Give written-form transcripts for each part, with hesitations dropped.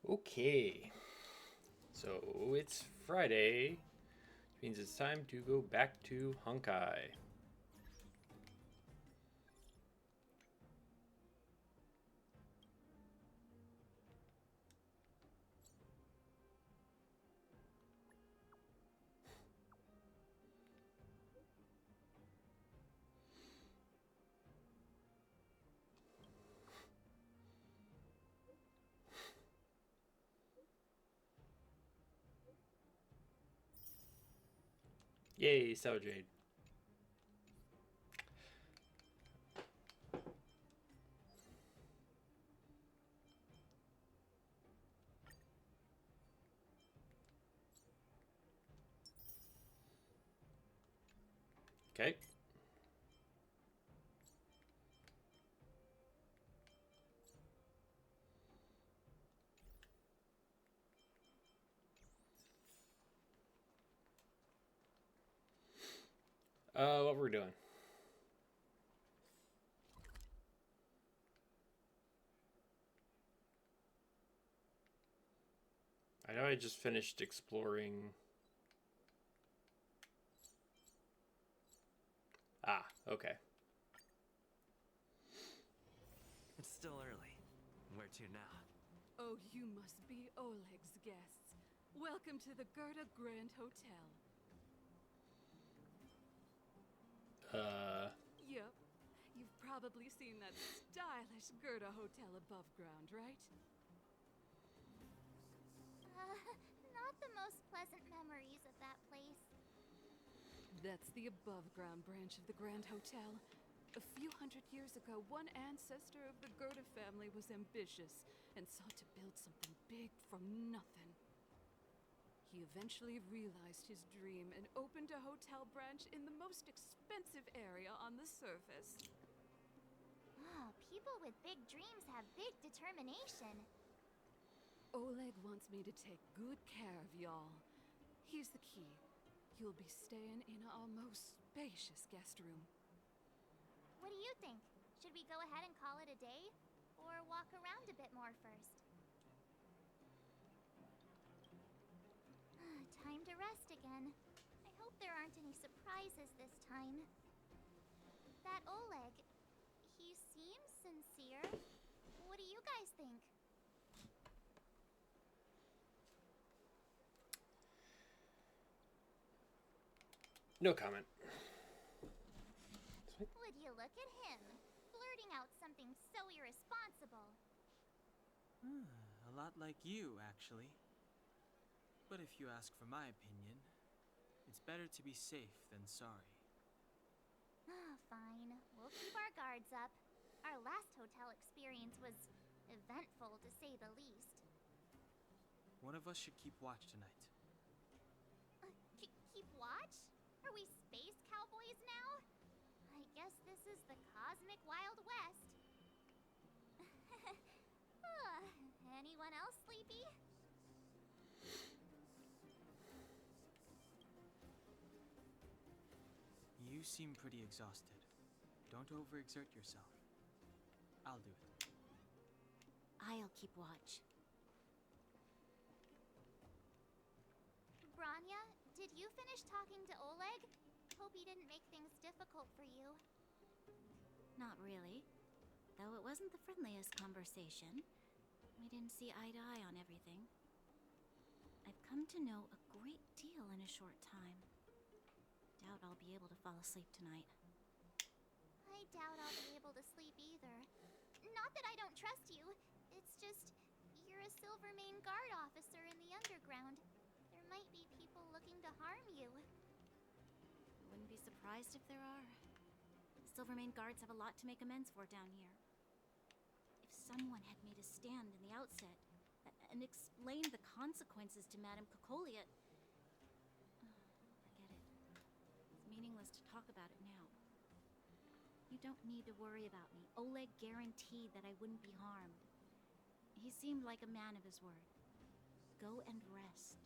Okay, so it's Friday, which means it's time to go back to Honkai. Yay, Sour Jade. Okay. What we're doing? I know I just finished exploring. Ah, okay. It's still early. Where to now? Oh, you must be Oleg's guests. Welcome to the Gerda Grand Hotel. Yep. You've probably seen that stylish Gerda Hotel above ground, right? Not the most pleasant memories of that place. That's the above ground branch of the Grand Hotel. A few hundred years ago, one ancestor of the Gerda family was ambitious and sought to build something big from nothing. He eventually realized his dream and opened a hotel branch in the most expensive area on the surface. Oh, people with big dreams have big determination. Oleg wants me to take good care of y'all. Here's the key. You'll be staying in our most spacious guest room. What do you think? Should we go ahead and call it a day? Or walk around a bit more first? Time to rest again. I hope there aren't any surprises this time. That Oleg, he seems sincere. What do you guys think? No comment. Would you look at him, blurting out something so irresponsible? A lot like you, actually. But if you ask for my opinion, it's better to be safe than sorry. Fine. We'll keep our guards up. Our last hotel experience was eventful, to say the least. One of us should keep watch tonight. Keep watch? Are we space cowboys now? I guess this is the cosmic Wild West. Anyone else sleepy? You seem pretty exhausted. Don't overexert yourself. I'll do it. I'll keep watch. Branya, did you finish talking to Oleg? Hope he didn't make things difficult for you. Not really. Though it wasn't the friendliest conversation. We didn't see eye to eye on everything. I've come to know a great deal in a short time. Doubt I'll be able to fall asleep tonight. I doubt I'll be able to sleep either. Not that I don't trust you. It's just, you're a Silvermane Guard officer in the underground. There might be people looking to harm you. I wouldn't be surprised if there are. Silvermane guards have a lot to make amends for down here. If someone had made a stand in the outset and explained the consequences to Madame Cocolia... forget it. It's meaningless to talk about it now. You don't need to worry about me. Oleg guaranteed that I wouldn't be harmed. He seemed like a man of his word. Go and rest.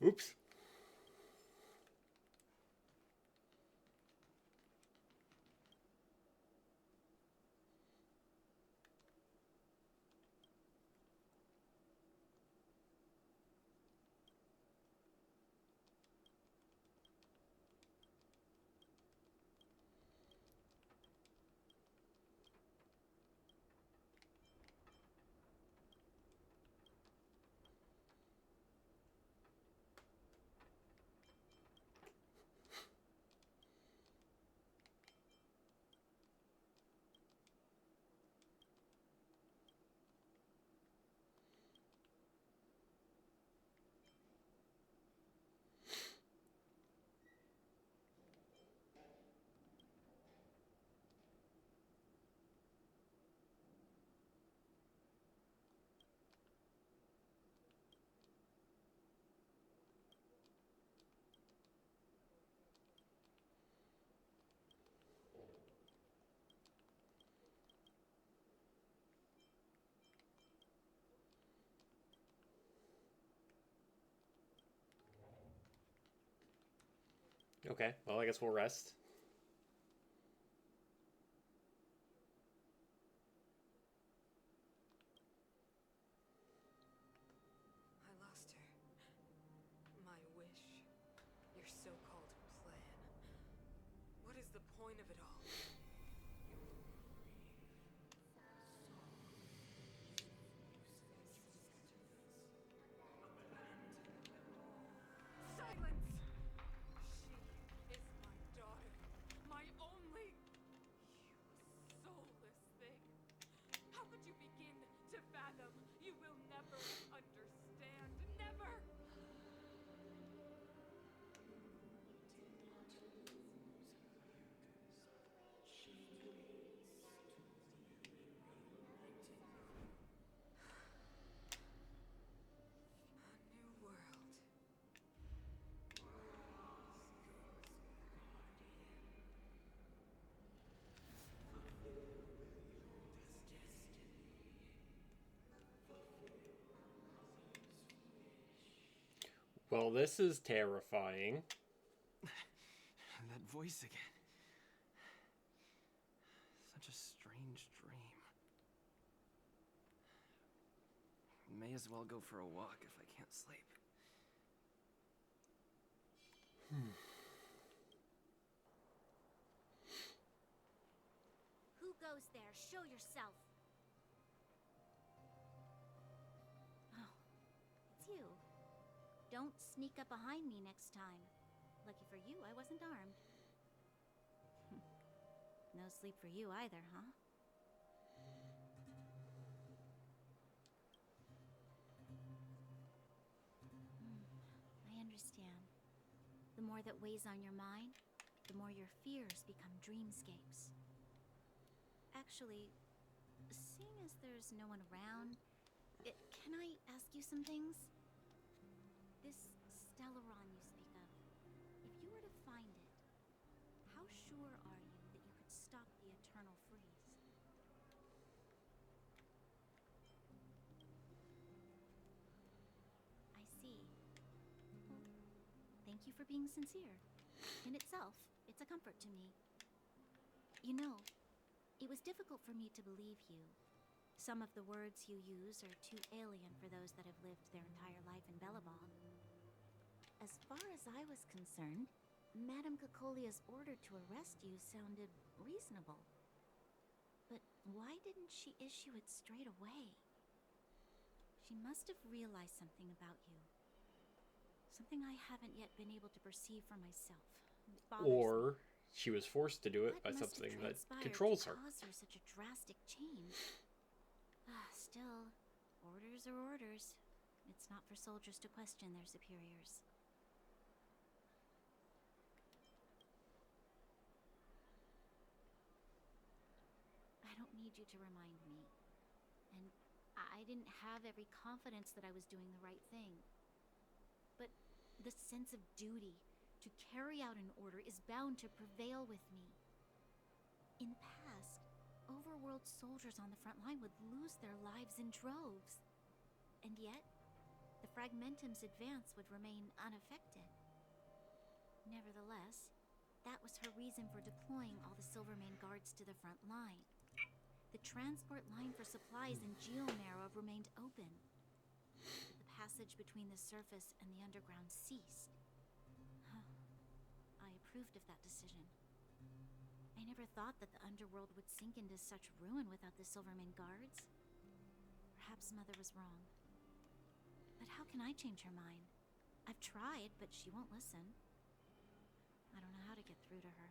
Oops. Okay, well, I guess we'll rest. I lost her. My wish. Your so-called plan. What is the point of it all? Silence! She is my daughter. My only... You soulless thing. How could you begin to fathom? You will never understand. Never! A new world. Well, this is terrifying. That voice again. Such a strange dream. May as well go for a walk if I can't sleep. Who goes there? Show yourself. Oh, it's you. Don't sneak up behind me next time. Lucky for you, I wasn't armed. No sleep for you either, huh? I understand. The more that weighs on your mind, the more your fears become dreamscapes. Actually, seeing as there's no one around, can I ask you some things? This Stellaron you speak of, if you were to find it, how sure are you that you could stop the eternal freeze? I see. Well, thank you for being sincere. In itself, it's a comfort to me. You know, it was difficult for me to believe you. Some of the words you use are too alien for those that have lived their entire life in Belobog. As far as I was concerned, Madame Cocolia's order to arrest you sounded reasonable. But why didn't she issue it straight away? She must have realized something about you. Something I haven't yet been able to perceive for myself. It bothers me. Or she was forced to do it by something that controls her. Cause her such a drastic change? Still, orders are orders. It's not for soldiers to question their superiors. I don't need you to remind me. And I didn't have every confidence that I was doing the right thing. But the sense of duty to carry out an order is bound to prevail with me. In the past, overworld soldiers on the front line would lose their lives in droves. And yet, the Fragmentum's advance would remain unaffected. Nevertheless, that was her reason for deploying all the Silvermane guards to the front line. The transport line for supplies in Geomarrow remained open. But the passage between the surface and the underground ceased. I approved of that decision. I never thought that the underworld would sink into such ruin without the Silvermane guards. Perhaps Mother was wrong. But how can I change her mind? I've tried, but she won't listen. I don't know how to get through to her.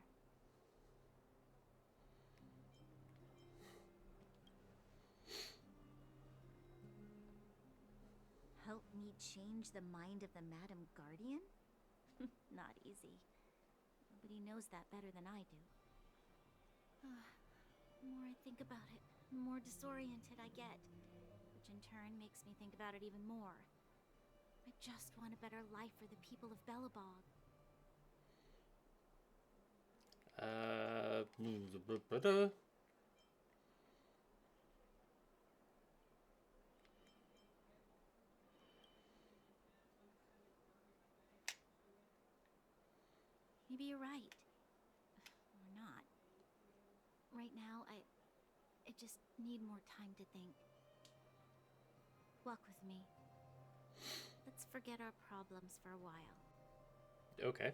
Help me change the mind of the Madam Guardian? Not easy. Nobody knows that better than I do. The more I think about it, the more disoriented I get, which in turn makes me think about it even more. I just want a better life for the people of Belobog. Maybe you're right. Or not. Right now, I just need more time to think. Walk with me. Let's forget our problems for a while. Okay.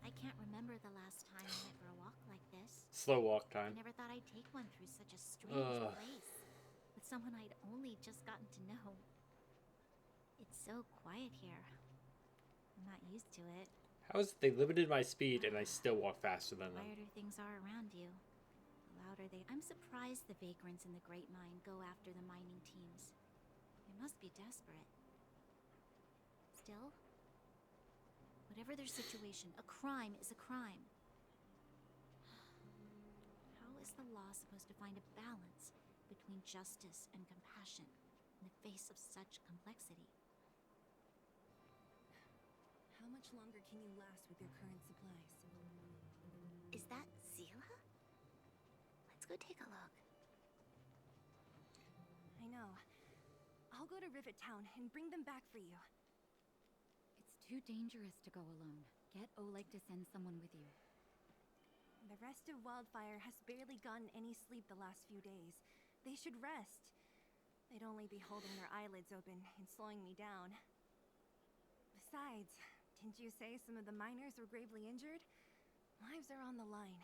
I can't remember the last time I went for a walk like this. Slow walk I time. never thought I'd take one through such a strange place. With someone I'd only just gotten to know. It's so quiet here. I'm not used to it. How is it they limited my speed and I still walk faster The than them? quieter things are around you, the louder they... I'm surprised the vagrants in the Great Mine go after the mining teams. They must be desperate. Still, whatever their situation, a crime is a crime. How is the law supposed to find a balance between justice and compassion in the face of such complexity? How much longer can you last with your current supplies? Is that Zila? Let's go take a look. I know. I'll go to Rivet Town and bring them back for you. It's too dangerous to go alone. Get Oleg to send someone with you. The rest of Wildfire has barely gotten any sleep the last few days. They should rest. They'd only be holding their eyelids open and slowing me down. Besides, didn't you say some of the miners were gravely injured? Lives are on the line.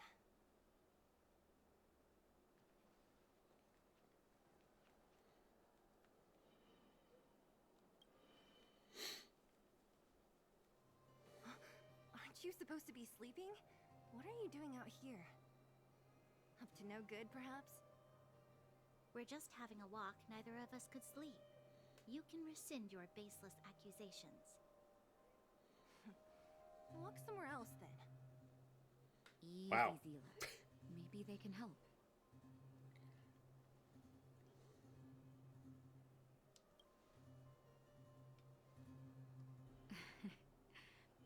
Aren't you supposed to be sleeping? What are you doing out here? Up to no good, perhaps? We're just having a walk. Neither of us could sleep. You can rescind your baseless accusations. Walk somewhere else, then. Easy, Wow. Zila. Maybe they can help.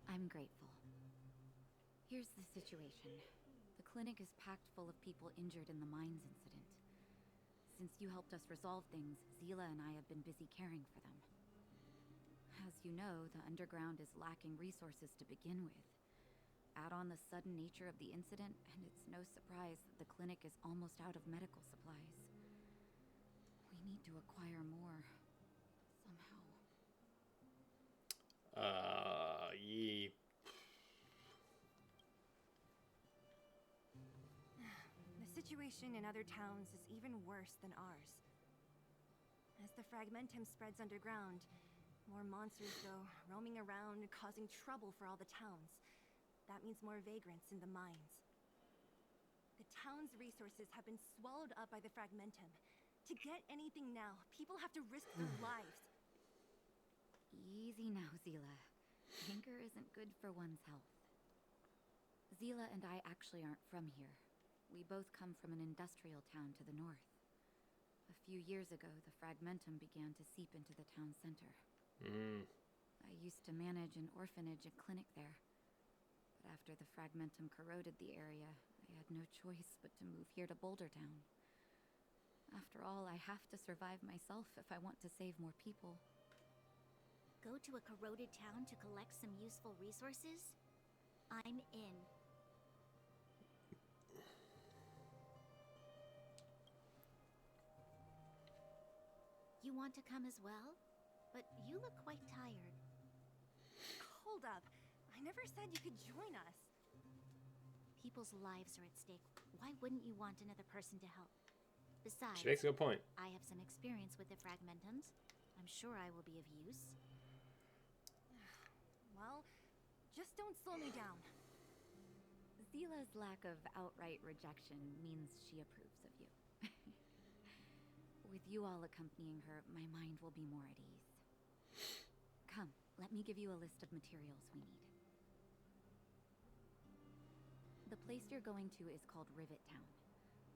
I'm grateful. Here's the situation. The clinic is packed full of people injured in the mines incident. Since you helped us resolve things, Zila and I have been busy caring for them. As you know, the underground is lacking resources to begin with. Add on the sudden nature of the incident, and it's no surprise that the clinic is almost out of medical supplies. We need to acquire more. Somehow. Ye. The situation in other towns is even worse than ours. As the fragmentum spreads underground, more monsters go roaming around, causing trouble for all the towns. That means more vagrants in the mines. The town's resources have been swallowed up by the fragmentum. To get anything now, people have to risk their lives. Easy now, Zila. Anger isn't good for one's health. Zila and I actually aren't from here. We both come from an industrial town to the north. A few years ago, the fragmentum began to seep into the town center. I used to manage an orphanage and clinic there. But after the fragmentum corroded the area, I had no choice but to move here to Boulder Town. After all, I have to survive myself if I want to save more people. Go to a corroded town to collect some useful resources? I'm in. You want to come as well? But you look quite tired. Hold up. I never said you could join us. People's lives are at stake. Why wouldn't you want another person to help? Besides, She makes a good point. I have some experience with the fragmentums. I'm sure I will be of use. Well, just don't slow me down. Zila's lack of outright rejection means she approves of you. With you all accompanying her, my mind will be more at ease. Come, let me give you a list of materials we need. The place you're going to is called Rivet Town.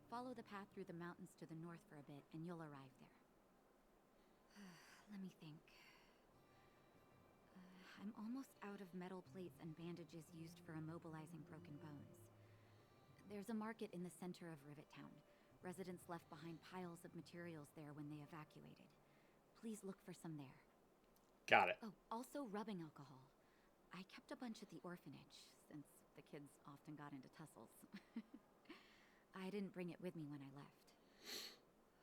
Follow the path through the mountains to the north for a bit, and you'll arrive there. Let me think. I'm almost out of metal plates and bandages used for immobilizing broken bones. There's a market in the center of Rivet Town. Residents left behind piles of materials there when they evacuated. Please look for some there. Got it. Oh, also rubbing alcohol. I kept a bunch at the orphanage, since the kids often got into tussles. I didn't bring it with me when I left.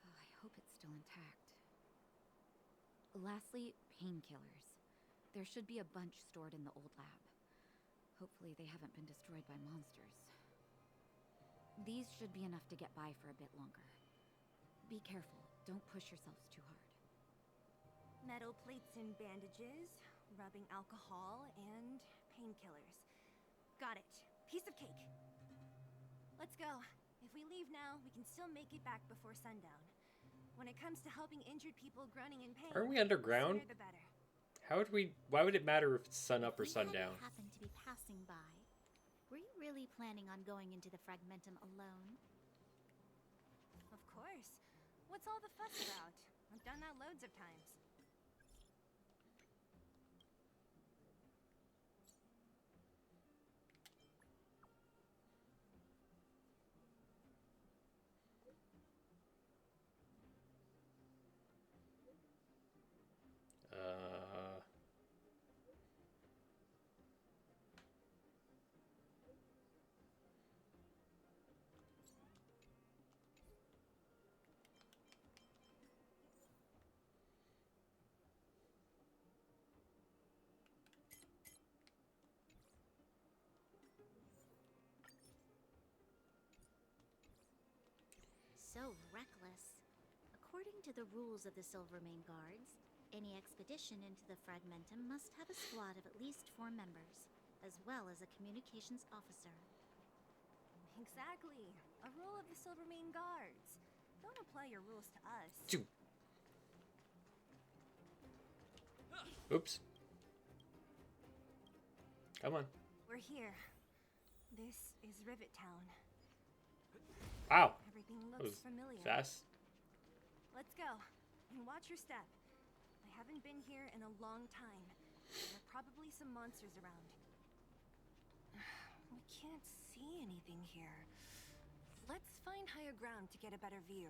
Oh, I hope it's still intact. Lastly, painkillers. There should be a bunch stored in the old lab. Hopefully they haven't been destroyed by monsters. These should be enough to get by for a bit longer. Be careful. Don't push yourselves too hard. Metal plates and bandages, rubbing alcohol, and painkillers. Got it. Piece of cake. Let's go. If we leave now, we can still make it back before sundown. When it comes to helping injured people groaning in pain, Aren't we underground? the sooner the better. Why would it matter if it's sun up or If we sundown? hadn't happened to be passing by, were you really planning on going into the Fragmentum alone? Of course. What's all the fuss about? I've done that loads of times. So reckless. According to the rules of the Silvermane Guards, any expedition into the Fragmentum must have a squad of at least 4 members, as well as a communications officer. Exactly. A rule of the Silvermane Guards. Don't apply your rules to us. Oops. Come on. We're here. This is Rivet Town. Wow. Everything That was looks familiar. fast. Let's go. And watch your step. I haven't been here in a long time. There are probably some monsters around. We can't see anything here. Let's find higher ground to get a better view.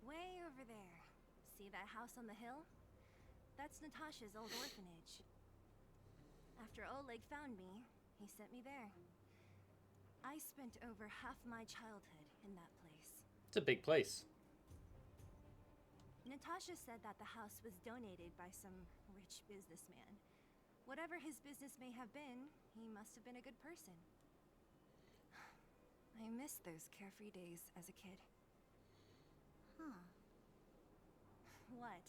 Way over there. See that house on the hill? That's Natasha's old orphanage. After Oleg found me, he sent me there. I spent over half my childhood in that place. It's a big place. Natasha said that the house was donated by some rich businessman. Whatever his business may have been, he must have been a good person. I miss those carefree days as a kid. Huh. What?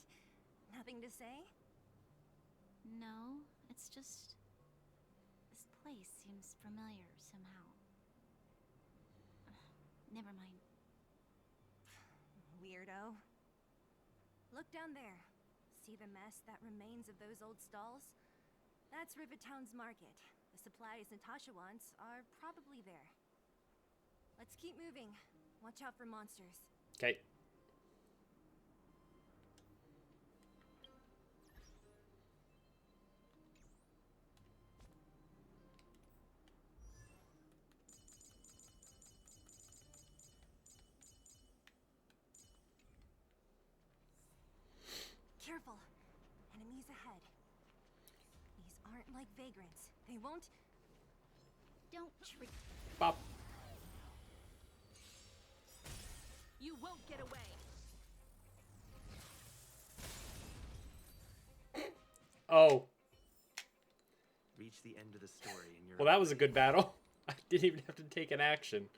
Nothing to say? No, it's just... this place seems familiar somehow. Never mind. Weirdo. Look down there. See the mess that remains of those old stalls? That's Rivet Town's market. The supplies Natasha wants are probably there. Let's keep moving. Watch out for monsters. Okay. Careful. Enemies ahead. These aren't like vagrants. They won't... Don't trick... Bop. You won't get away. Oh. Reach the end of the story and you're Well, that was a good battle. I didn't even have to take an action.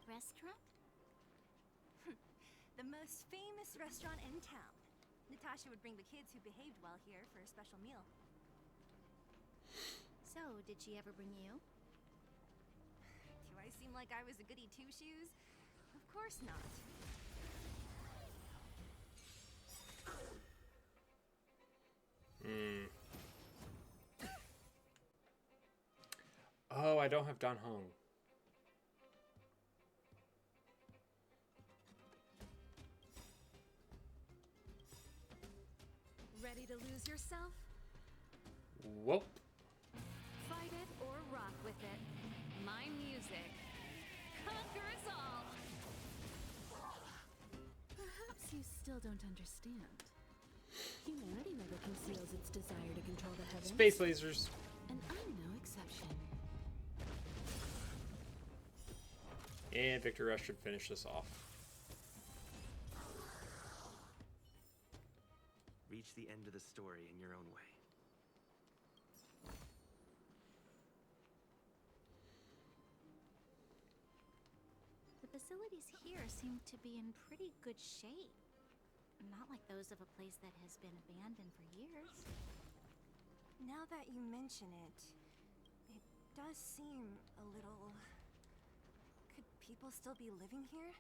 Restaurant? The most famous restaurant in town. Natasha would bring the kids who behaved well here for a special meal. So, did she ever bring you? Do I seem like I was a goody two-shoes? Of course not. Oh, I don't have Don Hong. Ready to lose yourself? Whoop. Fight it or rock with it. My music. Conquer us all! Perhaps you still don't understand. Humanity never conceals its desire to control the heavens. Space lasers. And I'm no exception. And Victor Rush should finish this off. Reach the end of the story in your own way. The facilities here seem to be in pretty good shape. Not like those of a place that has been abandoned for years. Now that you mention it, it does seem a little... Could people still be living here?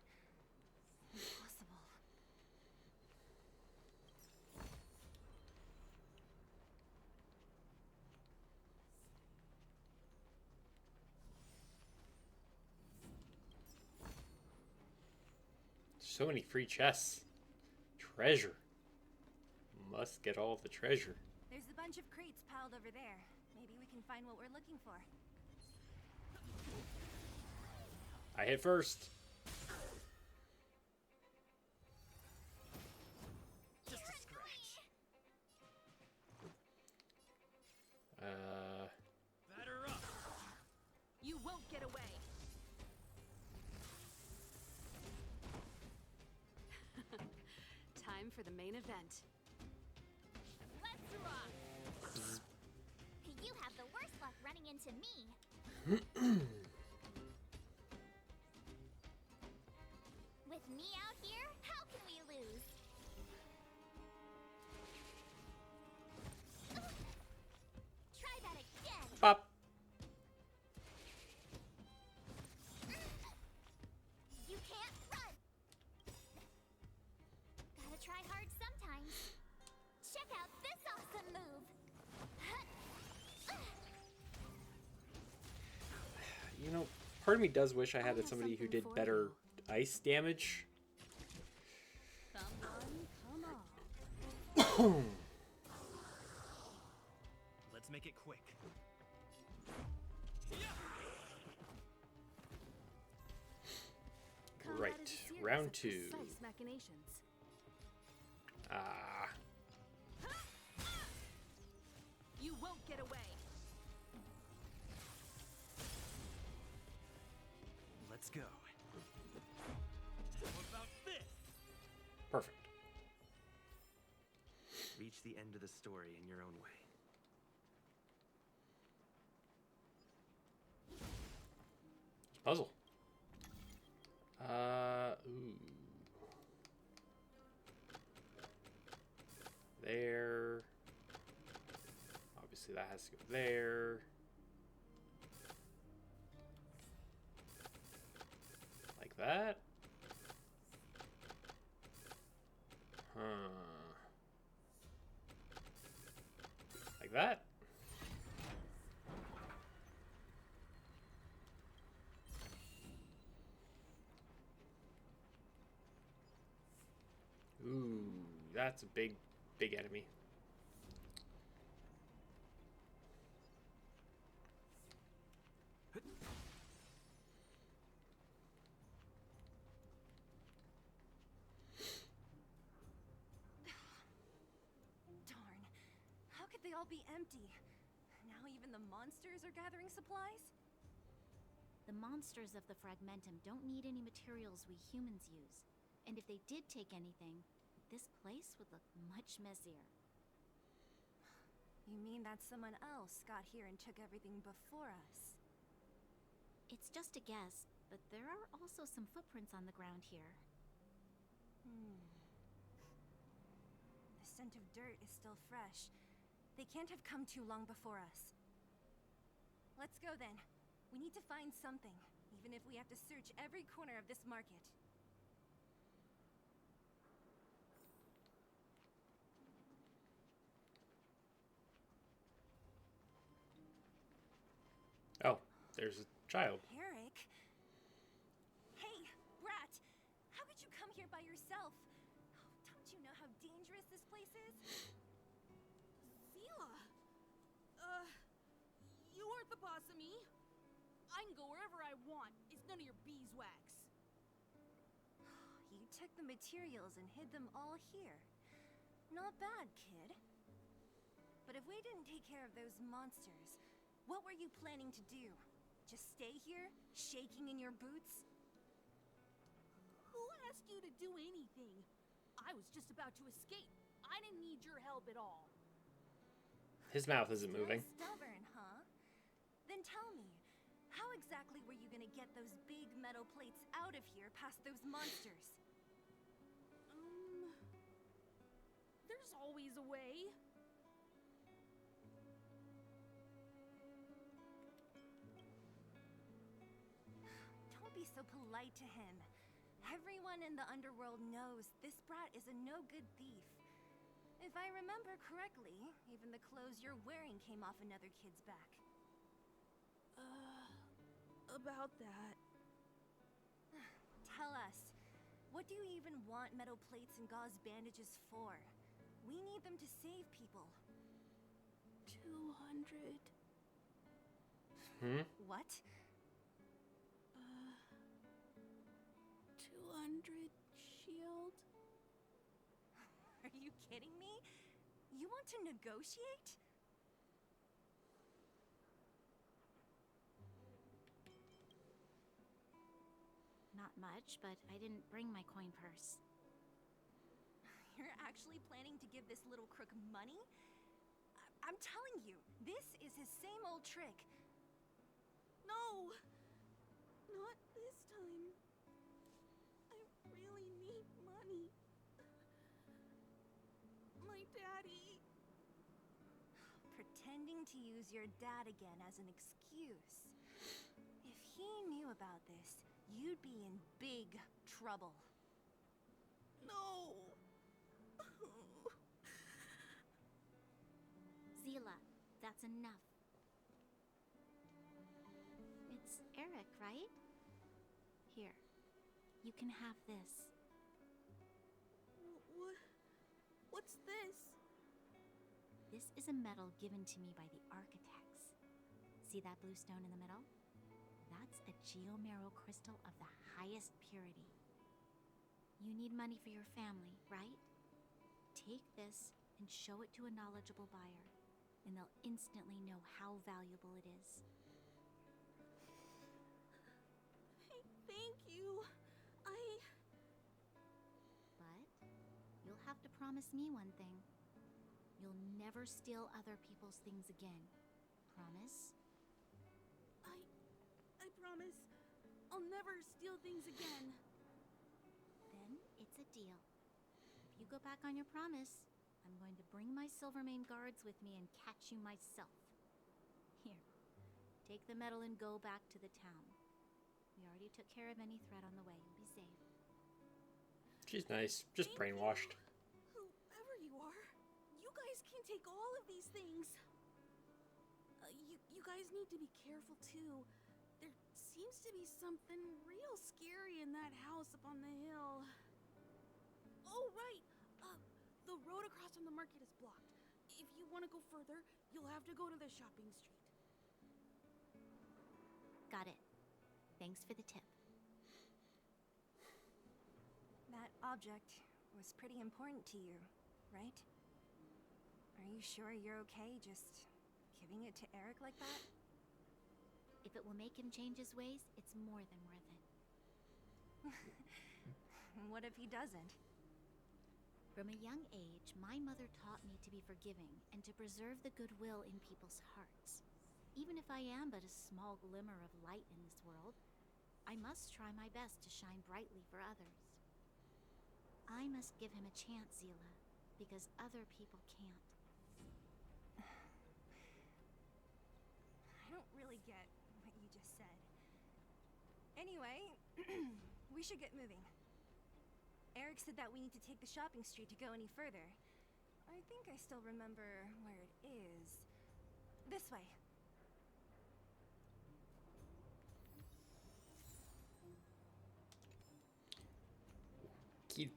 Impossible. So many free chests. Treasure. Must get all the treasure. There's a bunch of crates piled over there. Maybe we can find what we're looking for. I hit first. Just a scratch. Batter up. You won't get away! Time for the main event. Let's rock! You have the worst luck running into me. With me out here, how can we lose? Try that again. Pop. You can't run. Gotta try hard sometimes. Check out this awesome move. You know, part of me does wish I I had have somebody who something did for better you. ice damage. Come on. Let's make it quick. Combat Right, is a series round of 2. precise machinations. Ah. You won't get away. Let's go. How about this? Perfect. Reach the end of the story in your own way. Puzzle. Ooh. There. Obviously that has to go there. Like that. Huh. Like that. Ooh, that's a big enemy. Darn. How could they all be empty? Now even the monsters are gathering supplies? The monsters of the Fragmentum don't need any materials we humans use. And if they did take anything, this place would look much messier. You mean that someone else got here and took everything before us? It's just a guess, but there are also some footprints on the ground here. The scent of dirt is still fresh. They can't have come too long before us. Let's go then. We need to find something, even if we have to search every corner of this market. Oh, there's a child. Eric? Hey, Brat! How could you come here by yourself? Don't you know how dangerous this place is? Zila! You aren't the boss of me. I can go wherever I want. It's none of your beeswax. You took the materials and hid them all here. Not bad, kid. But if we didn't take care of those monsters, what were you planning to do? Just stay here, shaking in your boots? Who asked you to do anything? I was just about to escape. I didn't need your help at all. His mouth isn't moving. Still stubborn, huh? Then tell me, how exactly were you gonna get those big metal plates out of here past those monsters? There's always a way. Don't be so polite to him. Everyone in the underworld knows this brat is a no-good thief. If I remember correctly, even the clothes you're wearing came off another kid's back. About that. Tell us, what do you even want metal plates and gauze bandages for? We need them to save people. 200. What? 200 shield. Are you kidding me? You want to negotiate? Not much, but I didn't bring my coin purse. You're actually planning to give this little crook money? I'm telling you, this is his same old trick. No! Not this time. I really need money. My daddy. Pretending to use your dad again as an excuse. If he knew about this, you'd be in big trouble. No! Zila, that's enough. It's Eric, right? Here, you can have this. What's this? This is a medal given to me by the architects. See that blue stone in the middle? That's a geomerral crystal of the highest purity. You need money for your family, right? Take this and show it to a knowledgeable buyer, and they'll instantly know how valuable it is. Thank you. But you'll have to promise me one thing. You'll never steal other people's things again. Promise? I promise I'll never steal things again. Then it's a deal. If you go back on your promise, I'm going to bring my Silvermane guards with me and catch you myself. Here, take the medal and go back to the town. We already took care of any threat on the way. You'll be safe. She's nice, just Thank brainwashed. you. Whoever you are, you guys can take all of these things. You guys need to be careful too. There seems to be something real scary in that house up on the hill. Oh, right. The road across from the market is blocked. If you want to go further, you'll have to go to the shopping street. Got it. Thanks for the tip. That object was pretty important to you, right? Are you sure you're okay just giving it to Eric like that? If it will make him change his ways, it's more than worth it. What if he doesn't? From a young age, my mother taught me to be forgiving and to preserve the goodwill in people's hearts. Even if I am but a small glimmer of light in this world, I must try my best to shine brightly for others. I must give him a chance, Zila, because other people can't. I don't really get what you just said. Anyway, we should get moving. Eric said that we need to take the shopping street to go any further. I think I still remember where it is. This way.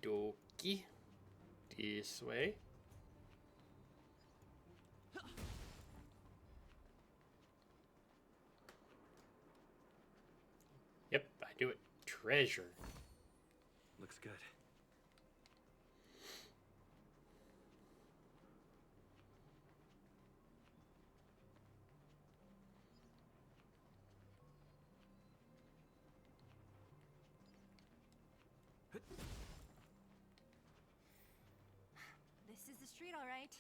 Okie this way. Yep, I do it. Treasure. Looks good. This is the street, all right.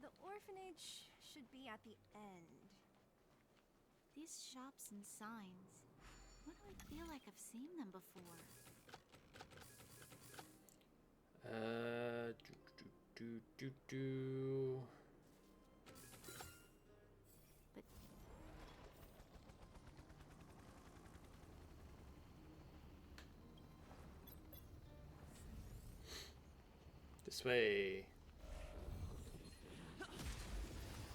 The orphanage should be at the end. These shops and signs. Why do I feel like I've seen them before? Do. But This way.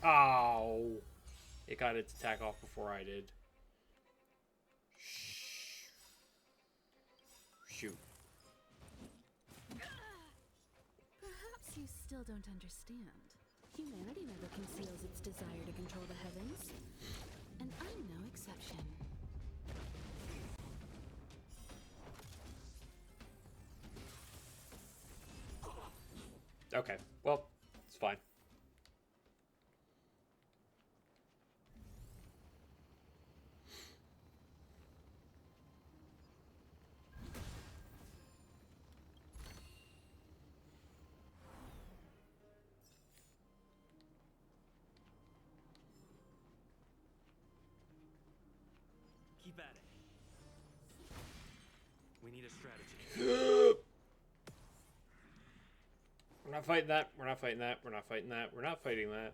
Ow! It got its attack off before I did. Shoot. Perhaps you still don't understand. Humanity never conceals its desire to control the heavens. And I'm no exception. Okay, well, it's fine. Keep at it. We need a strategy. We're not fighting that. We're not fighting that. We're not fighting that. We're not fighting that.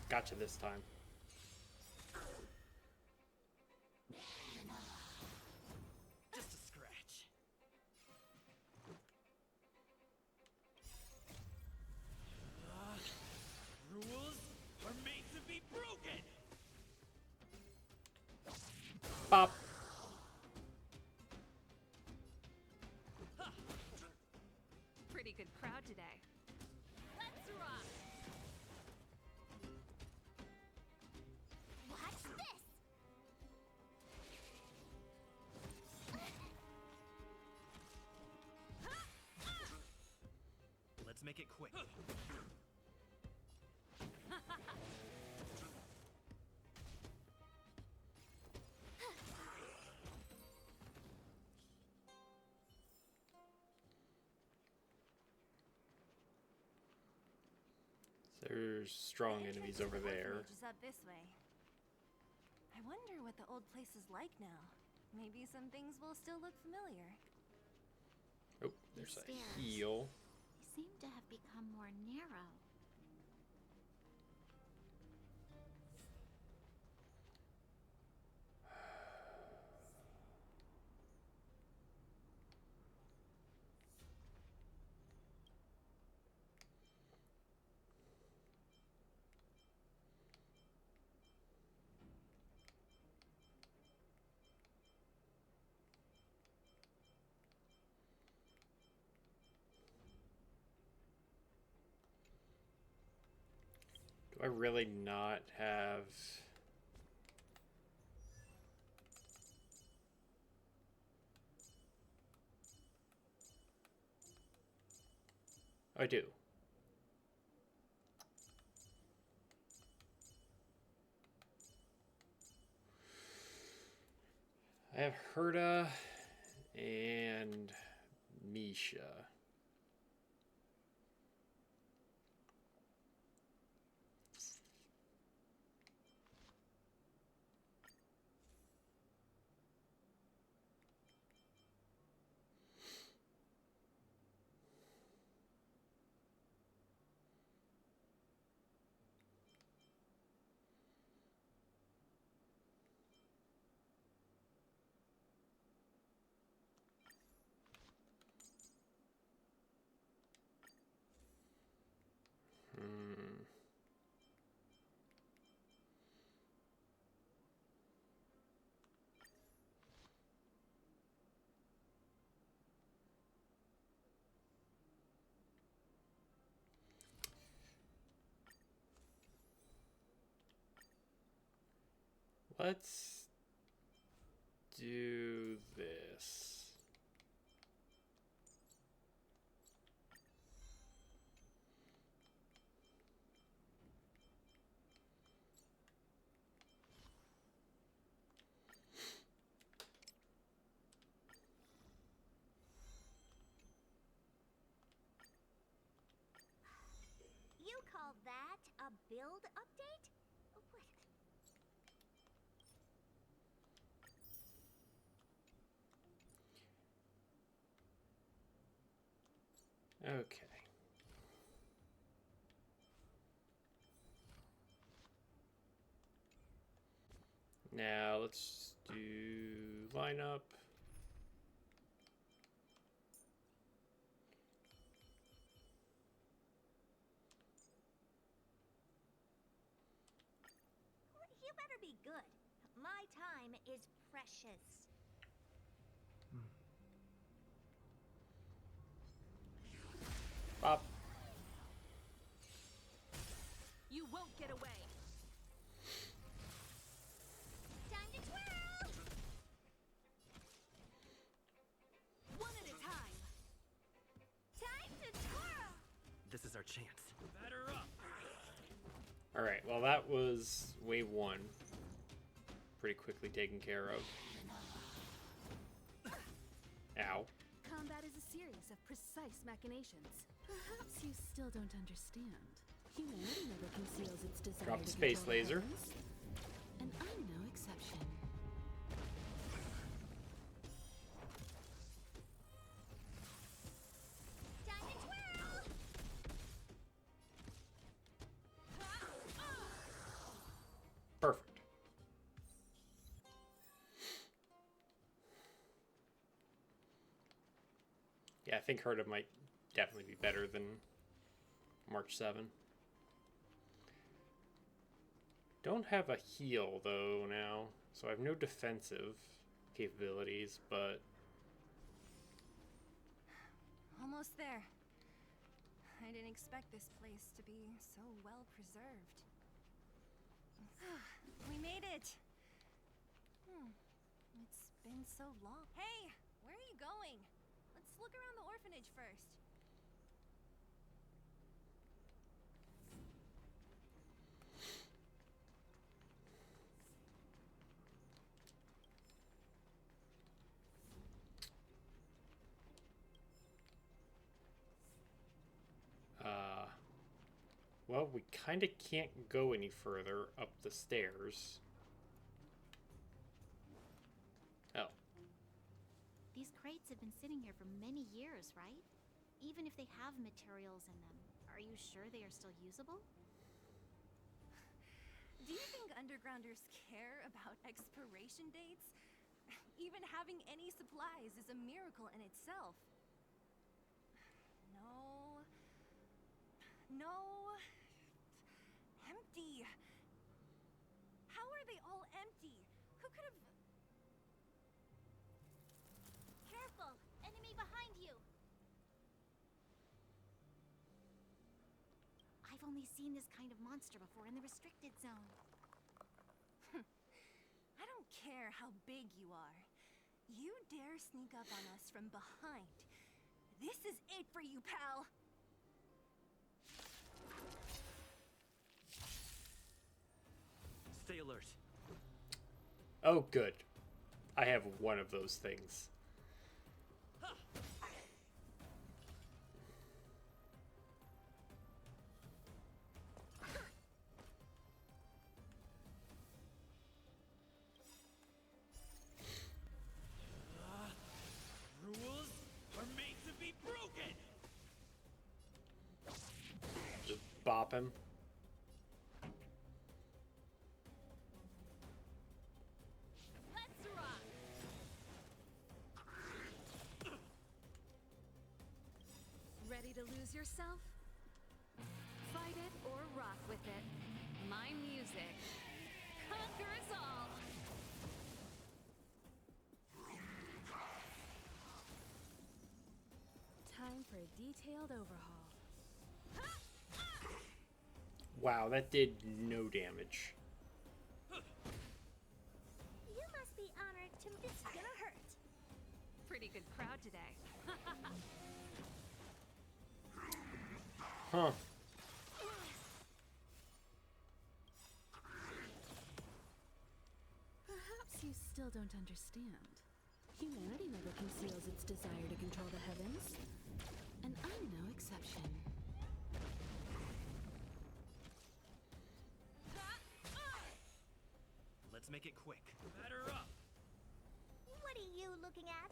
Gotcha this time. Just a scratch. Rules are made to be broken. Pop. Pretty good crowd today. Let's rock! Watch this! Let's make it quick. There's strong The enemies entrance to over the there. orphanage is up this way. I wonder what the old place is like now. Maybe some things will still look familiar. Oh, there's a Stairs. heal. they seem to have become more narrow. Do I really not have... I do. I have Herta and Misha. Let's do this. You call that a build update? What? Okay. Now let's do lineup. You better be good. My time is precious. Pop. You won't get away. Time to twirl! One at a time. Time to twirl! This is our chance. Batter up! Alright, well that was wave 1. Pretty quickly taken care of. Ow. Combat is a series of precise machinations. Perhaps you still don't understand. Humanity never conceals its desire Drop to the space control laser. others. And I'm no exception. Time to twirl! Perfect. Yeah, I think Herda might definitely be better than March 7. Don't have a heal though now, so I have no defensive capabilities, but Almost there. I didn't expect this place to be so well preserved. We made it! It's been so long. Hey! Where are you going? Let's look around the orphanage first. well, we kind of can't go any further up the stairs. Oh. These crates have been sitting here for many years, right? Even if they have materials in them, are you sure they are still usable? Do you think undergrounders care about expiration dates? Even having any supplies is a miracle in itself. No. No. Empty. How are they all empty? Who could have... Careful! Enemy behind you! I've only seen this kind of monster before in the restricted zone. I don't care how big you are. You dare sneak up on us from behind. This is it for you, pal! Stay alert. Oh, good. I have one of those things. Rules are made to be broken! Just bop him. Let's rock! Ready to lose yourself? Fight it or rock with it. My music conquers all! Time for a detailed overhaul. Wow, that did no damage. momentum is gonna hurt. Pretty good crowd today. Huh. Perhaps you still don't understand. Humanity never conceals its desire to control the heavens. And I'm no exception. Let's make it quick. Batter up! What are you looking at?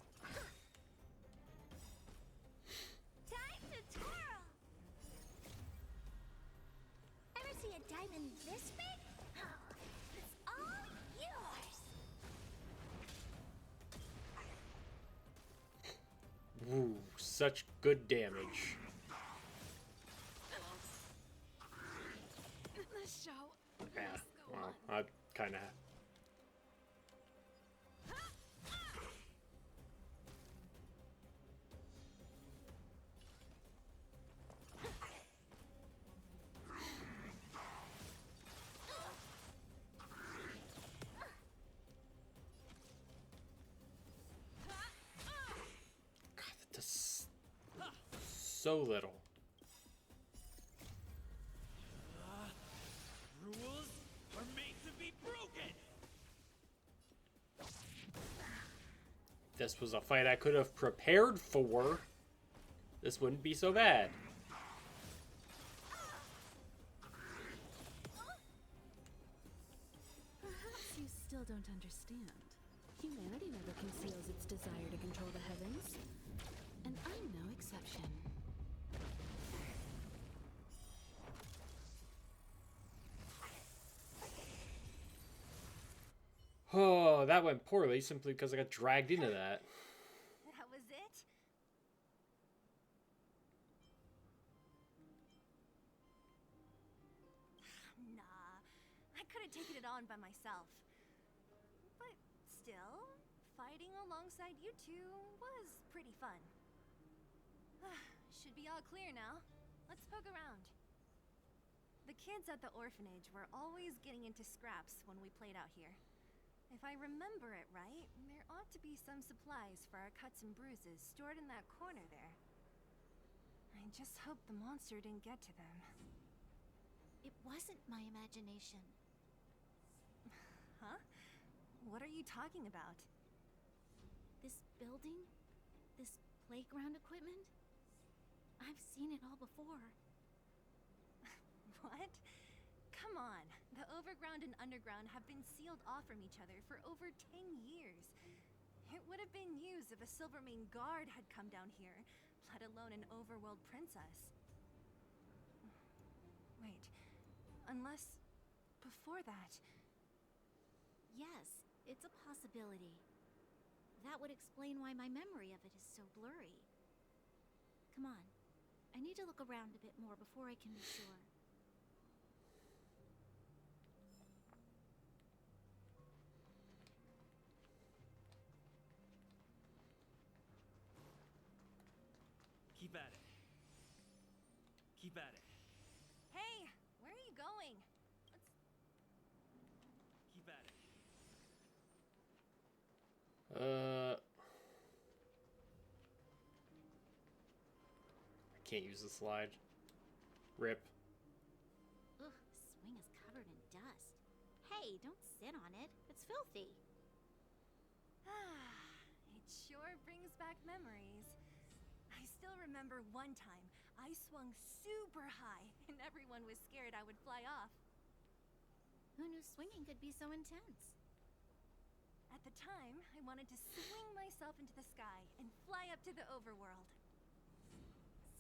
Time to twirl! Ever see a diamond this big? Oh, it's all yours! Ooh, such good damage. The show Yeah, must go well, on. I kind of. God, that does so little. Rules are made to be broken! This was a fight I could have prepared for. This wouldn't be so bad. Perhaps you still don't understand. Humanity never conceals its desire to control the heavens. And I'm no exception. Oh, that went poorly simply because I got dragged into that. That was it? Nah, I could have taken it on by myself. But still, fighting alongside you two was pretty fun. Should be all clear now. Let's poke around. The kids at the orphanage were always getting into scraps when we played out here. If I remember it right, there ought to be some supplies for our cuts and bruises stored in that corner there. I just hope the monster didn't get to them. It wasn't my imagination. Huh? What are you talking about? This building? This playground equipment? I've seen it all before. What? Come on. The overground and underground have been sealed off from each other for over 10 years. It would have been used if a Silvermane guard had come down here, let alone an overworld princess. Wait. Unless... before that... Yes, it's a possibility. That would explain why my memory of it is so blurry. Come on. I need to look around a bit more before I can be sure. Keep at it. Keep at it. Hey! Where are you going? Let's... Keep at it. I can't use the slide. Rip. Ugh, swing is covered in dust. Hey, don't sit on it. It's filthy. It sure brings back memories. I still remember one time I swung super high and everyone was scared I would fly off. Who knew swinging could be so intense? At the time, I wanted to swing myself into the sky and fly up to the overworld.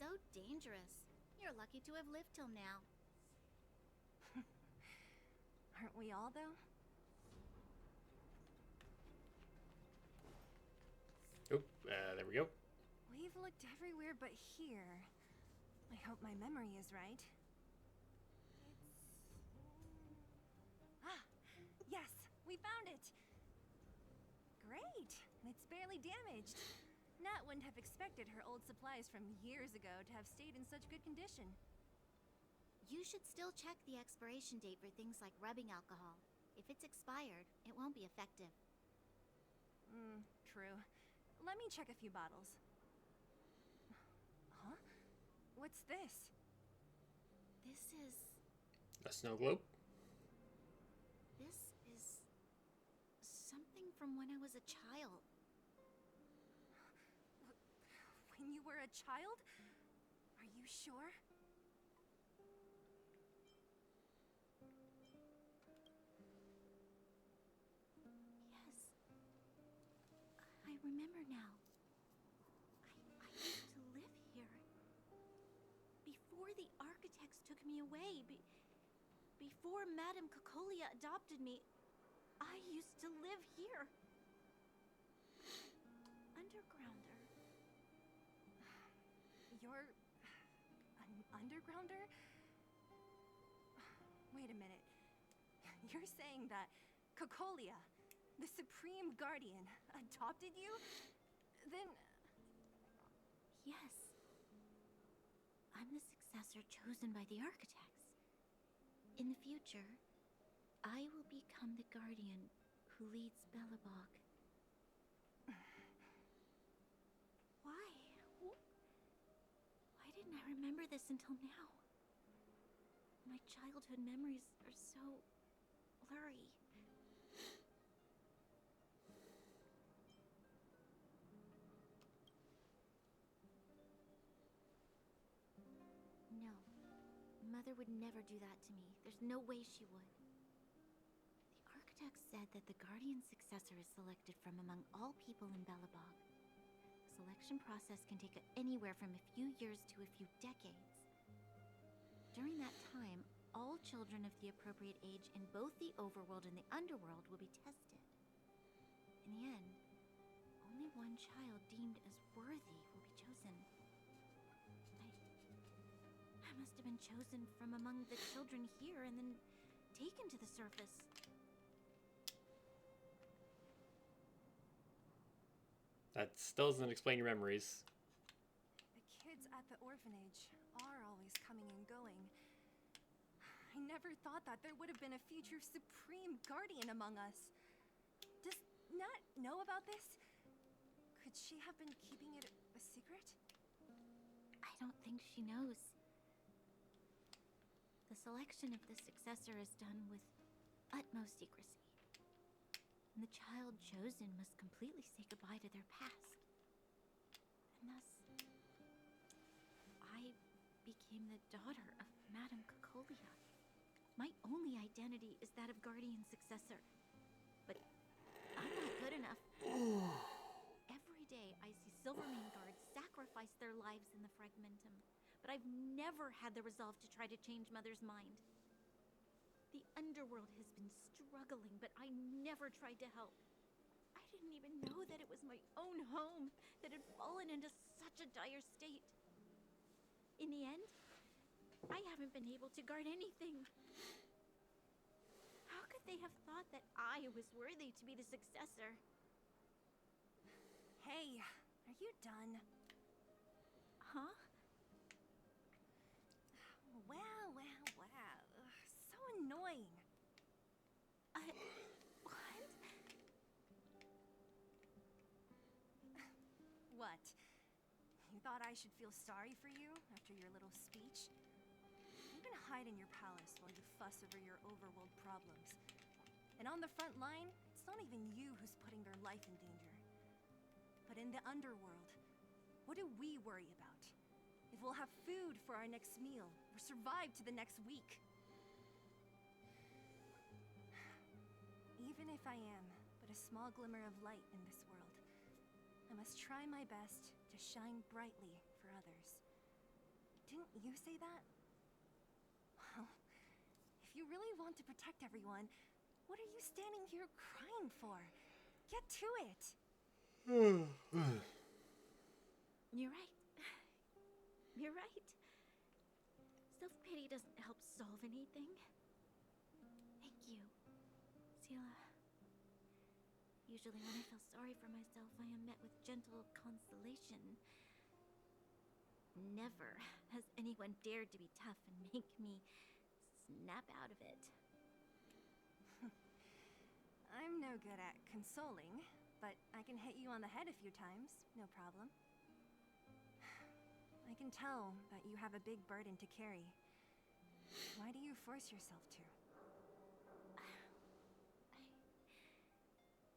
So dangerous. You're lucky to have lived till now. Aren't we all, though? Oh, there we go. We've looked everywhere but here. I hope my memory is right. Yes, we found it! Great! It's barely damaged. Nat wouldn't have expected her old supplies from years ago to have stayed in such good condition. You should still check the expiration date for things like rubbing alcohol. If it's expired, it won't be effective. True. Let me check a few bottles. Huh? What's this? This is. A snow globe? This is. something from when I was a child. When you were a child? Are you sure? Yes. I remember now. I used to live here. Before the architects took me away, before Madame Cocolia adopted me, I used to live here. Undergrounder. You're an undergrounder? Wait a minute. You're saying that Cocolia, the Supreme Guardian, adopted you? Then... Yes. I'm the successor chosen by the architects. In the future, I will become the guardian who leads Belobog. Why? Why didn't I remember this until now? My childhood memories are so blurry. No. Mother would never do that to me. There's no way she would. The architect said that the guardian successor is selected from among all people in Belobog. The selection process can take anywhere from a few years to a few decades. During that time, all children of the appropriate age in both the overworld and the underworld will be tested. In the end, only one child deemed as worthy will be chosen. I must have been chosen from among the children here and then taken to the surface. That still doesn't explain your memories. The kids at the orphanage are always coming and going. I never thought that there would have been a future Supreme Guardian among us. Does Nat know about this? Could she have been keeping it a secret? I don't think she knows. The selection of the successor is done with utmost secrecy. And the child chosen must completely say goodbye to their past. And thus, I became the daughter of Madame Cocolia. My only identity is that of guardian successor. But I'm not good enough. Every day I see Silvermane guards sacrifice their lives in the Fragmentum. But I've never had the resolve to try to change Mother's mind. The underworld has been struggling, but I never tried to help. I didn't even know that it was my own home that had fallen into such a dire state. In the end, I haven't been able to guard anything. How could they have thought that I was worthy to be the successor? Hey, are you done? Huh? Wow. So annoying. What? What? You thought I should feel sorry for you after your little speech? You can hide in your palace while you fuss over your overworld problems. And on the front line, it's not even you who's putting their life in danger. But in the underworld, what do we worry about? If we'll have food for our next meal, or survive to the next week. Even if I am but a small glimmer of light in this world, I must try my best to shine brightly for others. Didn't you say that? Well, if you really want to protect everyone, what are you standing here crying for? Get to it! You're right. You're right. Self-pity doesn't help solve anything. Thank you, Zila. Usually when I feel sorry for myself, I am met with gentle consolation. Never has anyone dared to be tough and make me snap out of it. I'm no good at consoling, but I can hit you on the head a few times, no problem. I can tell that you have a big burden to carry. Why do you force yourself to?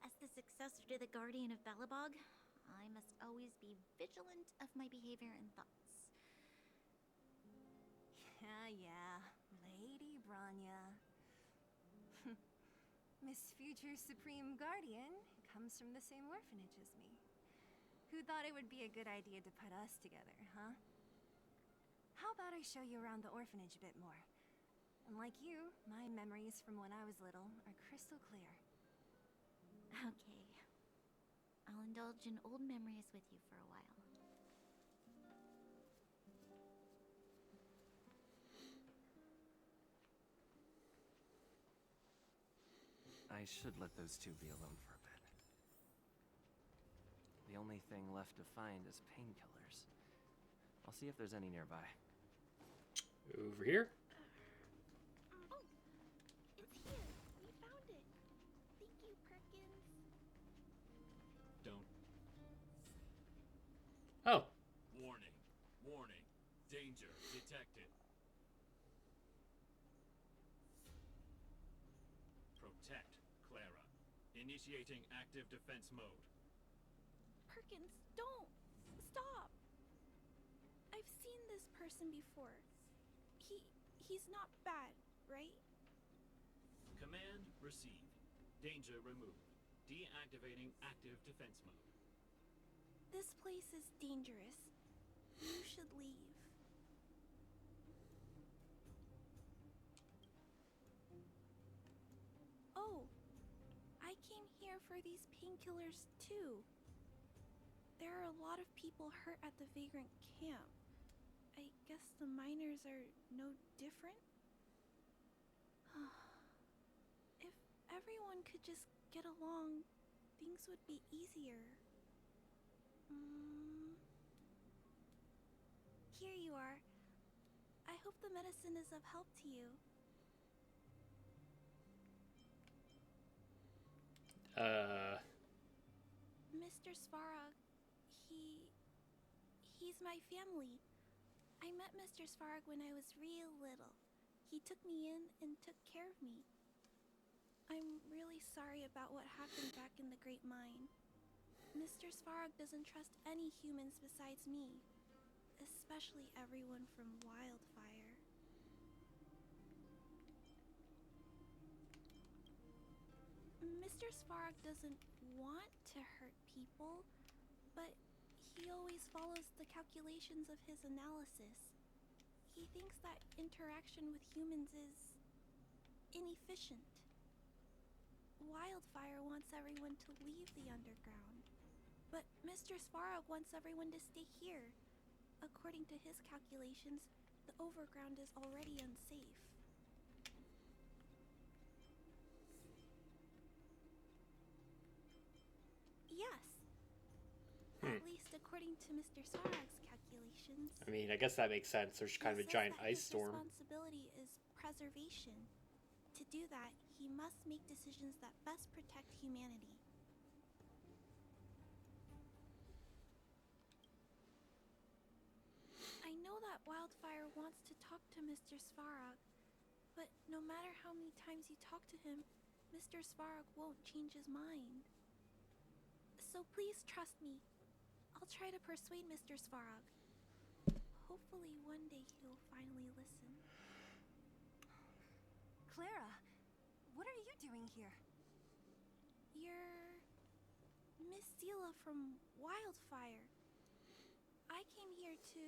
As the successor to the Guardian of Balabog, I must always be vigilant of my behavior and thoughts. Yeah, Lady Branya. Miss Future Supreme Guardian comes from the same orphanage as me. Who thought it would be a good idea to put us together, huh? How about I show you around the orphanage a bit more? And like you, my memories from when I was little are crystal clear. Okay. I'll indulge in old memories with you for a while. I should let those two be alone for a bit. The only thing left to find is painkillers. I'll see if there's any nearby. Over here? Oh, it's here. We found it. Thank you, Perkins. Don't. Oh. Warning. Warning. Danger detected. Protect, Clara. Initiating active defense mode. Perkins, don't! Stop! I've seen this person before. He's not bad, right? Command received. Danger removed. Deactivating active defense mode. This place is dangerous. You should leave. Oh, I came here for these painkillers too. There are a lot of people hurt at the Vagrant camp. I guess the miners are no different? If everyone could just get along, things would be easier. Here you are. I hope the medicine is of help to you. Mr. Svarog, he's my family. I met Mr. Svarog when I was real little. He took me in and took care of me. I'm really sorry about what happened back in the Great Mine. Mr. Svarog doesn't trust any humans besides me, especially everyone from Wildfire. Mr. Svarog doesn't want to hurt people, but he always follows the calculations of his analysis. He thinks that interaction with humans is inefficient. Wildfire wants everyone to leave the underground, but Mr. Svarog wants everyone to stay here. According to his calculations, the overground is already unsafe. Yes. At least according to Mr. Svarog's calculations. I mean, I guess that makes sense. There's kind of a giant ice storm. His responsibility is preservation. To do that, he must make decisions that best protect humanity. I know that Wildfire wants to talk to Mr. Svarog, but no matter how many times you talk to him, Mr. Svarog won't change his mind. So please trust me. I'll try to persuade Mr. Svarog. Hopefully one day he'll finally listen. Clara, what are you doing here? You're Miss Zila from Wildfire. I came here to...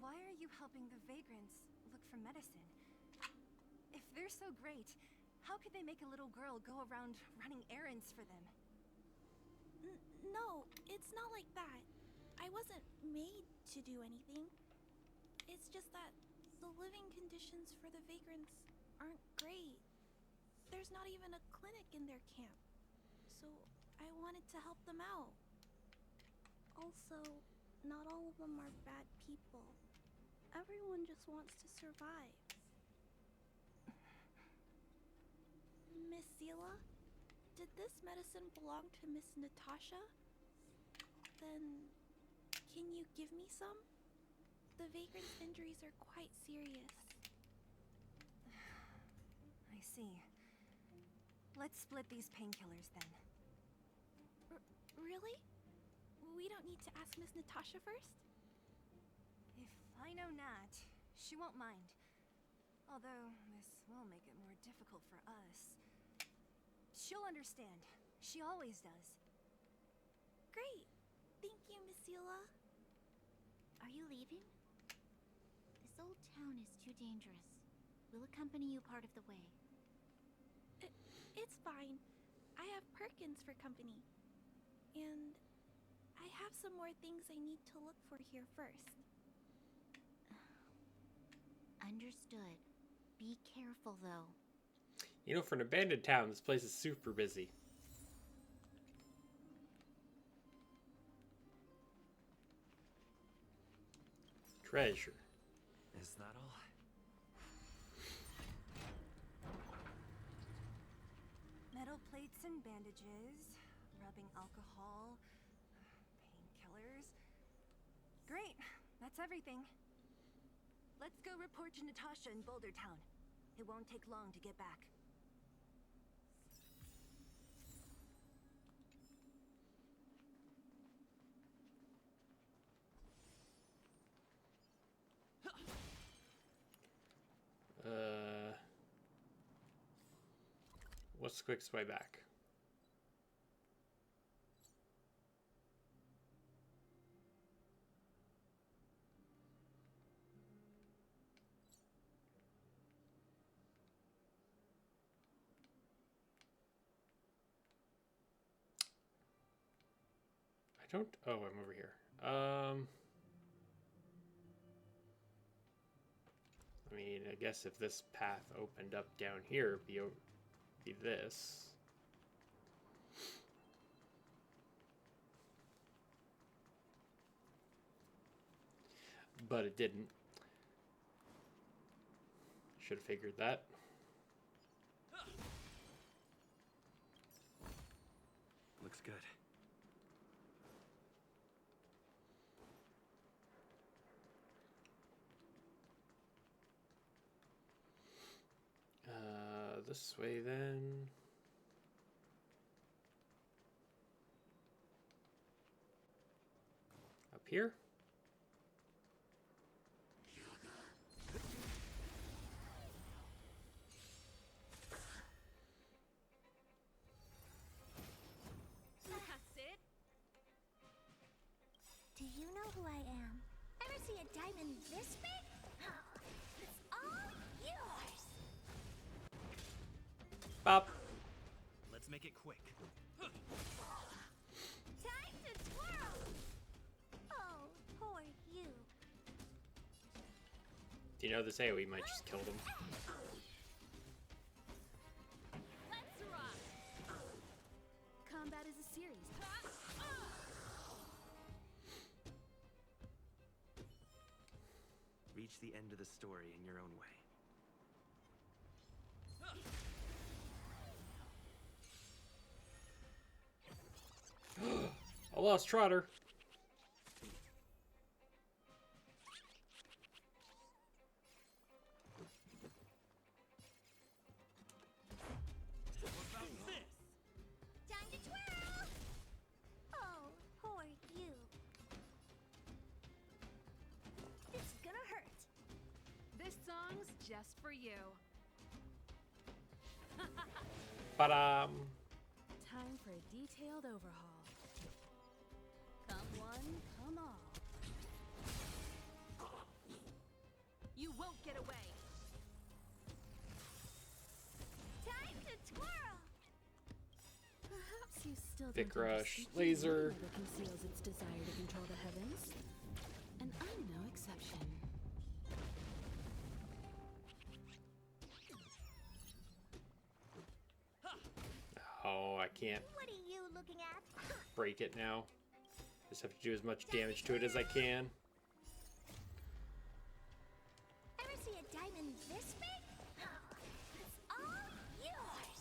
Why are you helping the Vagrants look for medicine? If they're so great, how could they make a little girl go around running errands for them? No, it's not like that. I wasn't made to do anything. It's just that the living conditions for the Vagrants aren't great. There's not even a clinic in their camp. So I wanted to help them out. Also, not all of them are bad people. Everyone just wants to survive. Miss Zila, did this medicine belong to Miss Natasha? Then, can you give me some? The vagrant's injuries are quite serious. I see. Let's split these painkillers then. Really? We don't need to ask Miss Natasha first? If I know Nat, she won't mind. Although, this will make it more difficult for us. She'll understand. She always does. Great! Thank you, Miss Zila. Are you leaving? This old town is too dangerous. We'll accompany you part of the way. It's fine. I have Perkins for company. And I have some more things I need to look for here first. Understood. Be careful, though. You know, for an abandoned town, this place is super busy. Treasure. Is that all? Metal plates and bandages, rubbing alcohol, painkillers. Great, that's everything. Let's go report to Natasha in Boulder Town. It won't take long to get back. What's the quickest way back? I don't. Oh, I'm over here. I mean, I guess if this path opened up down here, it'd be this. But it didn't. Should have figured that. Looks good. This way then. Up here? That's it? Do you know who I am? Ever see a diamond this big? It's all yours! Bop. Let's make it quick. Time to twirl! Oh, poor you. Do you know this AoE might just kill them? Let's rock! Combat is a series. Reach the end of the story in your own way. I lost Trotter. Time to twirl! Oh, poor you. It's gonna hurt. This song's just for you. Ba-dam. Time for a detailed overhaul. Come one, come all. You won't get away. Time to twirl! Perhaps you still Vic don't Rush, understand laser. that conceals its desire to control the heavens. And I'm no exception. Oh, I can't What are you looking at? break it now. Just have to do as much damage to it as I can. And this ring? Oh, it's all yours!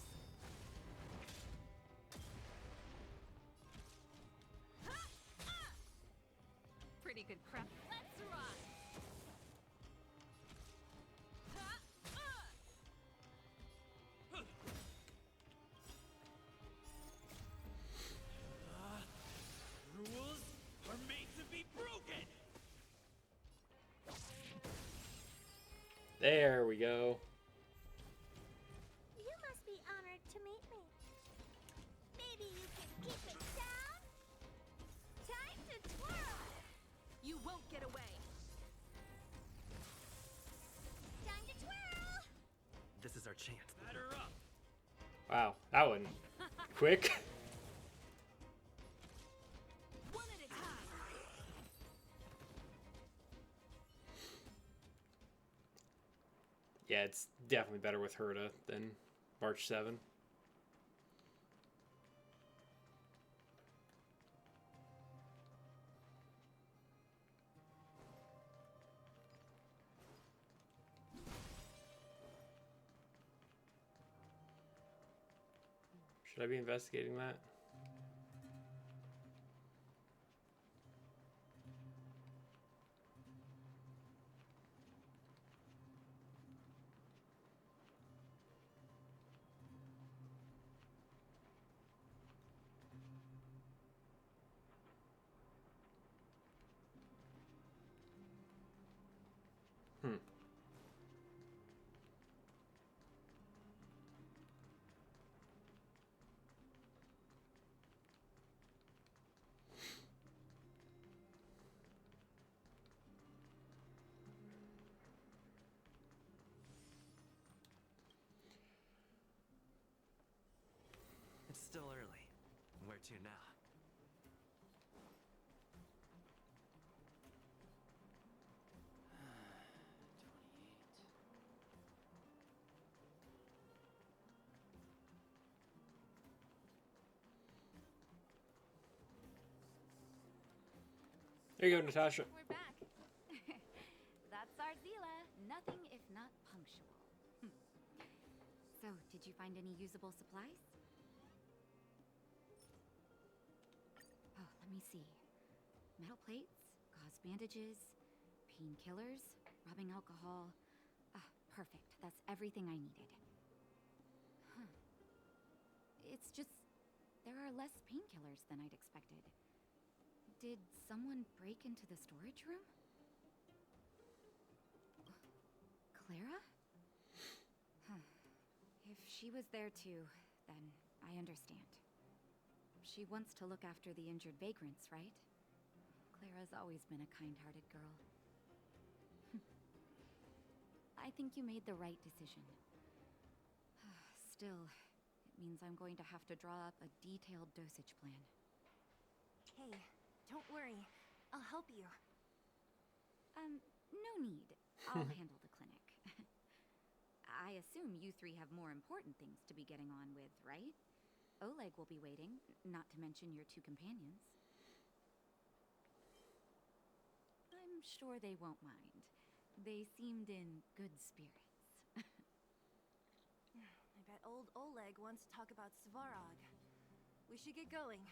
Pretty good crap. Let's run! Rules are made to be broken! There we go. You must be honored to meet me. Maybe you can keep it down? Time to twirl! You won't get away. Time to twirl! This is our chance. Batter up! Wow, that one quick. One at a time. Yeah, it's definitely better with Herta than March 7. Should I be investigating that? Hmm. It's still early. Where to now? There you go, Natasha. We're back. That's our Zila. Nothing if not punctual. So, did you find any usable supplies? Oh, let me see. Metal plates, gauze bandages, painkillers, rubbing alcohol. Ah, perfect. That's everything I needed. Huh. It's just, there are less painkillers than I'd expected. Did someone break into the storage room? Clara? Huh. If she was there too, then I understand. She wants to look after the injured vagrants, right? Clara's always been a kind-hearted girl. I think you made the right decision. Still, it means I'm going to have to draw up a detailed dosage plan. Hey, don't worry. I'll help you. No need. I'll handle the clinic. I assume you three have more important things to be getting on with, right? Oleg will be waiting, not to mention your two companions. I'm sure they won't mind. They seemed in good spirits. I bet old Oleg wants to talk about Svarog. We should get going.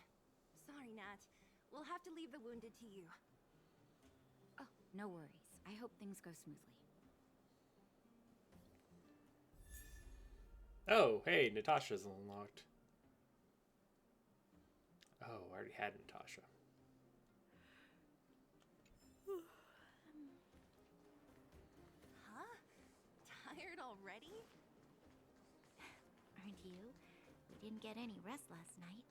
Sorry, Nat. We'll have to leave the wounded to you. Oh, no worries. I hope things go smoothly. Oh, hey, Natasha's unlocked. Oh, I already had Natasha. Huh? Tired already? Aren't you? We didn't get any rest last night.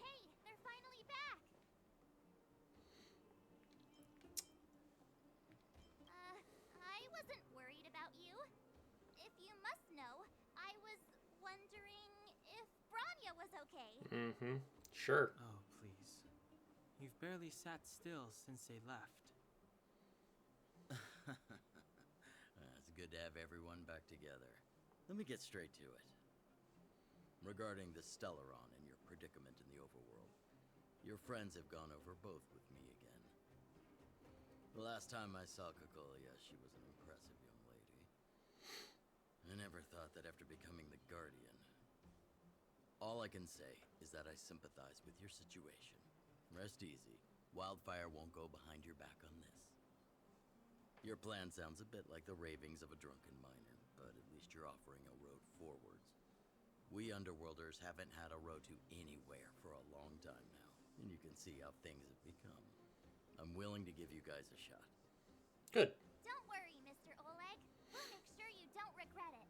Hey, they're finally back! I wasn't worried about you. If you must know, I was wondering if Branya was okay. Mm-hmm. Sure. Oh, please. You've barely sat still since they left. It's good to have everyone back together. Let me get straight to it. Regarding the Stellaron and your predicament in the overworld, your friends have gone over both with me again. The last time I saw Cocolia, she was an impressive young lady. I never thought that after becoming the Guardian. All I can say is that I sympathize with your situation. Rest easy. Wildfire won't go behind your back on this. Your plan sounds a bit like the ravings of a drunken miner, but at least you're offering a road forwards. We Underworlders haven't had a road to anywhere for a long time now, and you can see how things have become. I'm willing to give you guys a shot. Good. Don't worry, Mr. Oleg. We'll make sure you don't regret it.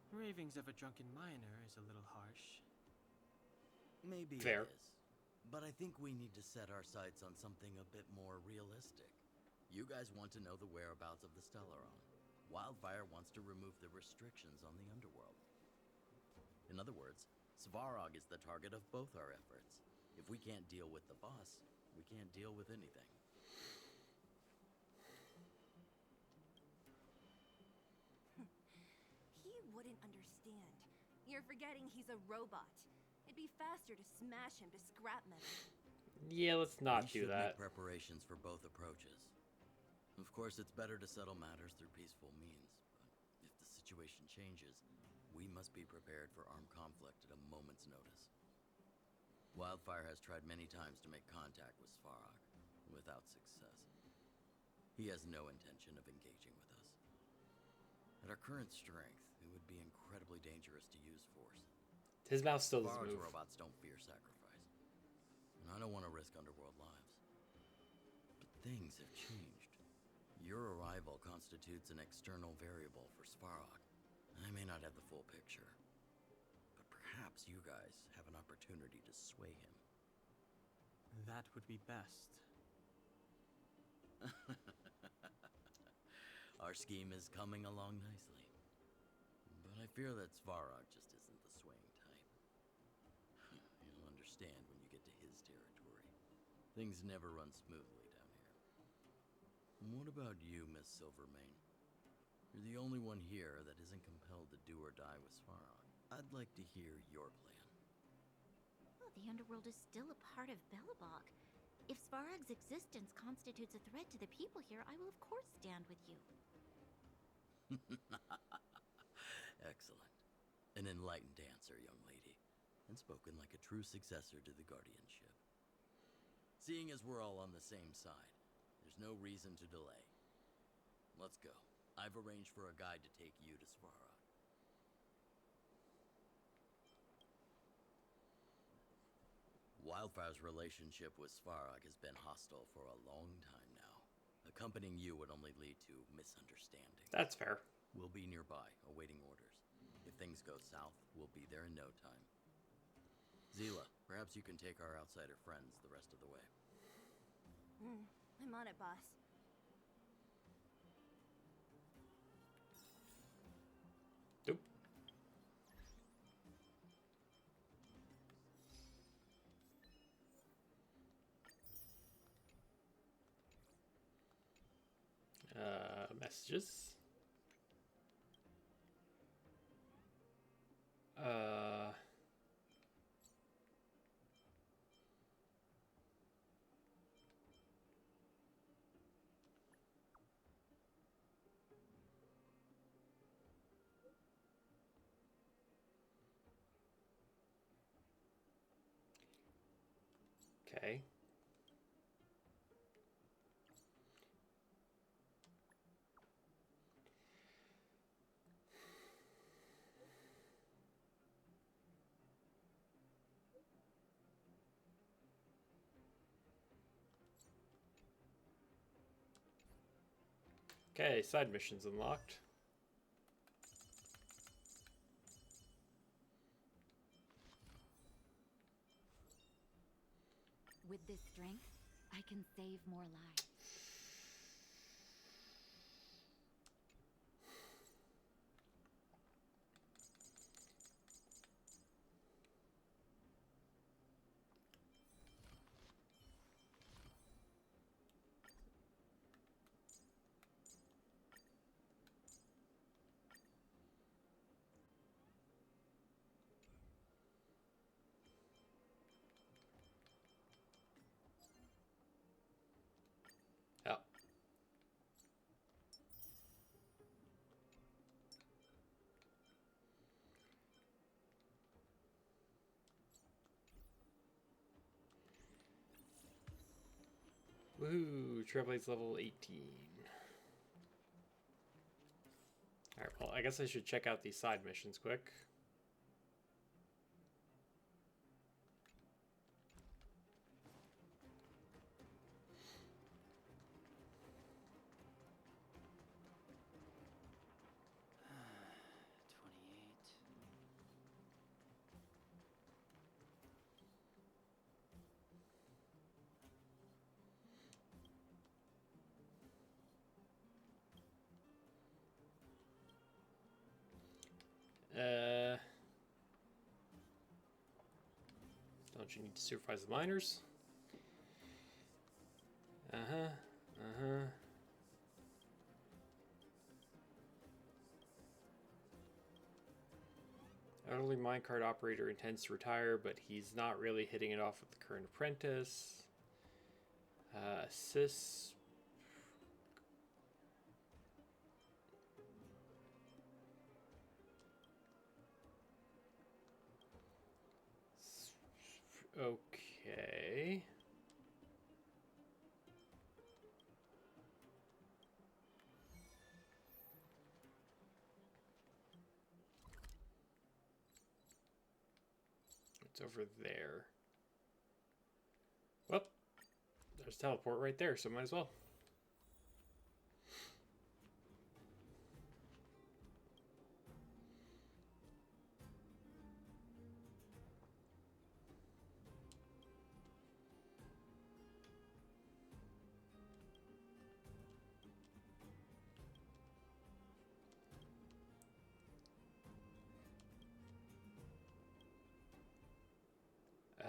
Ravings of a drunken miner is a little harsh. Maybe Fair. it is. But I think we need to set our sights on something a bit more realistic. You guys want to know the whereabouts of the Stellaron. Wildfire wants to remove the restrictions on the Underworld. In other words, Svarog is the target of both our efforts. If we can't deal with the boss, we can't deal with anything. He wouldn't understand. You're forgetting he's a robot. It'd be faster to smash him to scrap metal. Yeah, let's not We do should that. make preparations for both approaches. Of course, it's better to settle matters through peaceful means, but if the situation changes, we must be prepared for armed conflict at a moment's notice. Wildfire has tried many times to make contact with Svarog, without success. He has no intention of engaging with us. At our current strength, it would be incredibly dangerous to use force. His mouth still doesn't Svarog's move. robots don't fear sacrifice, and I don't want to risk Underworld lives. But things have changed. Your arrival constitutes an external variable for Svarog. I may not have the full picture, but perhaps you guys have an opportunity to sway him. That would be best. Our scheme is coming along nicely, but I fear that Svarog just isn't the swaying type. You'll understand when you get to his territory. Things never run smoothly down here. What about you, Miss Silvermane? You're the only one here that isn't compelled to do or die with Svarog. I'd like to hear your plan. Well, the Underworld is still a part of Belobog. If Svarog's existence constitutes a threat to the people here, I will of course stand with you. Excellent. An enlightened answer, young lady, and spoken like a true successor to the guardianship. Seeing as we're all on the same side, there's no reason to delay. Let's go. I've arranged for a guide to take you to Svarog. Wildfire's relationship with Svarog has been hostile for a long time now. Accompanying you would only lead to misunderstanding. That's fair. We'll be nearby, awaiting orders. If things go south, we'll be there in no time. Zila, perhaps you can take our outsider friends the rest of the way. I'm on it, boss. Nope. Messages. Okay. Okay, side missions unlocked. With this strength, I can save more lives. Woohoo! Trailblaze level 18. Alright, well, I guess I should check out these side missions quick. Don't you need to supervise the miners? Elderly minecart operator intends to retire, but he's not really hitting it off with the current apprentice. Assist. Okay. It's over there. Well, there's teleport right there, so might as well.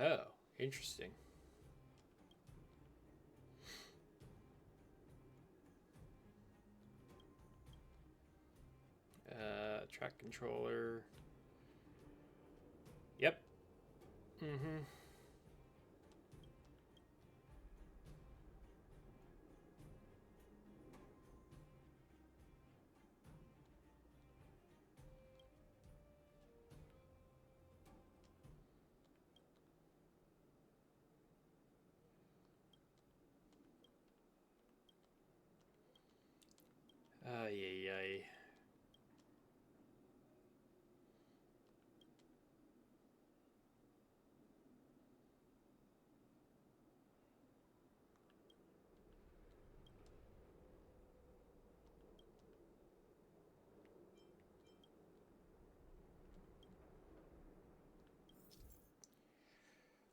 Oh, interesting. Track controller. Yep. Mm-hmm. Ay, ay, ay.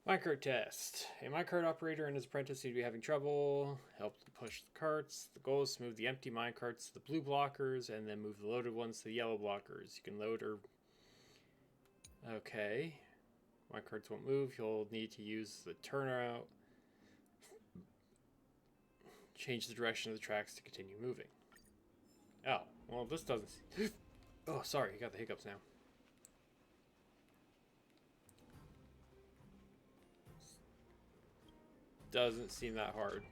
Minecart test. A minecart operator and his apprentice seem to be having trouble. Help to push the carts. The goal is to move the empty minecarts to the blue blockers and then move the loaded ones to the yellow blockers. You can load or... Okay. Minecarts won't move. You'll need to use the turnout. Change the direction of the tracks to continue moving. Oh, well this doesn't... Oh, sorry. I got the hiccups now. Doesn't seem that hard.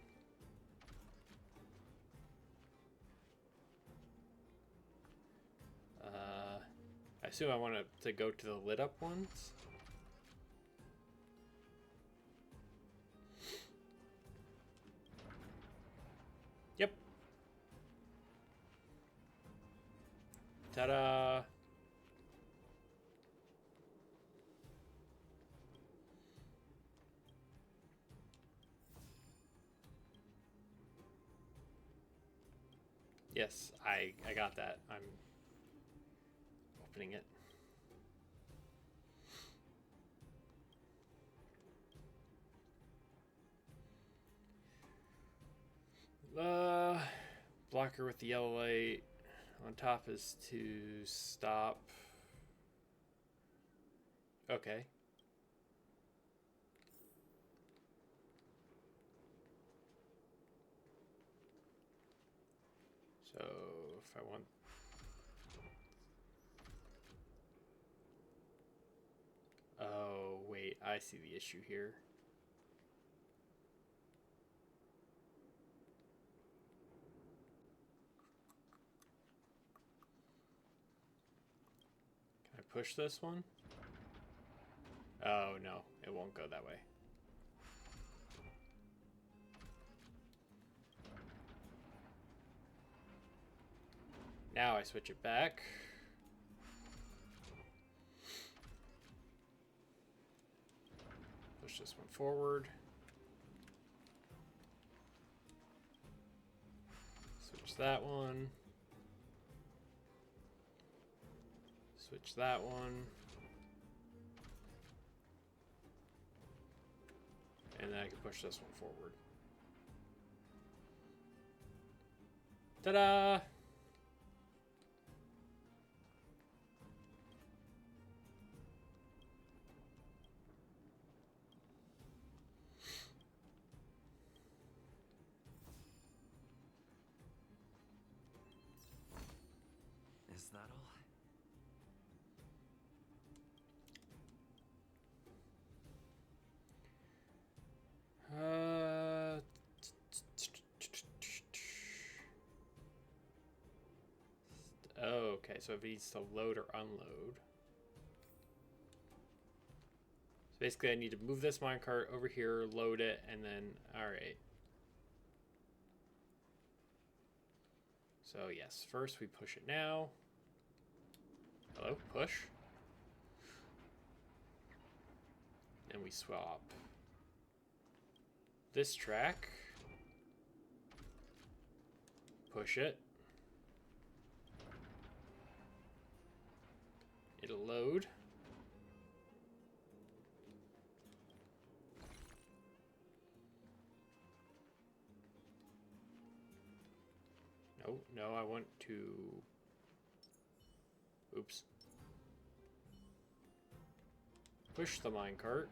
I assume I want to go to the lit up ones. Yep. Ta-da! Yes, I got that. I'm opening it. Blocker with the yellow light. On top is to stop. Okay. So if I want... Oh, wait, I see the issue here. Can I push this one? Oh, no, it won't go that way. Now I switch it back. Push this one forward. Switch that one. Switch that one. And then I can push this one forward. Ta-da! Is that all? Okay, so if it needs to load or unload. So basically I need to move this minecart over here, load it, and then, alright. So yes, first we push it now. Hello, push. And we swap this track. Push it. It'll load. No, I want to... Oops. Push the minecart.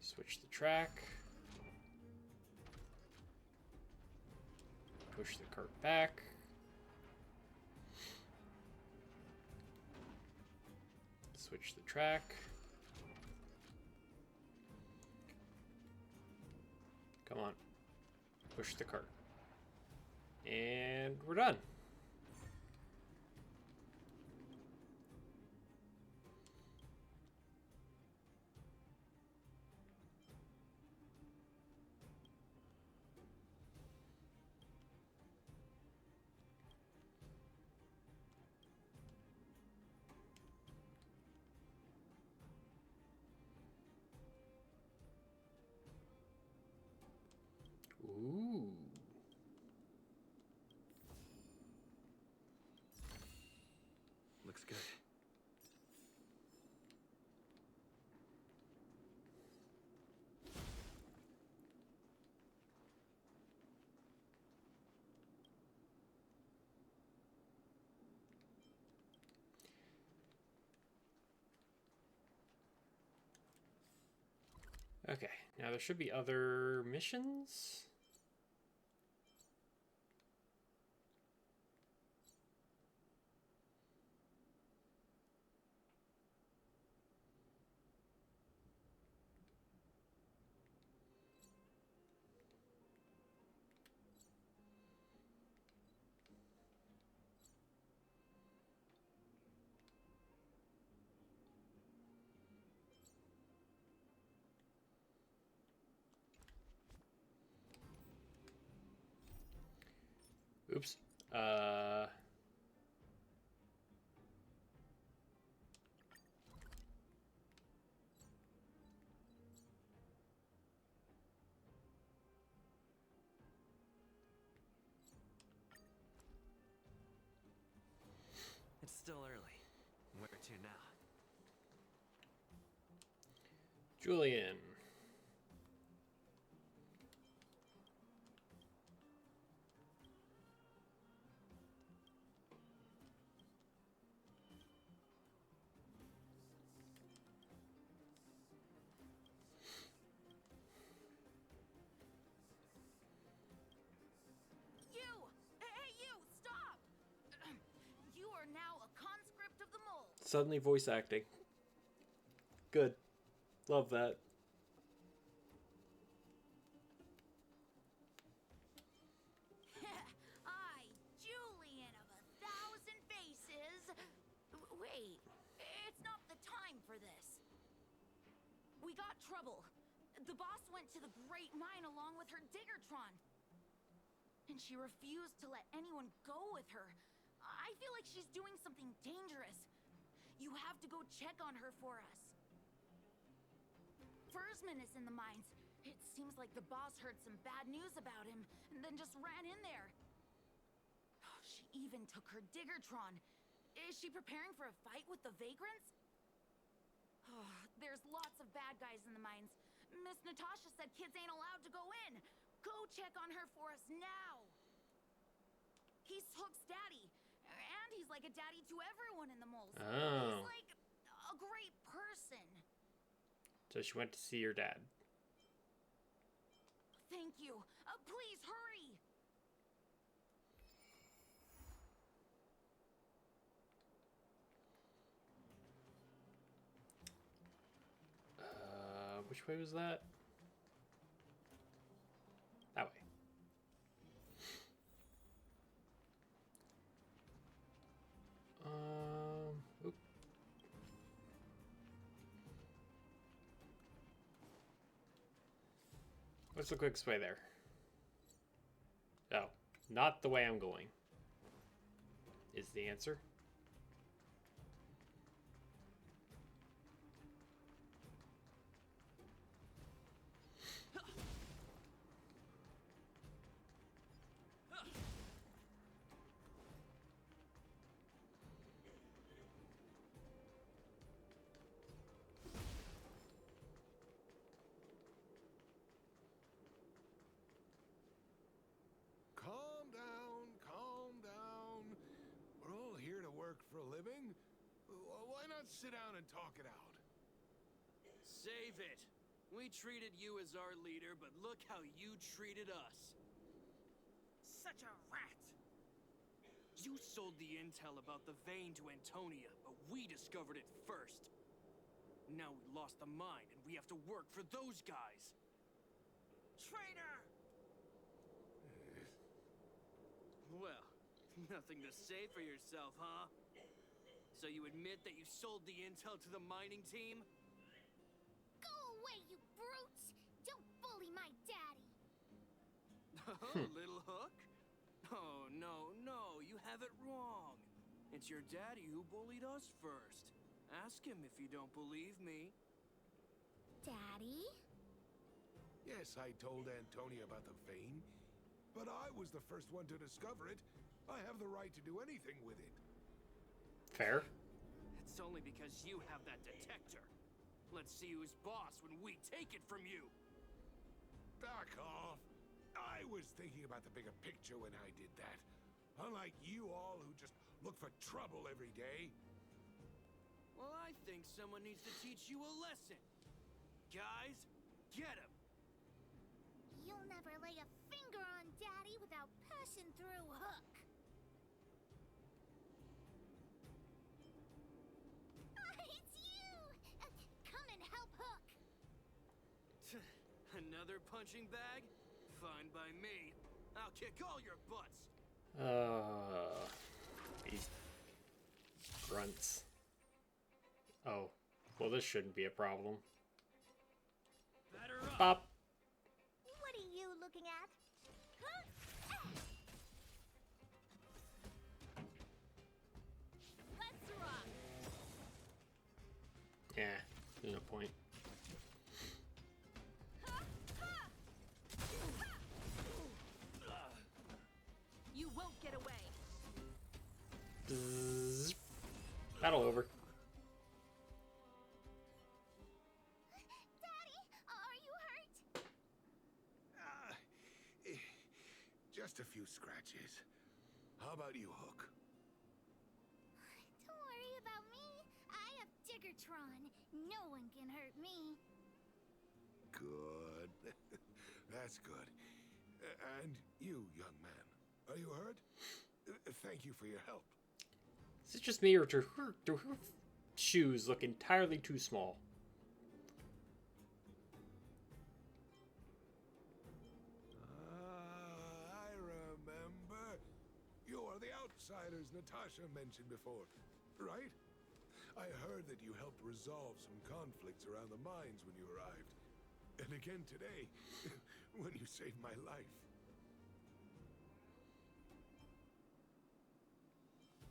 Switch the track. Push the cart back. Switch the track. Come on. Push the cart. And we're done. Ooh. Looks good. Okay, now there should be other missions. Oops. It's still early. Where to now? Julian. Suddenly voice acting. Good. Love that. I, Julian of 1,000 faces. Wait, it's not the time for this. We got trouble. The boss went to the Great Mine along with her Diggertron. And she refused to let anyone go with her. I feel like she's doing something dangerous. You have to go check on her for us. Fursman is in the mines. It seems like the boss heard some bad news about him and then just ran in there. She even took her Diggertron. Is she preparing for a fight with the vagrants? There's lots of bad guys in the mines. Miss Natasha said kids ain't allowed to go in. Go check on her for us now. He's Hook's daddy. And he's like a daddy to everyone in the moles. Oh. He's like a great person. So she went to see your dad. Thank you. Please hurry. Which way was that? That way. Oop. What's the quickest way there? Oh, not the way I'm going. Is the answer. Calm down. We're all here to work for a living. Why not sit down and talk it out? Save it. We treated you as our leader, but look how you treated us. Such a rat. You sold the intel about the vein to Antonia, but we discovered it first. Now we lost the mine, and we have to work for those guys. Traitor! Well, nothing to say for yourself, huh? So you admit that you sold the intel to the mining team? Go away, you brutes! Don't bully my daddy! Oh, little Hook? Oh, no, you have it wrong. It's your daddy who bullied us first. Ask him if you don't believe me. Daddy? Yes, I told Antonia about the vein, but I was the first one to discover it. I have the right to do anything with it. Fair. It's only because you have that detector. Let's see who's boss when we take it from you. Back off. I was thinking about the bigger picture when I did that. Unlike you all who just look for trouble every day. Well, I think someone needs to teach you a lesson. Guys, get him. You'll never lay a finger on Daddy without passing through Hook. It's you! Come and help Hook. Another punching bag? Fine by me. I'll kick all your butts. These grunts. Oh, well, this shouldn't be a problem. Batter up. Pop. What are you looking at? Let's rock. Yeah, there's no point. You won't get away. Bzzz. Battle over. Daddy, are you hurt? Just a few scratches. How about you, Hook? Don't worry about me. I have Diggertron. No one can hurt me. Good. That's good. And you, young man, are you hurt? Thank you for your help. Is it just me, or do her shoes look entirely too small? I remember. You are the outsiders Natasha mentioned before, right? I heard that you helped resolve some conflicts around the mines when you arrived. And again today, when you saved my life.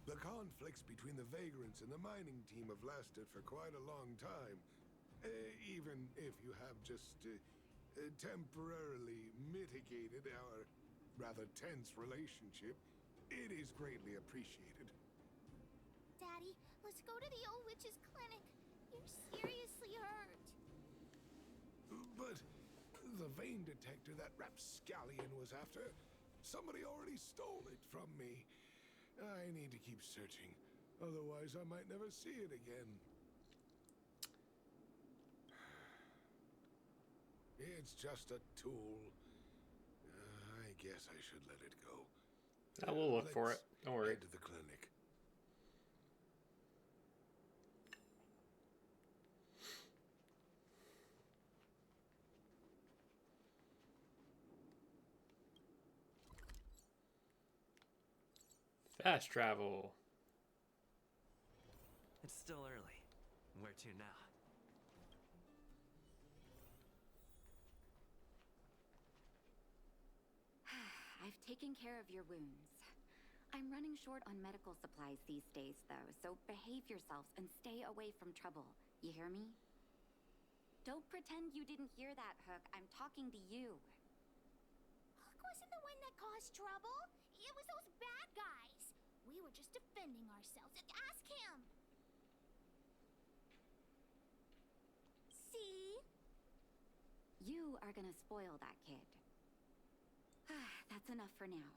The conflicts between the vagrants and the mining team have lasted for quite a long time. Even if you have just temporarily mitigated our rather tense relationship, it is greatly appreciated. Daddy, let's go to the old witch's clinic. You're seriously hurt. But the vein detector that rapscallion was after, somebody already stole it from me. I need to keep searching, otherwise I might never see it again. It's just a tool. I guess I should let it go. I will look for it. Don't worry. Head to the clinic. Fast travel. It's still early. Where to now? I've taken care of your wounds. I'm running short on medical supplies these days, though, so behave yourselves and stay away from trouble. You hear me? Don't pretend you didn't hear that, Hook. I'm talking to you. Hook wasn't the one that caused trouble. It was those bad guys. We were just defending ourselves. Ask him. See? You are gonna spoil that kid. That's enough for now.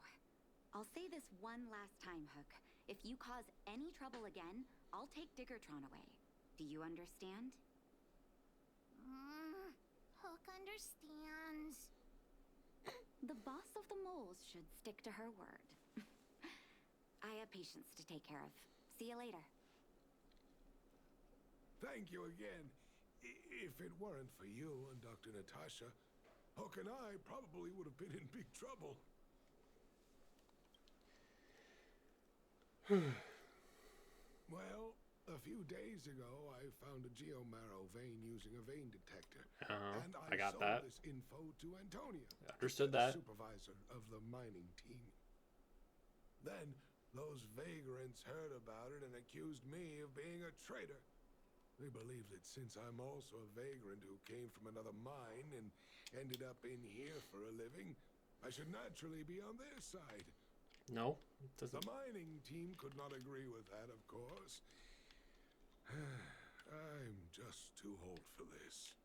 I'll say this one last time, Hook. If you cause any trouble again, I'll take Diggertron away. Do you understand? Hook understands. The boss of the moles should stick to her word. I have patients to take care of. See you later. Thank you again. If it weren't for you and Dr. Natasha, Hook and I probably would have been in big trouble. Well, a few days ago, I found a geomarrow vein using a vein detector. And I got sold that. this info to Antonia, Understood the that. supervisor of the mining team. Then those vagrants heard about it and accused me of being a traitor. They believe that since I'm also a vagrant who came from another mine and ended up in here for a living, I should naturally be on their side. No, it The doesn't. mining team could not agree with that, of course. I'm just too old for this.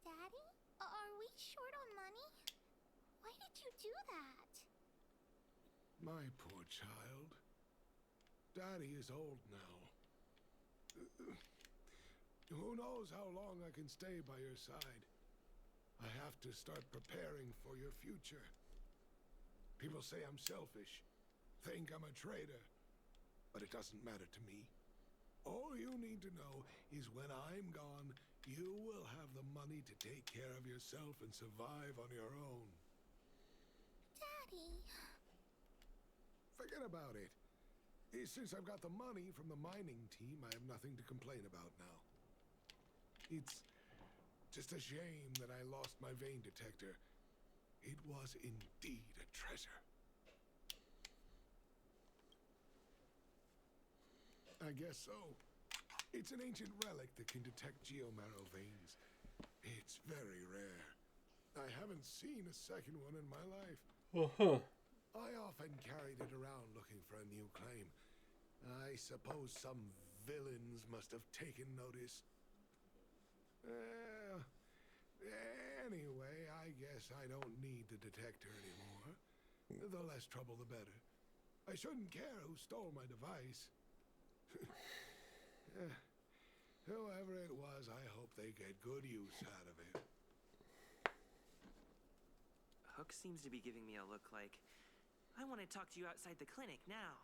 Daddy? Are we short on money? Why did you do that? My poor child. Daddy is old now. Who knows how long I can stay by your side? I have to start preparing for your future. People say I'm selfish, think I'm a traitor, but it doesn't matter to me. All you need to know is when I'm gone, you will have the money to take care of yourself and survive on your own. Daddy. Forget about it. Since I've got the money from the mining team, I have nothing to complain about now. It's just a shame that I lost my vein detector. It was indeed a treasure. I guess so. It's an ancient relic that can detect geomarrow veins. It's very rare. I haven't seen a second one in my life. I often carried it around looking for a new claim. I suppose some villains must have taken notice. Anyway, I guess I don't need the detector anymore. The less trouble, the better. I shouldn't care who stole my device. Whoever it was, I hope they get good use out of it. Hook seems to be giving me a look like, I want to talk to you outside the clinic now.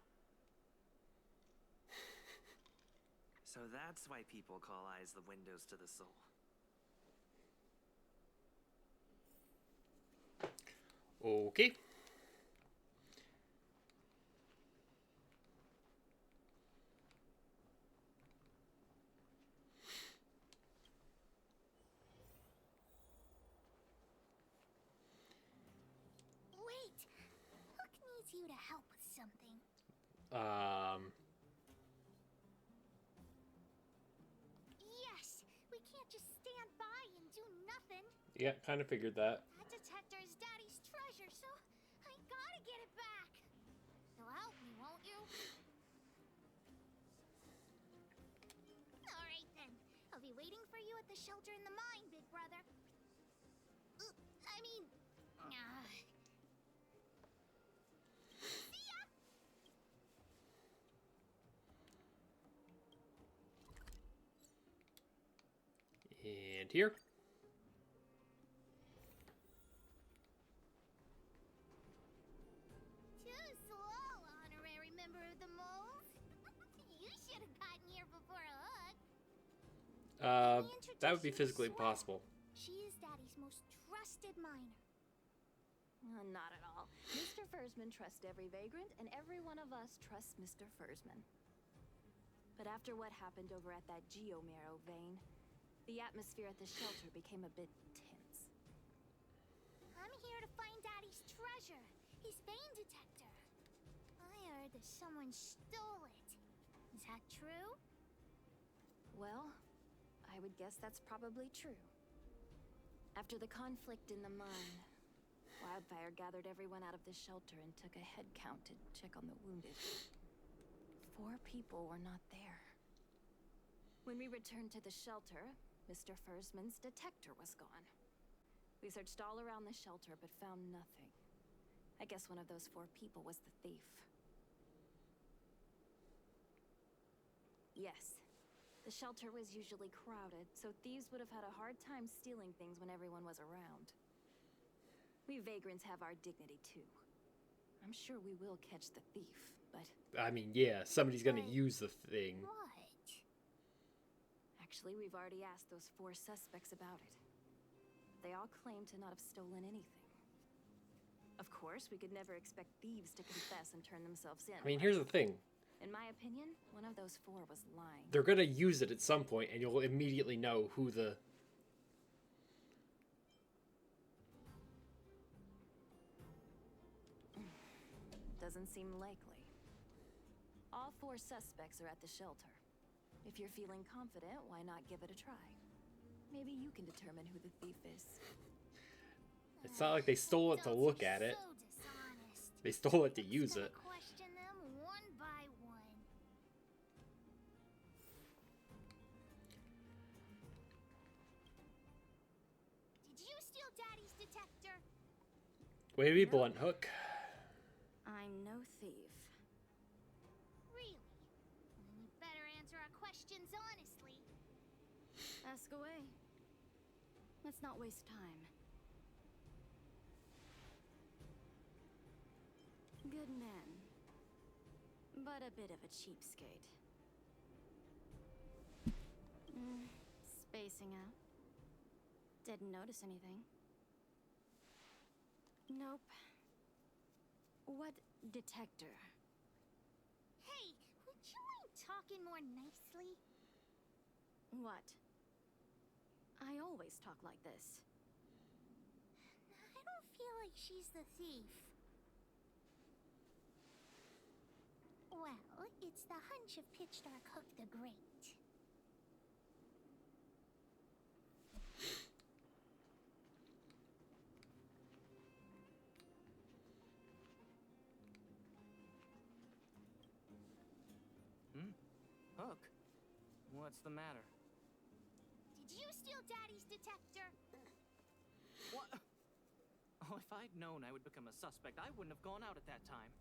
So that's why people call eyes the windows to the soul. Okay. to help with something. Yes, we can't just stand by and do nothing. Yeah, kind of figured that. That detector is Daddy's treasure, so I gotta get it back. You'll help me, won't you? Alright then. I'll be waiting for you at the shelter in the mine, big brother. See ya! And here. Too slow, honorary member of the moles. You should have gotten here before a hook. That would be physically impossible. She is Daddy's most trusted miner. Not at all. Mr. Fursman trusts every vagrant, and every one of us trusts Mr. Fursman. But after what happened over at that geomarrow vein, the atmosphere at the shelter became a bit tense. I'm here to find Daddy's treasure, his vein detector. I heard that someone stole it. Is that true? Well, I would guess that's probably true. After the conflict in the mine, Wildfire gathered everyone out of the shelter and took a head count to check on the wounded. 4 people were not there. When we returned to the shelter, Mr. Fursman's detector was gone. We searched all around the shelter but found nothing. I guess one of those 4 people was the thief. Yes, the shelter was usually crowded, so thieves would have had a hard time stealing things when everyone was around. We vagrants have our dignity too. I'm sure we will catch the thief, but... I mean, yeah, somebody's gonna use the thing. What? Actually, we've already asked those 4 suspects about it. They all claim to not have stolen anything. Of course, we could never expect thieves to confess and turn themselves in. I mean, here's the thing. In my opinion, one of those 4 was lying. They're gonna use it at some point, and you'll immediately know who the... Doesn't seem likely. All 4 suspects are at the shelter. If you're feeling confident, why not give it a try? Maybe you can determine who the thief is. It's not like they stole it to look at it. So dishonest. They stole it to use it. Question them one by one. Did you steal Daddy's detector? Way to be blunt, Hook. I'm no thief. Really? Then you better answer our questions honestly. Ask away. Let's not waste time. Good man, but a bit of a cheapskate. Spacing out. Didn't notice anything. Nope. What detector? Hey, would you mind talking more nicely? What? I always talk like this. I don't feel like she's the thief. Well, it's the hunch of Pitch Dark Hook the Great. Hook, what's the matter? Did you steal Daddy's detector? What? Oh, if I'd known I would become a suspect, I wouldn't have gone out at that time.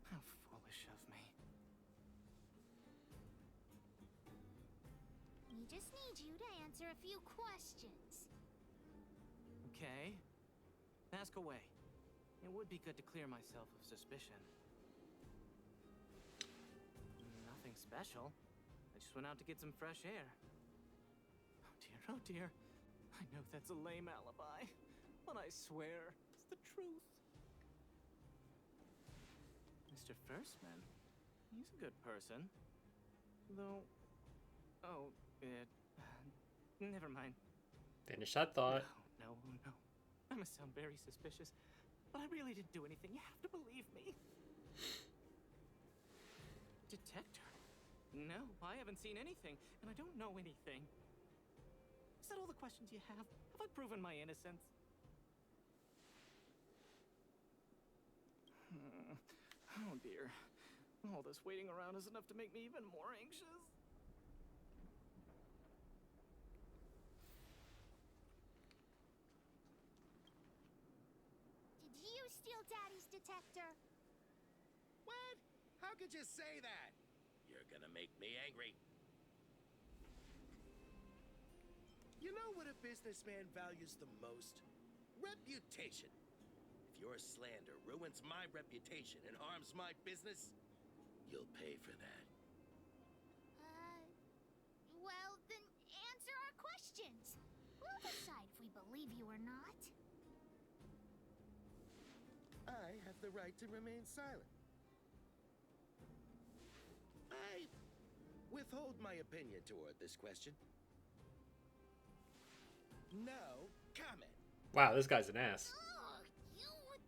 How foolish of me. We just need you to answer a few questions. Okay. Ask away. It would be good to clear myself of suspicion. Nothing special. I just went out to get some fresh air. Oh dear. I know that's a lame alibi, but I swear it's the truth. Mr. Fursman, he's a good person. Though... Oh, never mind. Finish that thought. No. I must sound very suspicious, but I really didn't do anything. You have to believe me. Detector? No, I haven't seen anything, and I don't know anything. Is that all the questions you have? Have I proven my innocence? Oh dear. All this waiting around is enough to make me even more anxious. Did you steal Daddy's detector? What? How could you say that? You're gonna make me angry. You know what a businessman values the most? Reputation. If your slander ruins my reputation and harms my business, you'll pay for that. Well, then answer our questions. We'll decide if we believe you or not. I have the right to remain silent. I withhold my opinion toward this question. No comment. Wow, this guy's an ass. Oh, you would...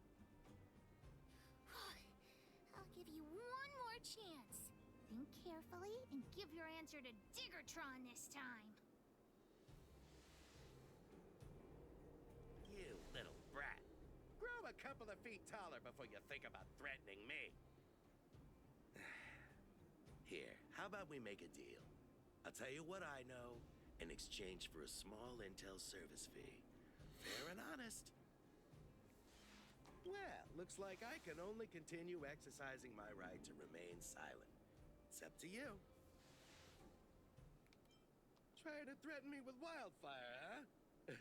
I'll give you one more chance. Think carefully and give your answer to Diggertron this time. You little brat. Grow a couple of feet taller before you think about threatening me. Here, how about we make a deal? I'll tell you what I know in exchange for a small intel service fee. Fair and honest. Well, looks like I can only continue exercising my right to remain silent. It's up to you. Try to threaten me with wildfire, huh?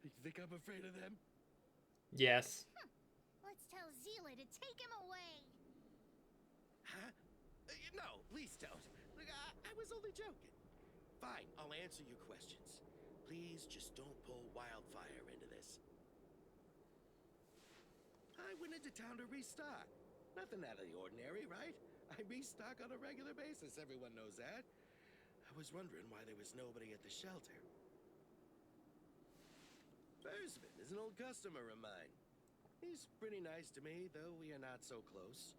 You think I'm afraid of them? Yes. Let's tell Zila to take him away. Huh? No, please don't. Look, I was only joking. Fine, I'll answer your questions. Please just don't pull wildfire into this. I went into town to restock. Nothing out of the ordinary, right? I restock on a regular basis, everyone knows that. I was wondering why there was nobody at the shelter. Bursman is an old customer of mine. He's pretty nice to me, though we are not so close.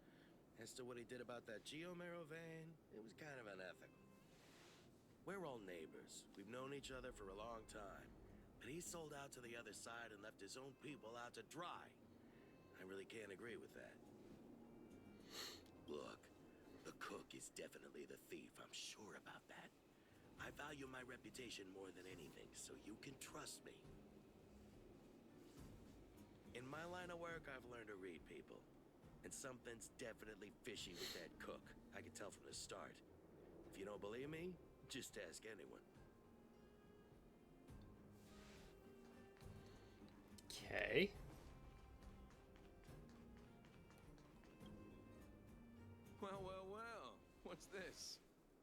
As to what he did about that Geomero vein, it was kind of unethical. We're all neighbors. We've known each other for a long time. But he sold out to the other side and left his own people out to dry. I really can't agree with that. Look, the cook is definitely the thief. I'm sure about that. I value my reputation more than anything, so you can trust me. In my line of work, I've learned to read people. And something's definitely fishy with that cook. I could tell from the start. If you don't believe me, just ask anyone. Okay. Well, well, well. What's this?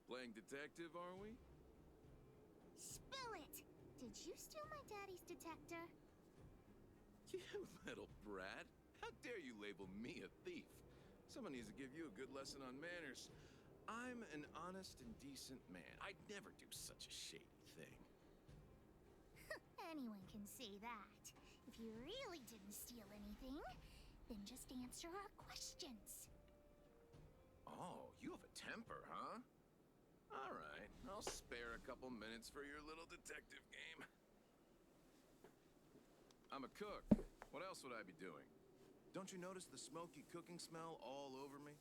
Playing detective, are we? Spill it! Did you steal my daddy's detector? You little brat. How dare you label me a thief? Someone needs to give you a good lesson on manners. I'm an honest and decent man. I'd never do such a shady thing. Anyone can say that. If you really didn't steal anything, then just answer our questions. Oh, you have a temper, huh? All right, I'll spare a couple minutes for your little detective game. I'm a cook. What else would I be doing? Don't you notice the smoky cooking smell all over me?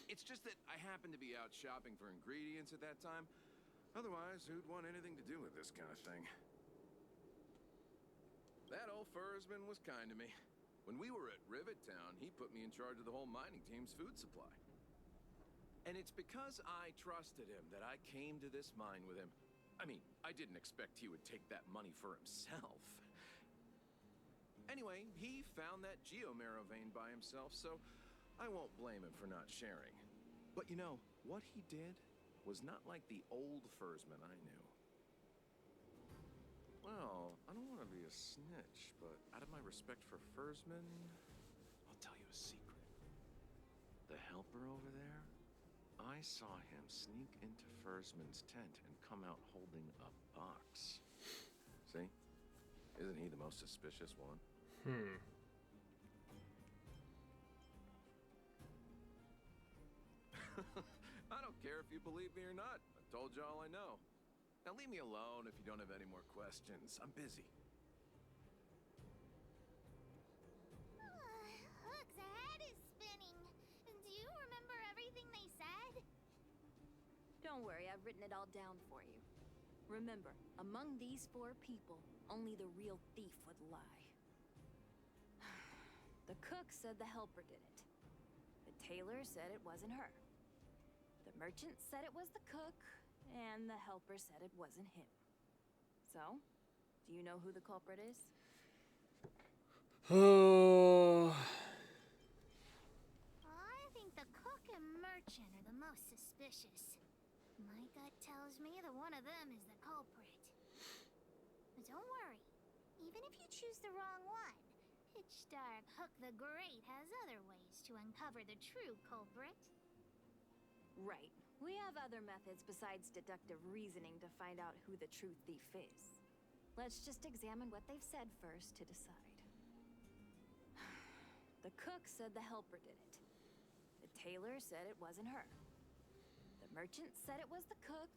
It's just that I happened to be out shopping for ingredients at that time. Otherwise, who'd want anything to do with this kind of thing? That old Fursman was kind to me. When we were at Rivet Town, he put me in charge of the whole mining team's food supply. And it's because I trusted him that I came to this mine with him. I mean, I didn't expect he would take that money for himself. Anyway, he found that Geomero vein by himself, so I won't blame him for not sharing. But you know, what he did was not like the old Fursman I knew. Well, I don't want to be a snitch, but out of my respect for Fursman, I'll tell you a secret. The helper over there, I saw him sneak into Fursman's tent and come out holding a box. See? Isn't he the most suspicious one? I don't care if you believe me or not. I told you all I know. Now leave me alone if you don't have any more questions. I'm busy. Hook's head is spinning. Do you remember everything they said? Don't worry, I've written it all down for you. Remember, among these 4 people, only the real thief would lie. The cook said the helper did it. The tailor said it wasn't her. The merchant said it was the cook, and the helper said it wasn't him. So, do you know who the culprit is? Oh. I think the cook and merchant are the most suspicious. My gut tells me that one of them is the culprit. But don't worry. Even if you choose the wrong one, Pitch Dark Hook the Great has other ways to uncover the true culprit. Right. We have other methods besides deductive reasoning to find out who the true thief is. Let's just examine what they've said first to decide. The cook said the helper did it. The tailor said it wasn't her. The merchant said it was the cook,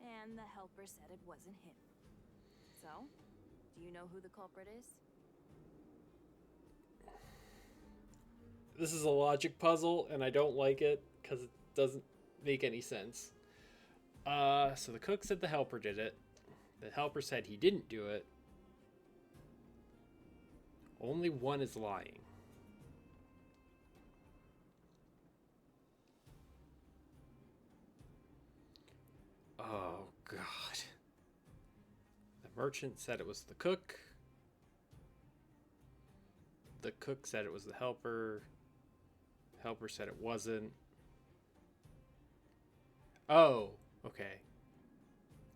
and the helper said it wasn't him. So, do you know who the culprit is? This is a logic puzzle, and I don't like it because it doesn't make any sense. So the cook said the helper did it. The helper said he didn't do it. Only one is lying. Oh, God. The merchant said it was the cook. The cook said it was the helper. The helper said it wasn't. Oh, okay.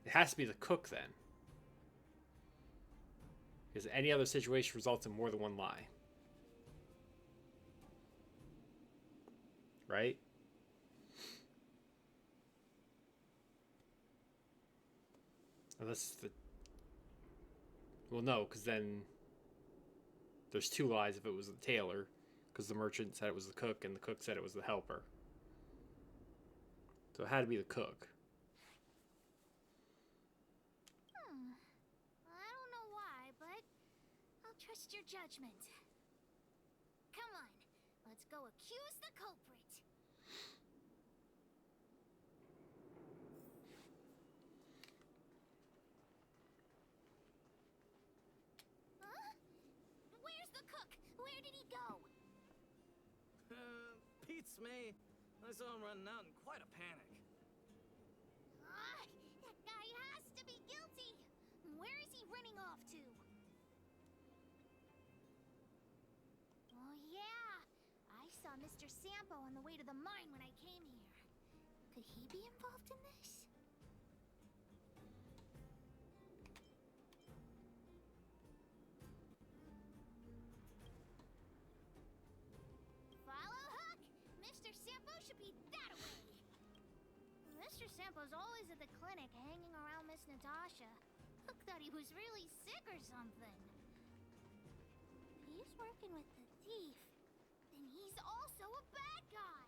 It has to be the cook then. Because any other situation results in more than one lie. Right? Unless the... Well, no, because then there's 2 lies if it was the tailor. Because the merchant said it was the cook and the cook said it was the helper. So it had to be the cook. I don't know why, but I'll trust your judgment. Come on, let's go accuse the culprit. Huh? Where's the cook? Where did he go? Beats me. I saw him running out in quite a panic. That guy has to be guilty. Where is he running off to? Oh yeah, I saw Mr. Sampo on the way to the mine when I came here. Could he be involved in this? Follow Hook! Mr. Sampo should be that way. Mr. Sampo's always at the clinic hanging around Miss Natasha. Hook thought he was really sick or something. If he's working with the thief, then he's also a bad guy.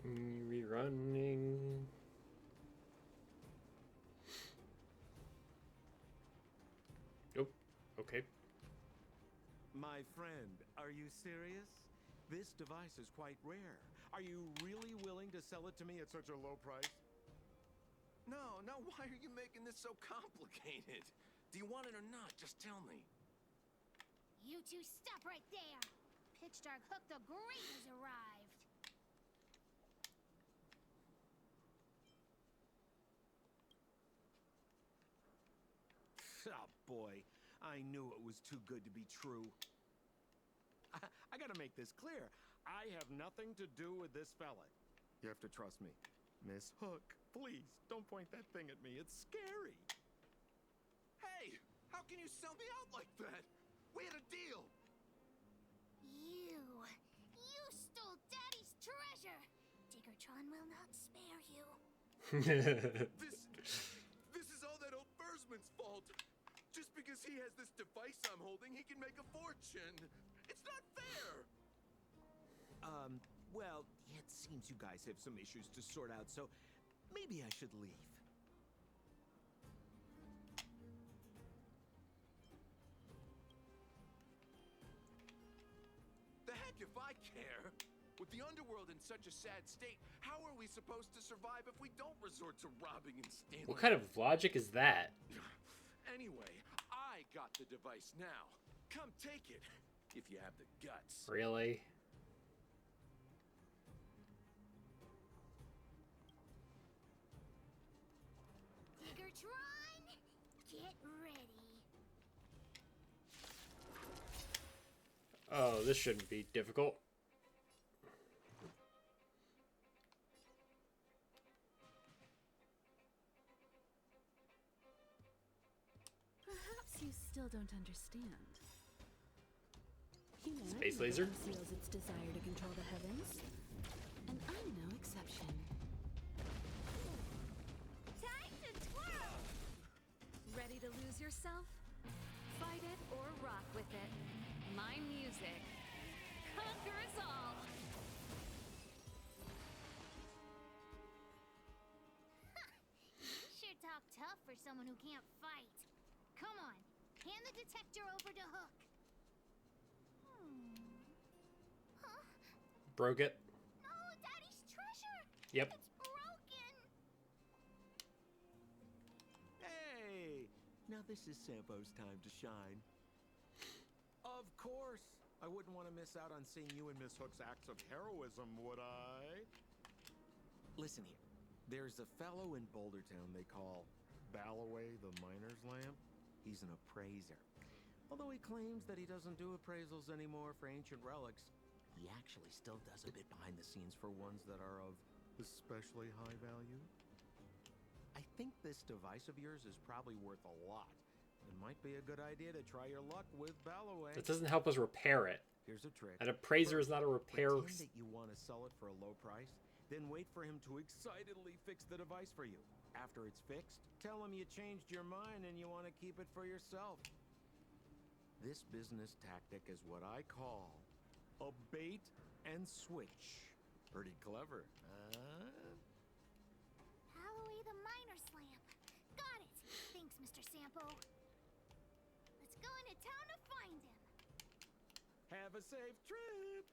Rerunning. Oh, okay. My friend, are you serious? This device is quite rare. Are you really willing to sell it to me at such a low price? No, why are you making this so complicated? Do you want it or not? Just tell me. You two stop right there. Pitch Dark Hook the Great has arrived. Oh boy, I knew it was too good to be true. I gotta make this clear. I have nothing to do with this fella. You have to trust me. Miss Hook, please, don't point that thing at me. It's scary. Hey, how can you sell me out like that? We had a deal. You stole Daddy's treasure. Diggertron will not spare you. This is all that old Bursman's fault. Just because because he has this device I'm holding, he can make a fortune. It's not fair. Well, it seems you guys have some issues to sort out, so maybe I should leave. The heck if I care? With the underworld in such a sad state, how are we supposed to survive if we don't resort to robbing and stealing? What kind of logic is that? Anyway, I got the device now. Come take it, if you have the guts. Really? Diggertron, get ready. Oh, this shouldn't be difficult. Perhaps you still don't understand. Humanity Space laser? conceals its desire to control the heavens, and I'm no exception. Time to twirl! Ready to lose yourself? Fight it or rock with it. My music. Conquer us all! You sure talk tough for someone who can't fight. Come on, hand the detector over to Hook. Huh? Broke it. No, Daddy's treasure! Yep. It's broken! Hey! Now this is Sampo's time to shine. Of course! I wouldn't want to miss out on seeing you and Miss Hook's acts of heroism, would I? Listen here. There's a fellow in Boulder Town they call Balloway the Miner's Lamp. He's an appraiser. Although he claims that he doesn't do appraisals anymore for ancient relics, he actually still does a bit behind the scenes for ones that are of especially high value. I think this device of yours is probably worth a lot. It might be a good idea to try your luck with Balloway. That doesn't help us repair it. Here's a trick. An appraiser is not a repair. Pretend that you want to sell it for a low price, then wait for him to excitedly fix the device for you. After it's fixed, tell him you changed your mind and you want to keep it for yourself. This business tactic is what I call a bait and switch. Pretty clever, Balloway the Miner's Lamp. Got it. Thanks, Mr. Sampo. Let's go into town to find him. Have a safe trip!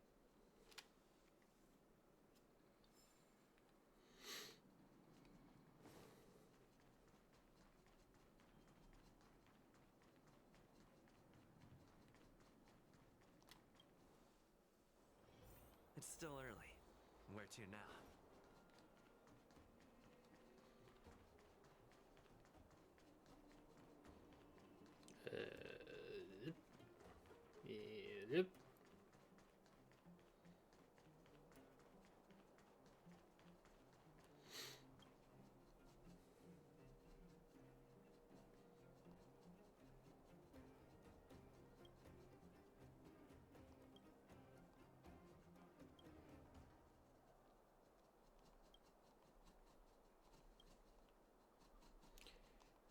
It's still early. Where to now? Yep.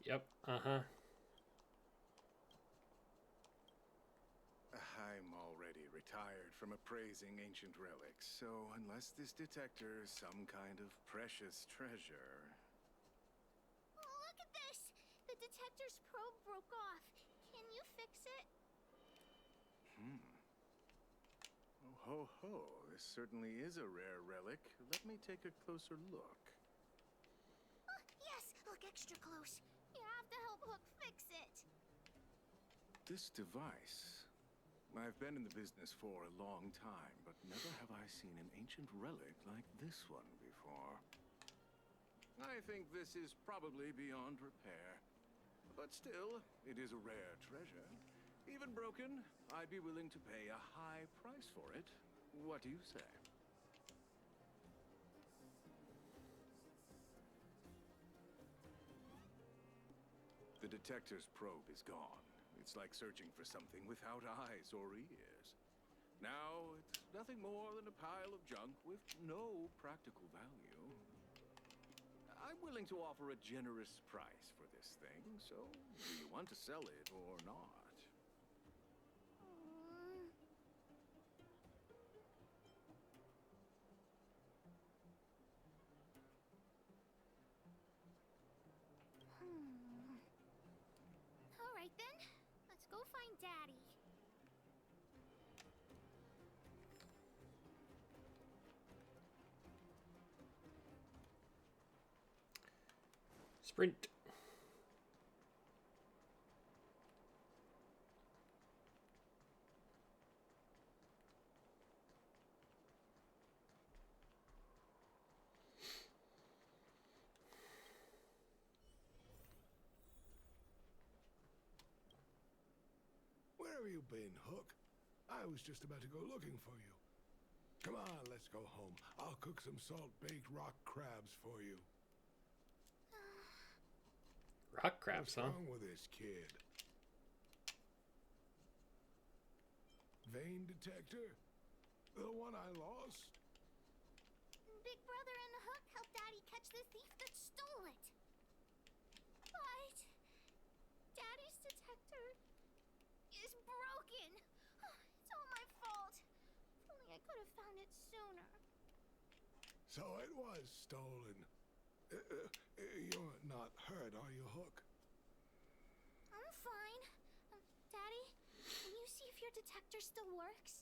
Yep. Uh-huh. I'm already retired from appraising ancient relics, so unless this detector is some kind of precious treasure... Oh, look at this! The detector's probe broke off. Can you fix it? Oh, ho, ho. This certainly is a rare relic. Let me take a closer look. Oh, yes! Look extra close. You have to help Hook fix it. This device... I've been in the business for a long time, but never have I seen an ancient relic like this one before. I think this is probably beyond repair. But still, it is a rare treasure. Even broken, I'd be willing to pay a high price for it. What do you say? The detector's probe is gone. It's like searching for something without eyes or ears. Now, it's nothing more than a pile of junk with no practical value. I'm willing to offer a generous price for this thing, so do you want to sell it or not? All right then, let's go find Daddy. Sprint. Where have you been, Hook? I was just about to go looking for you. Come on, let's go home. I'll cook some salt-baked rock crabs for you. Rock crabs, What's huh? wrong with this kid? Vein detector? The one I lost? Big Brother and Hook helped Daddy catch the thief that stole it. But Daddy's detector is broken. It's all my fault. If only I could have found it sooner. So it was stolen. You're not hurt, are you, Hook? I'm fine. Daddy, can you see if your detector still works?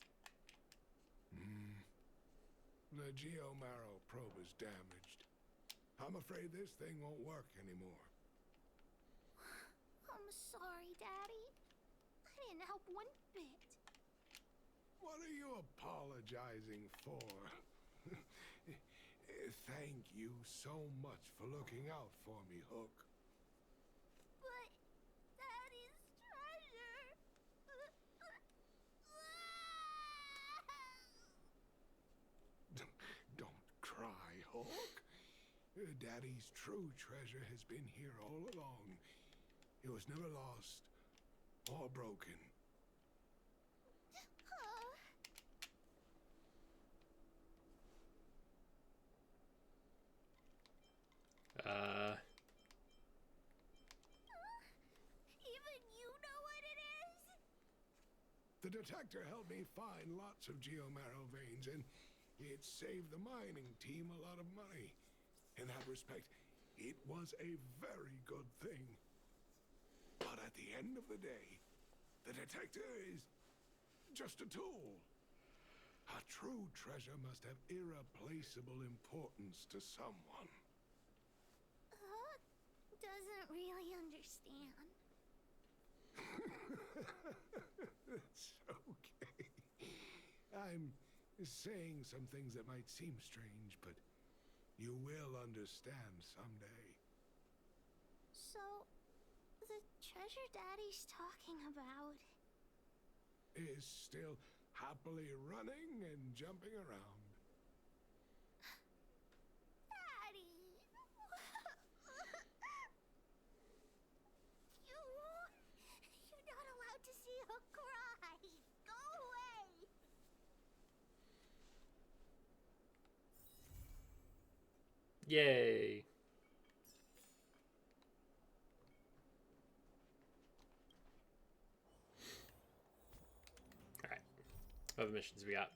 The geomarrow probe is damaged. I'm afraid this thing won't work anymore. I'm sorry, Daddy. I didn't help one bit. What are you apologizing for? Thank you so much for looking out for me, Hook. But Daddy's treasure. Don't cry, Hook. Daddy's true treasure has been here all along. It was never lost or broken. Even you know what it is? The detector helped me find lots of geomarrow veins, and it saved the mining team a lot of money. In that respect, it was a very good thing. But at the end of the day, the detector is just a tool. A true treasure must have irreplaceable importance to someone. Hook doesn't really understand. It's okay. I'm saying some things that might seem strange, but you will understand someday. So, the treasure Daddy's talking about is still happily running and jumping around. Daddy! You're not allowed to see Hook cry. Go away! Yay. Alright. What other missions we got?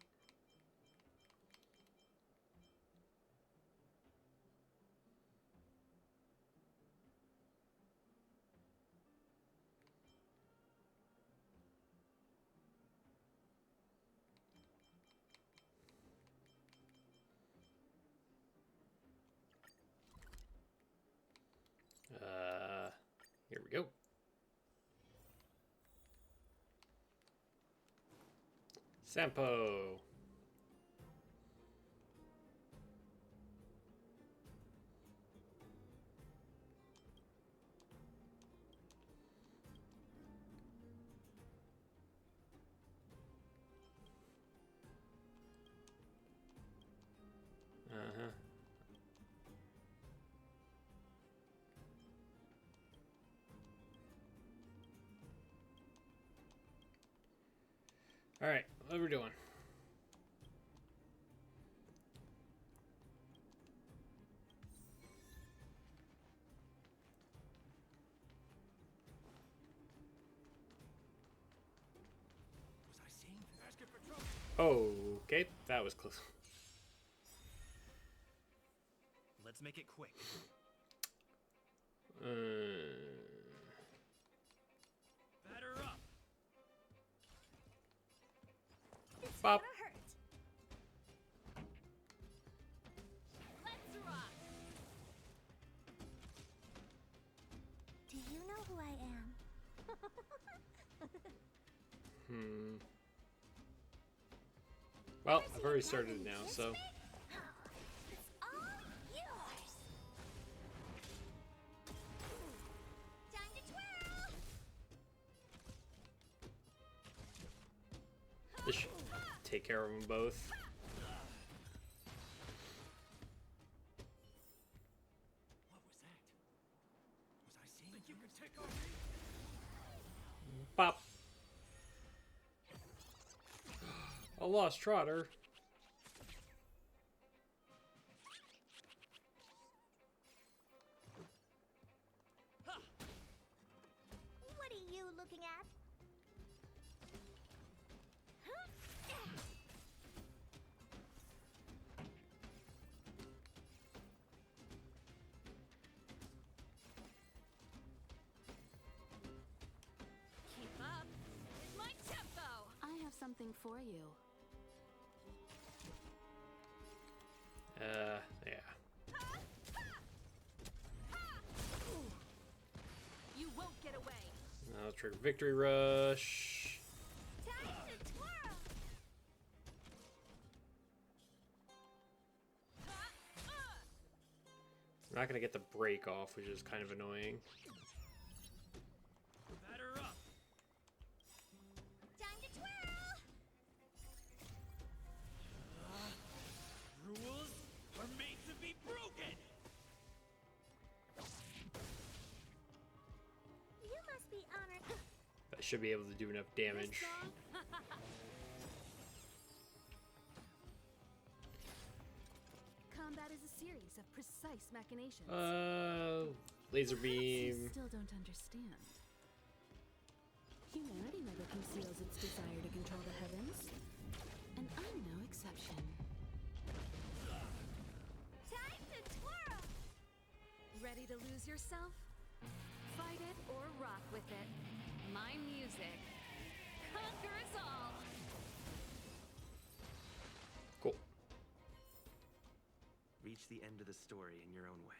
Here we go. Sampo. Uh-huh. All right, what are we doing? Okay, that was close. Let's make it quick. Batter up. Bop. Let's rock. Do you know who I am? Well, I've already started it now, so. It's all yours. Time to twirl. This should take care of them both. What was that? Was I seeing? Think you could take on me? Bop. A lost trotter. What are you looking at? Keep up. It's my tempo. I have something for you. Yeah. You won't get away. Now let's trigger Victory Rush. Time to twirl. I'm not gonna get the break off, which is kind of annoying. Batter up. Time to twirl. Rules are made to be broken. You must be honored. I should be able to do enough damage. Combat is a series of precise machinations. Laser You beam. still don't understand. Humanity never conceals its desire to control the heavens. And I'm no exception. Time to twirl. Ready to lose yourself? Fight it or rock with it. My music conquers all. Cool. Reach the end of the story in your own way.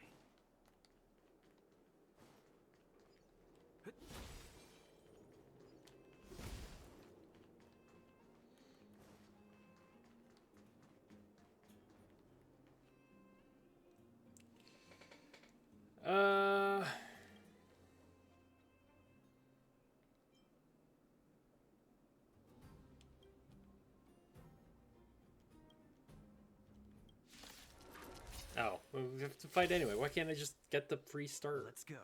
Oh, well, we have to fight anyway. Why can't I just get the free start? Let's go.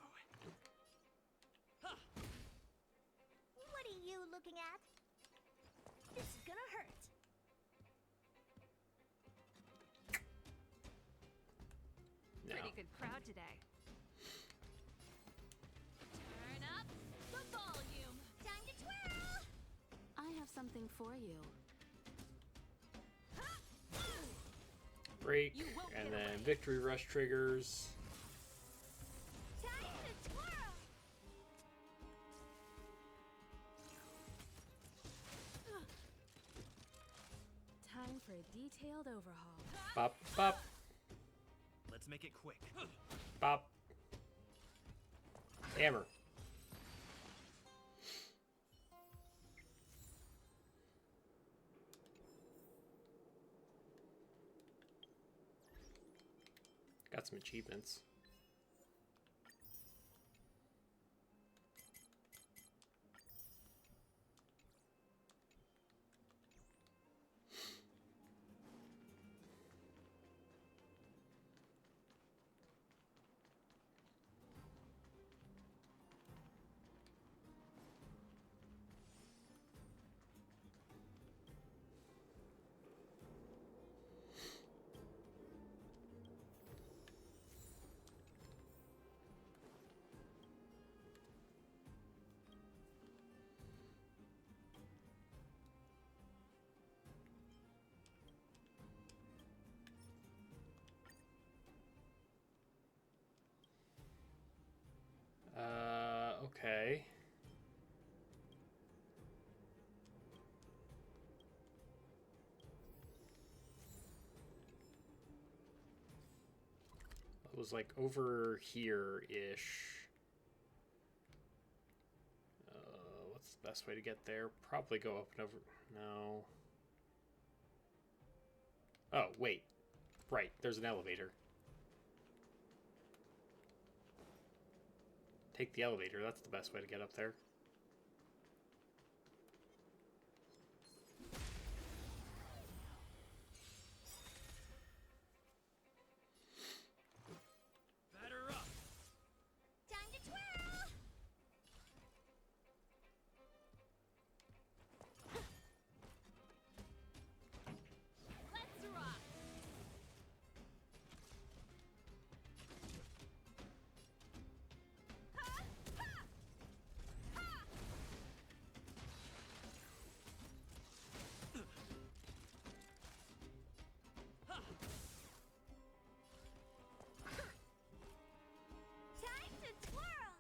What are you looking at? It's gonna hurt. No. Pretty good crowd today. Turn up the volume. Time to twirl. I have something for you. Break, You won't and get then away. Victory Rush triggers. Time to twirl. Time for a detailed overhaul. Bop, bop, Let's make it quick. bop. Hammer. Got some achievements. was like over here-ish. What's the best way to get there? Probably go up and over. No. Oh, wait. Right, there's an elevator. Take the elevator, that's the best way to get up there. Batter up! Time to twirl! Let's rock! Ha! Ha! Ha! Time to twirl!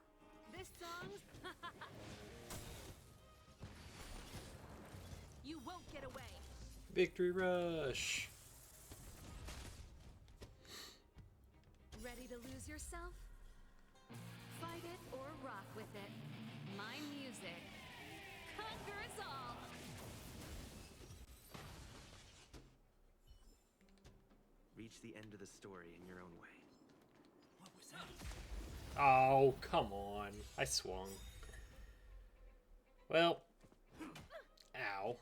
This song's... You won't get away. Victory rush! Ready to lose yourself? Fight it or rock with it. My music conquers all. Reach the end of the story in your own way. What was that? Oh, come on. I swung. Well. Ow.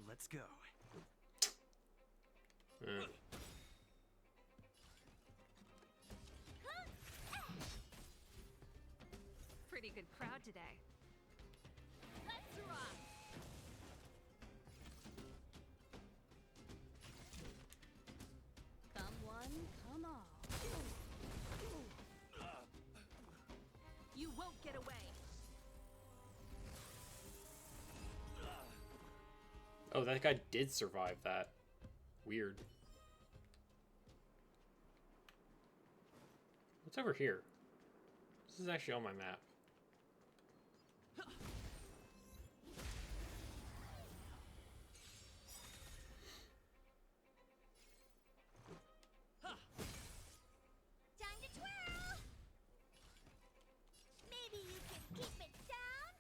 Let's go. Pretty good crowd today. Let's rock! Come one, come all. You won't get away. Oh, that guy did survive that. Weird. What's over here? This is actually on my map. Time to twirl! Maybe you can keep it down?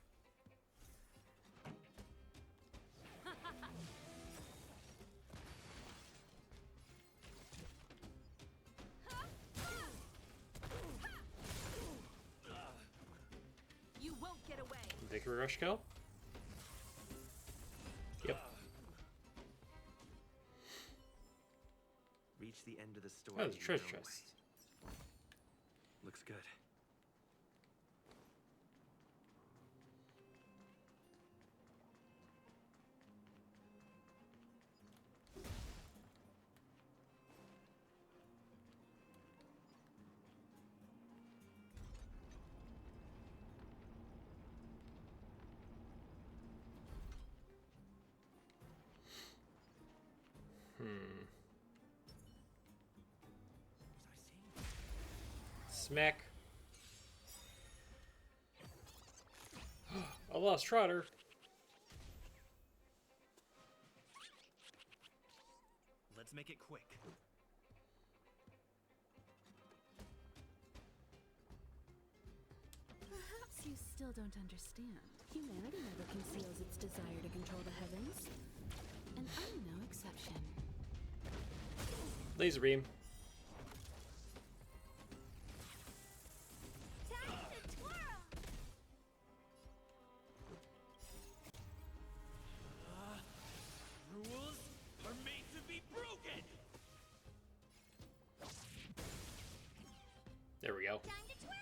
You won't get away. Victory rush kill? Yep. Reach the end of the story. Oh, there's a in your treasure own chest. way. Looks good. Smack. A lost trotter. Let's make it quick. Perhaps you still don't understand. Humanity never conceals its desire to control the heavens. And I'm no exception. Laser beam. Time to twirl! Rules are made to be broken! There we go. Time to twirl!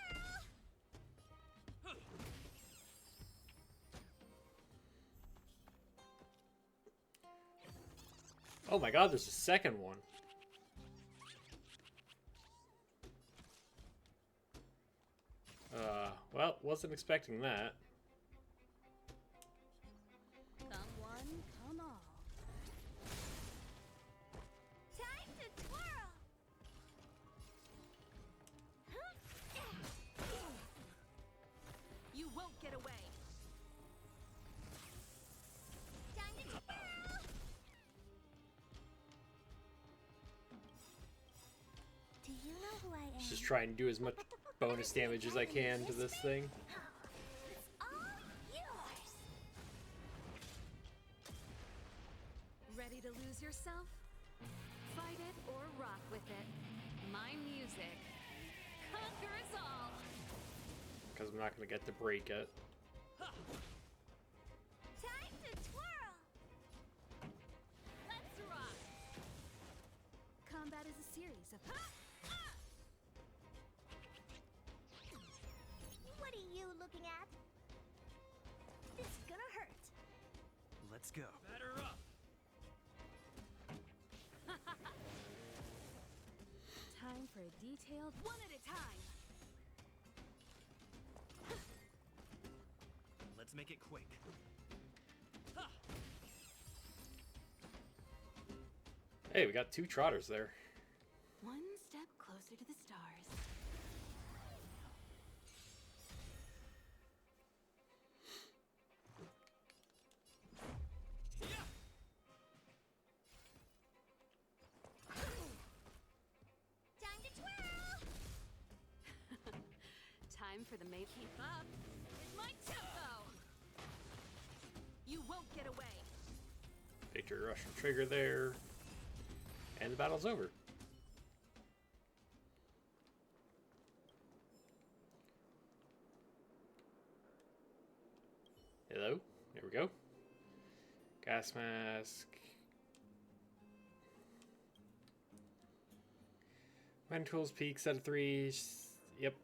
Oh my god, there's a second one. Well, wasn't expecting that. Come one, come all. Time to twirl! You won't get away. Time to twirl! try and do as much bonus damage as I can to this thing. It's all yours. Ready to lose yourself? Fight it or rock with it. My music conquers all. Because I'm not going to get to break it. Time to twirl. Let's rock. Combat is a series of... What are you looking at? This is gonna hurt. Let's go. Batter up! Time for a detailed one at a time. Let's make it quick. Hey, we got 2 trotters there. One step closer to the stars. Time to twirl. Time for the mate. Keep up with my tempo. You won't get away. Victory Russian trigger there. And the battle's over. Hello? There we go. Gas mask. When tools peak, set of 3. Yep.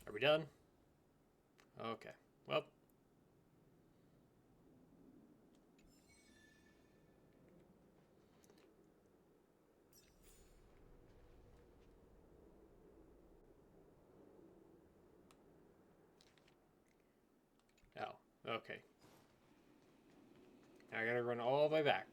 Are we done? Okay. Well. Oh, okay. Now I gotta run all the way back.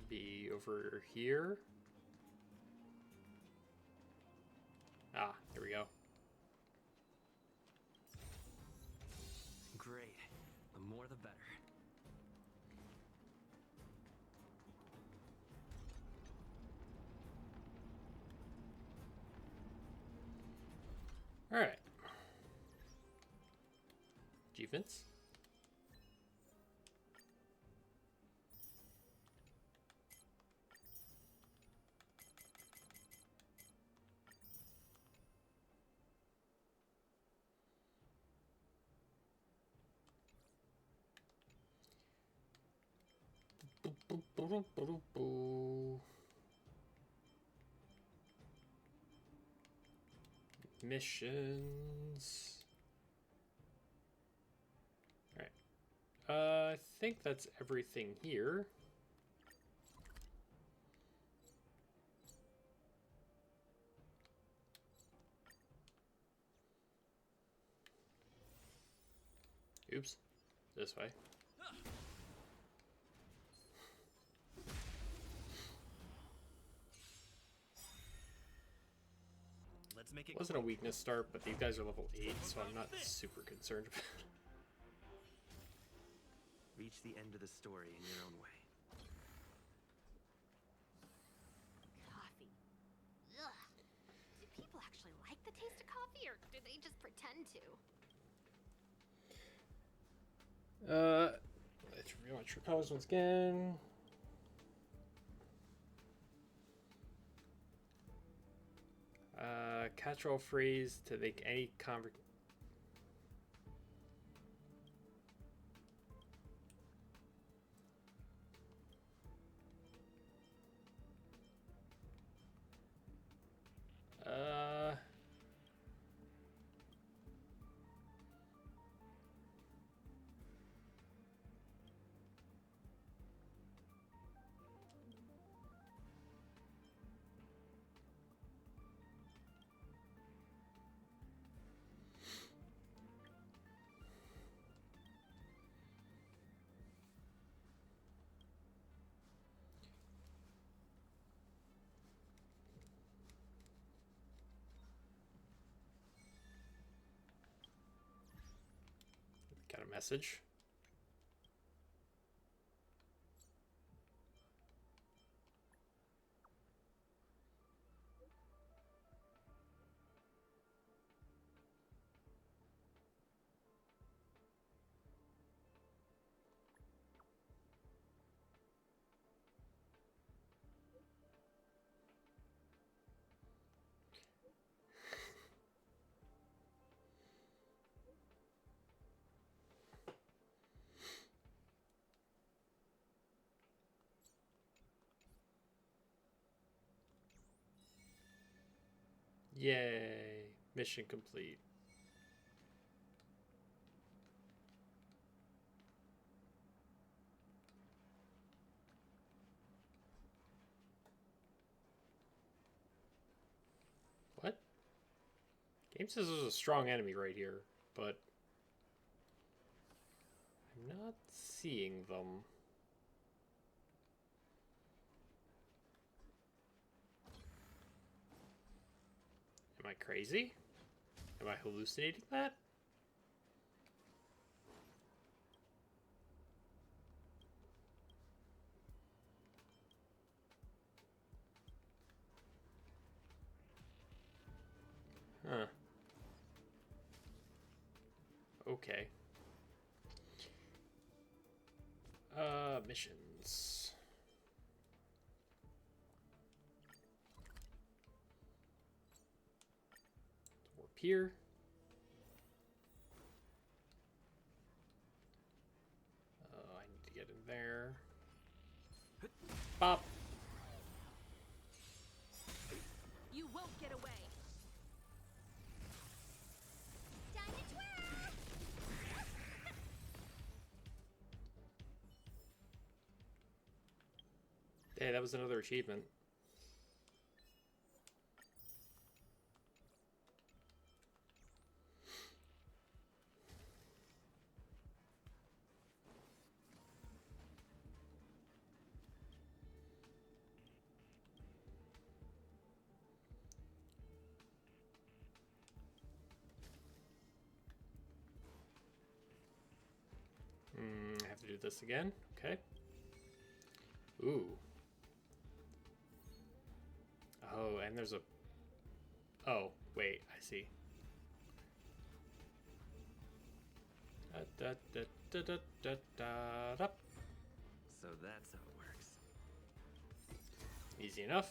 Be over here. Ah, here we go. Great. The more the better. All right. Achievements. Missions. Alright. I think that's everything here. Oops. This way. make it Wasn't a quick. weakness start, but these guys are level 8, so I'm not super concerned about it. Reach the end of the story in your own way. Coffee. Ugh. Do people actually like the taste of coffee, or do they just pretend to? Let's review my true colors once again. Catch-all phrase to make any conversation. Got a message. Yay! Mission complete. What? Game says there's a strong enemy right here, but I'm not seeing them. Am I crazy? Am I hallucinating that? Huh. Okay. Missions. Warp here. I need to get in there. Bop. You won't get away. Hey, that was another achievement. I have to do this again. Okay. Ooh. Oh, and there's a... Oh, wait, I see. So that's how it works. Easy enough.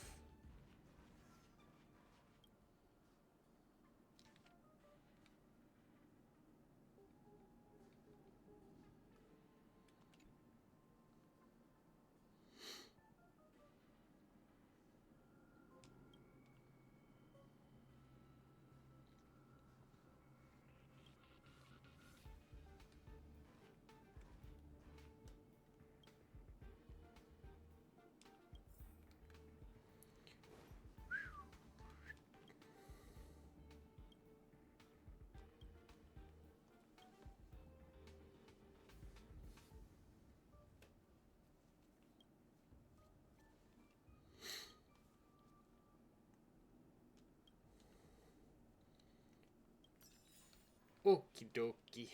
Okie dokie.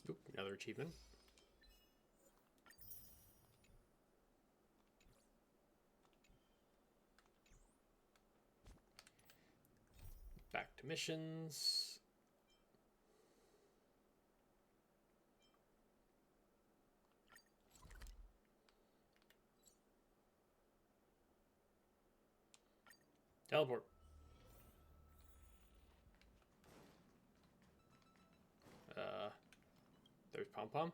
Oop, another achievement. Back to missions. Teleport. There's Pom Pom.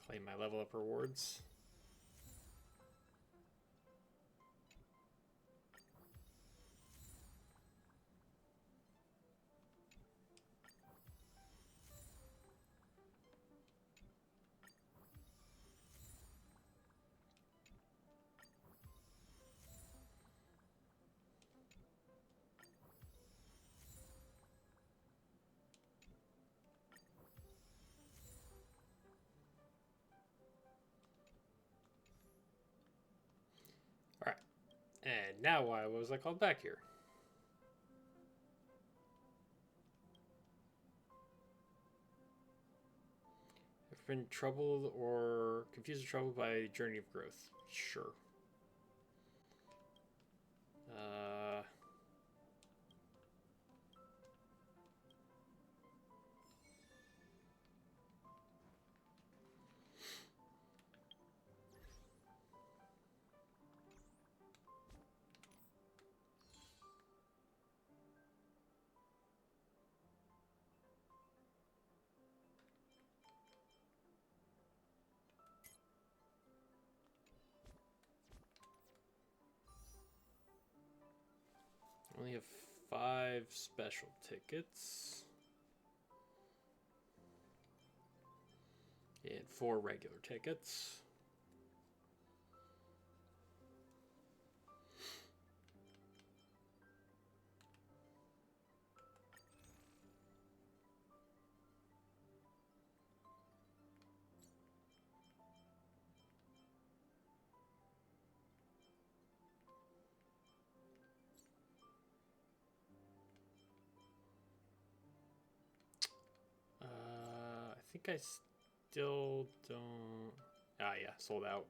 Claim my level up rewards. Alright. And now why was I called back here? I've been troubled or confused or troubled by Journey of Growth. Sure. Only have 5 special tickets. And 4 regular tickets. I think I still don't... Ah, yeah, sold out.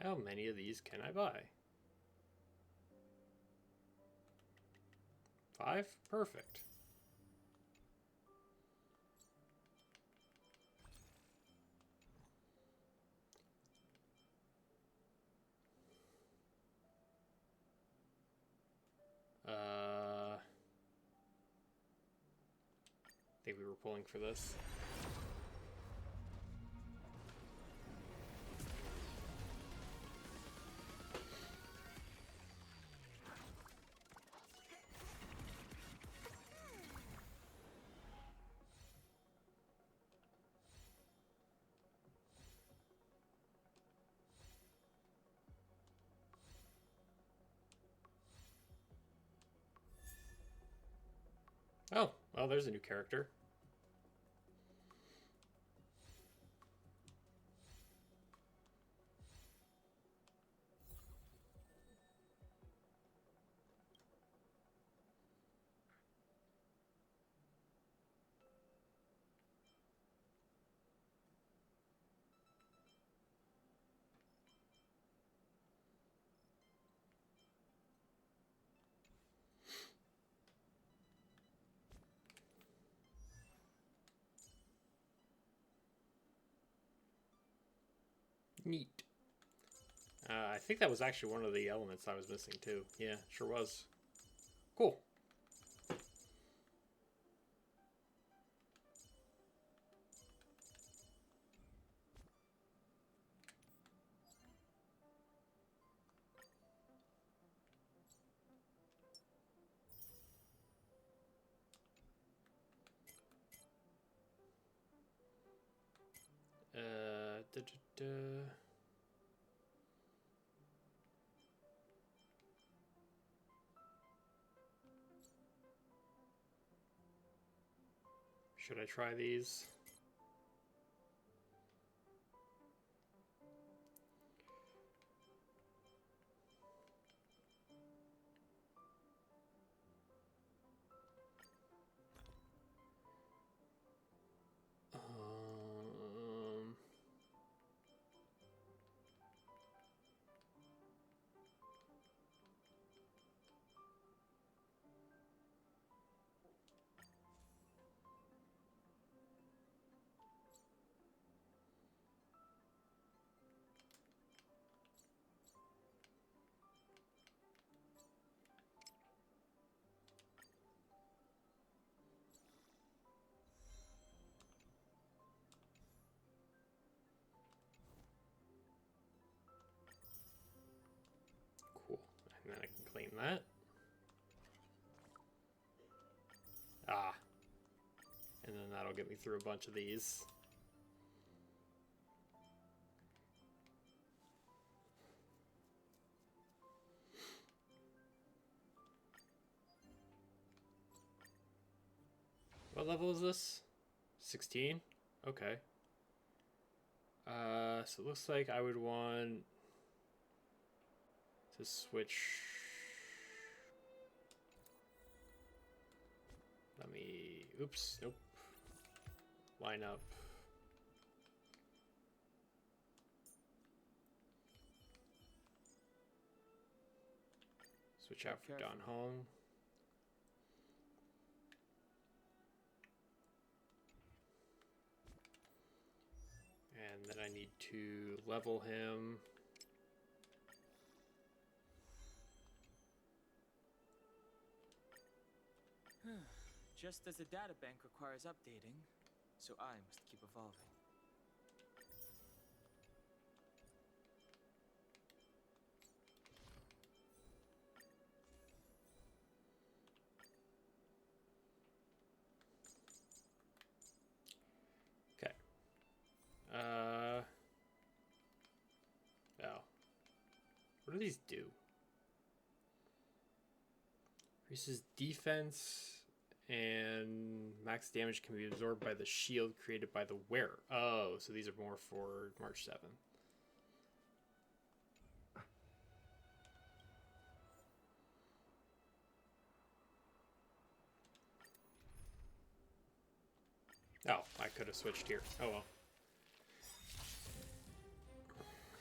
How many of these can I buy? 5? Perfect. I think we were pulling for this. Oh, well, there's a new character. Neat. I think that was actually one of the elements I was missing too. Yeah, sure was. Cool. da, da, da. Should I try these? Cool. And then I can claim that. Ah. And then that'll get me through a bunch of these. What level is this? 16? Okay. So it looks like I would want to switch. Let me, oops, nope. Line up. Switch out for Don Hong. And then I need to level him. Just as the data bank requires updating, so I must keep evolving. Okay. Oh. What do these do? Increases defense and max damage can be absorbed by the shield created by the wearer. Oh, so these are more for March 7th. Oh, I could have switched here. Oh well.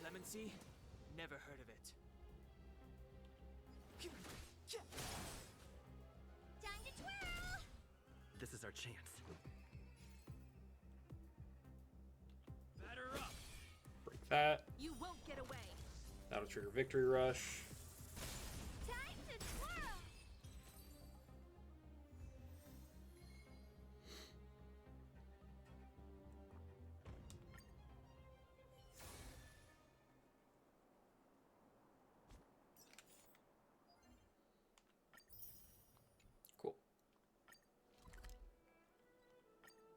Clemency? Never heard of it. Time to twirl! This is our chance. Batter up! Break that. You won't get away. That'll trigger Victory Rush. Time to twirl! Cool.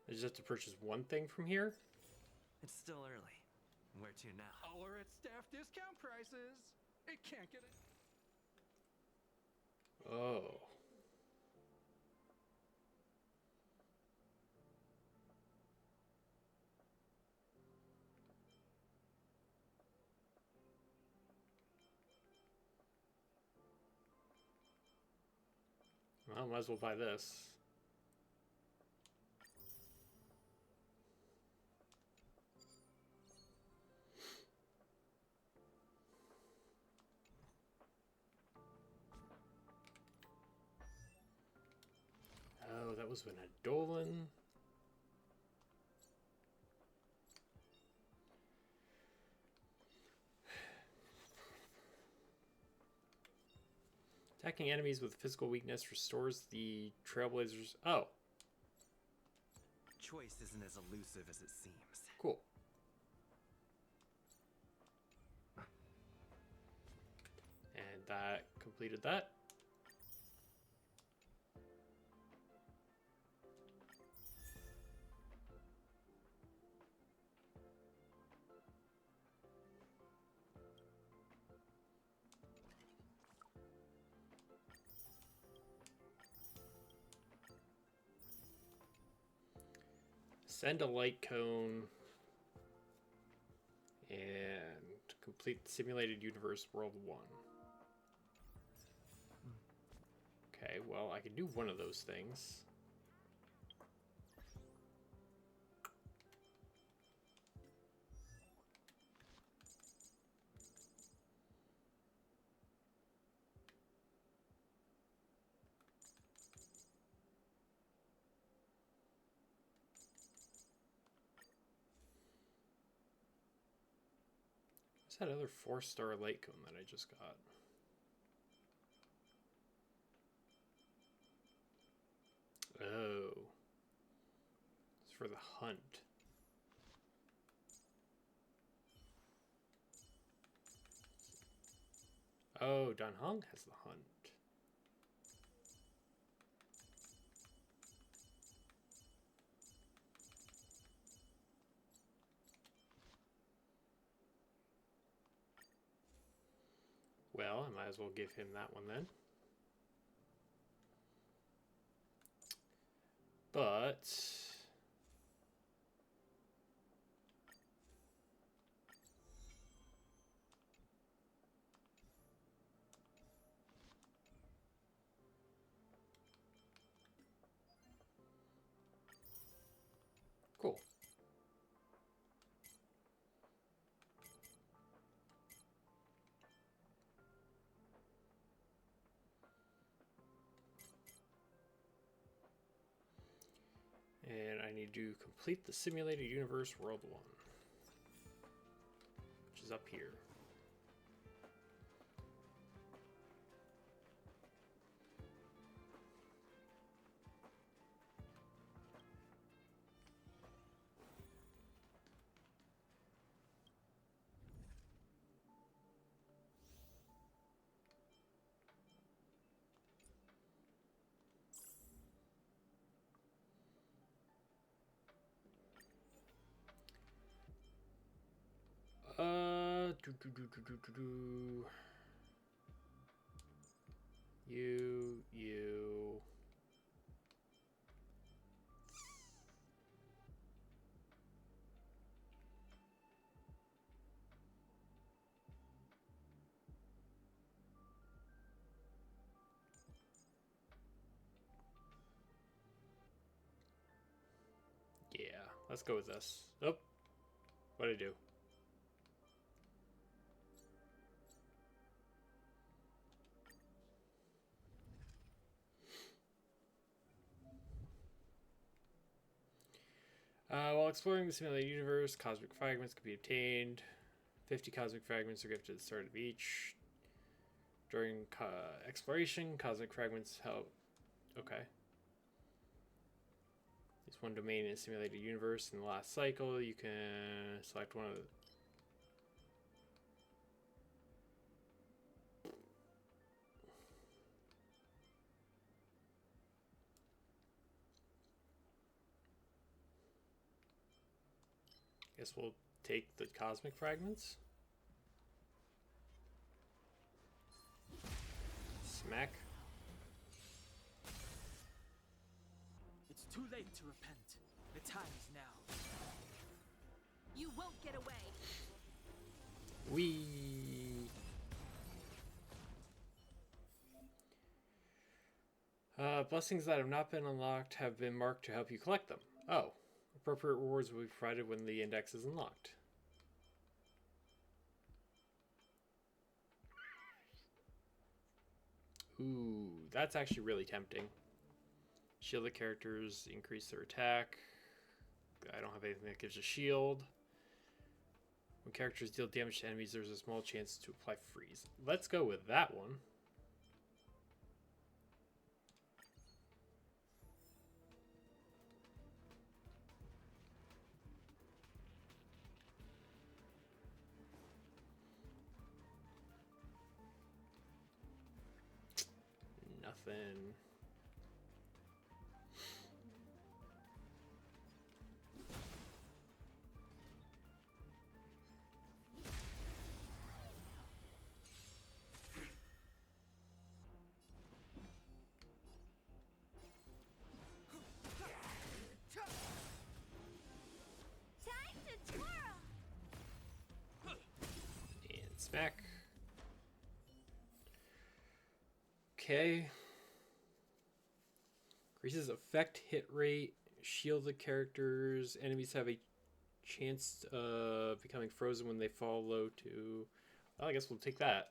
I just have to purchase one thing from here? It's still early. Where to now? Holler at staff discount prices. It can't get it. Oh. Well, might as well buy this. Oh, that was when a Dolan. Attacking enemies with physical weakness restores the Trailblazers. Oh. Choice isn't as elusive as it seems. Cool. And that completed that. Send a light cone and complete the simulated universe world 1. Okay, well, I can do one of those things. What's that other 4-star light cone that I just got? Oh. It's for the hunt. Oh, Dan Hong has the hunt. Well, I might as well give him that one then. But cool. And I need to complete the simulated universe world 1, which is up here. You. Yeah, let's go with this. Oh, what'd I do? While exploring the simulated universe, cosmic fragments can be obtained. 50 cosmic fragments are gifted at the start of each. During exploration, cosmic fragments help. Okay. It's one domain in a simulated universe. In the last cycle, you can select one of the. Guess we'll take the cosmic fragments. Smack. It's too late to repent. The time is now. You won't get away. Wee. Blessings that have not been unlocked have been marked to help you collect them. Oh. Appropriate rewards will be provided when the index is unlocked. Ooh, that's actually really tempting. Shielded characters increase their attack. I don't have anything that gives a shield. When characters deal damage to enemies, there's a small chance to apply freeze. Let's go with that one. Nothing. Okay. Increases effect hit rate. Shielded characters. Enemies have a chance of becoming frozen when they fall low to... Well, I guess we'll take that.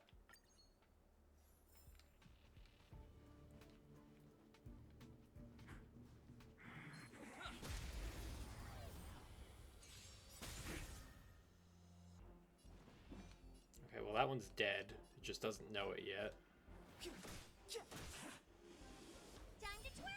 Okay, well that one's dead. It just doesn't know it yet. Time to twirl!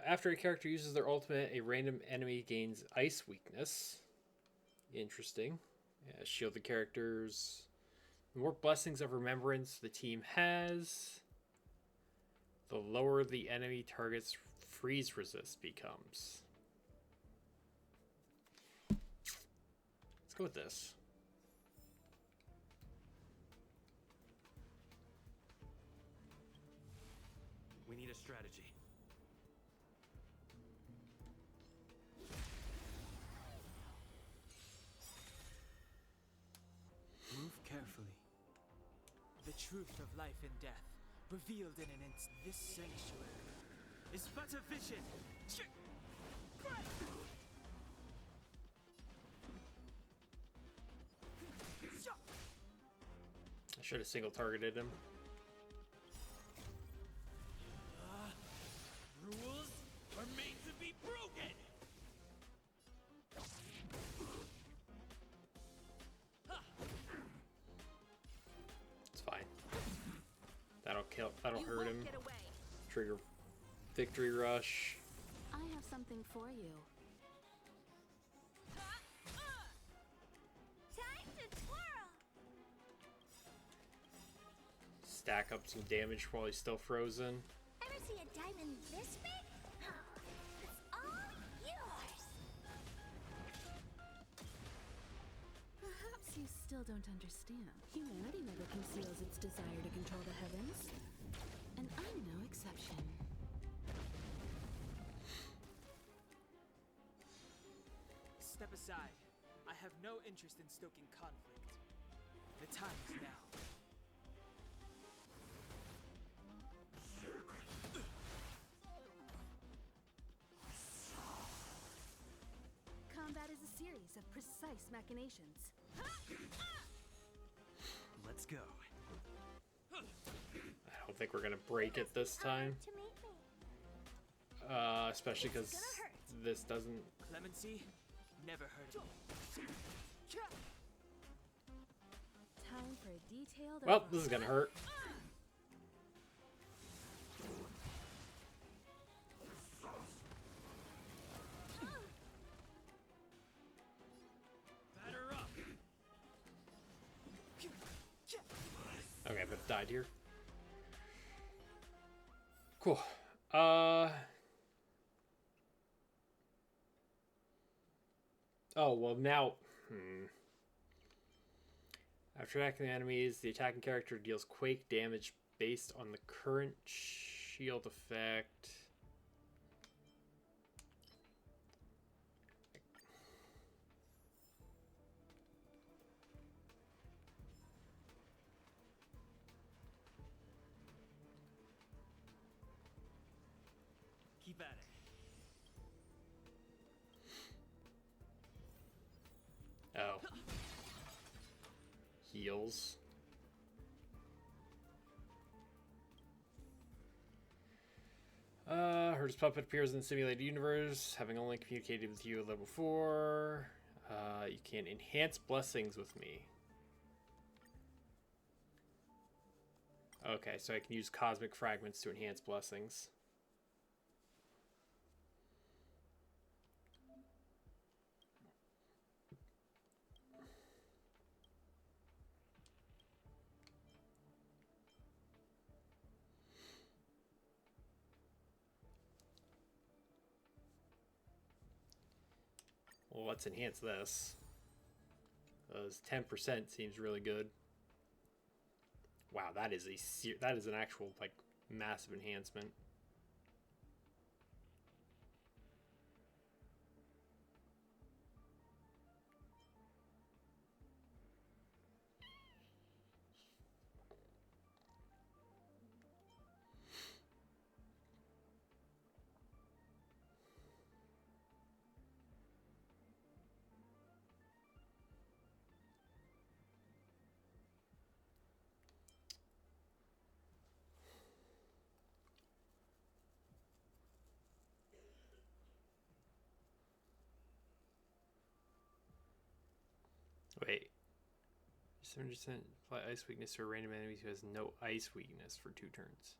After a character uses their ultimate, a random enemy gains ice weakness. Interesting. Yeah, shielded characters. The more blessings of remembrance the team has, the lower the enemy target's freeze resist becomes. Let's go with this. We need a strategy. Move carefully. The truth of life and death, revealed in an instant. This sanctuary is but a vision. I should have single targeted him. Rules are made to be broken! It's fine. That'll kill. That'll hurt him. Trigger victory rush. I have something for you. Time to twirl! Stack up some damage while he's still frozen. Ever see a diamond this big? It's all yours! Perhaps you still don't understand. Humanity never conceals its desire to control the heavens. And I'm no exception. Step aside. I have no interest in stoking conflict. The time is now. Combat is a series of precise machinations. Let's go. I don't think we're gonna break it this time. Especially because this doesn't. Clemency, never heard of it. Time for a detailed. Well, this is gonna hurt. Batter up! Okay, but died here. Cool. Oh, well now... After attacking enemies, the attacking character deals quake damage based on the current shield effect. Keep at it. Oh. Heals. Her puppet appears in the simulated universe, having only communicated with you a little before. You can enhance blessings with me. Okay, so I can use cosmic fragments to enhance blessings. Well, let's enhance this. 10% seems really good. Wow, that is an actual like massive enhancement. Wait. 70% apply ice weakness to a random enemy who has no ice weakness for 2 turns.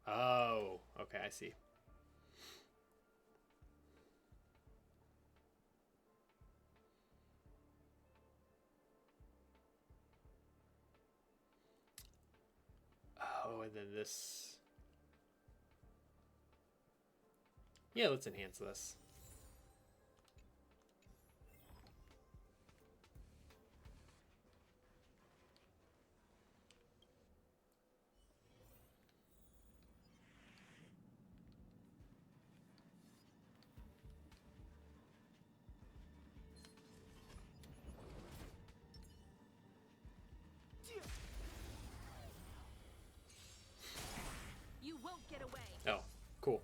Oh, okay, I see. Oh, and then this. Yeah, let's enhance this. You won't get away. Oh, cool.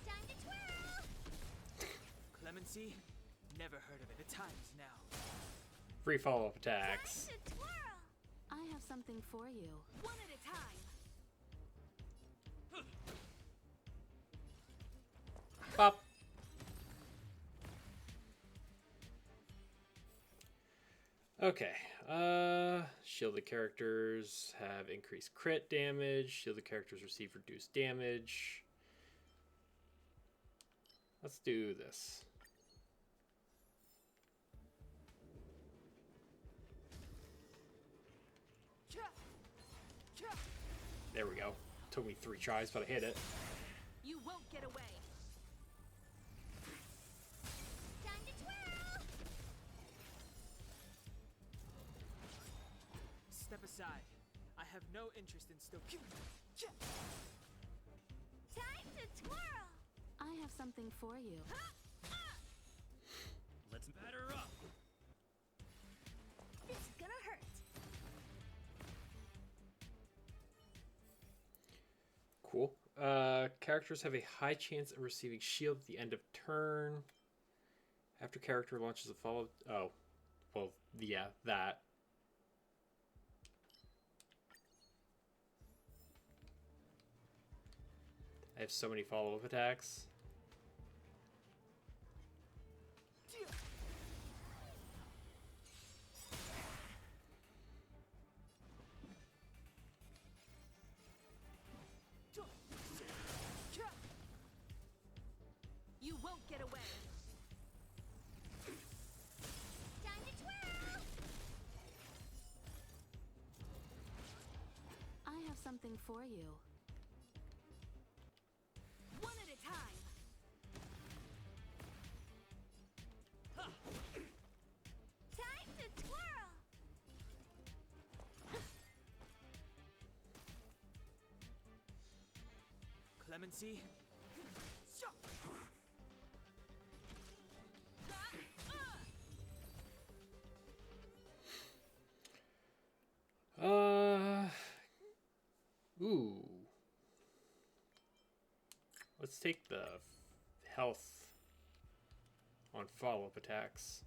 Time to twirl! Clemency? Never heard of it. The times now. Free follow-up attacks. Time to twirl! I have something for you. One at a time. Pop. Okay. Shielded characters have increased crit damage. Shielded characters receive reduced damage. Let's do this. There we go. Took me 3 tries, but I hit it. You won't get away. Time to twirl! Step aside. I have no interest in still. Time to twirl! I have something for you. Let's batter up. This is gonna hurt. Cool. Characters have a high chance of receiving shield at the end of turn. After character launches a follow. Oh, well, yeah, that. I have so many follow-up attacks. You won't get away. Time to twirl! I have something for you. One at a time. Time to twirl! Clemency? Ooh. Let's take the health on follow-up attacks.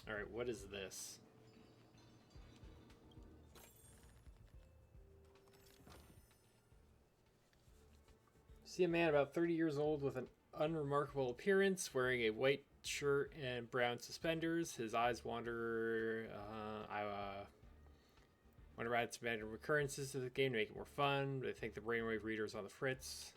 All right, what is this? See a man about 30 years old with an unremarkable appearance, wearing a white shirt and brown suspenders. His eyes wander. I want to add some random recurrences to the game to make it more fun. I think the brainwave reader is on the fritz.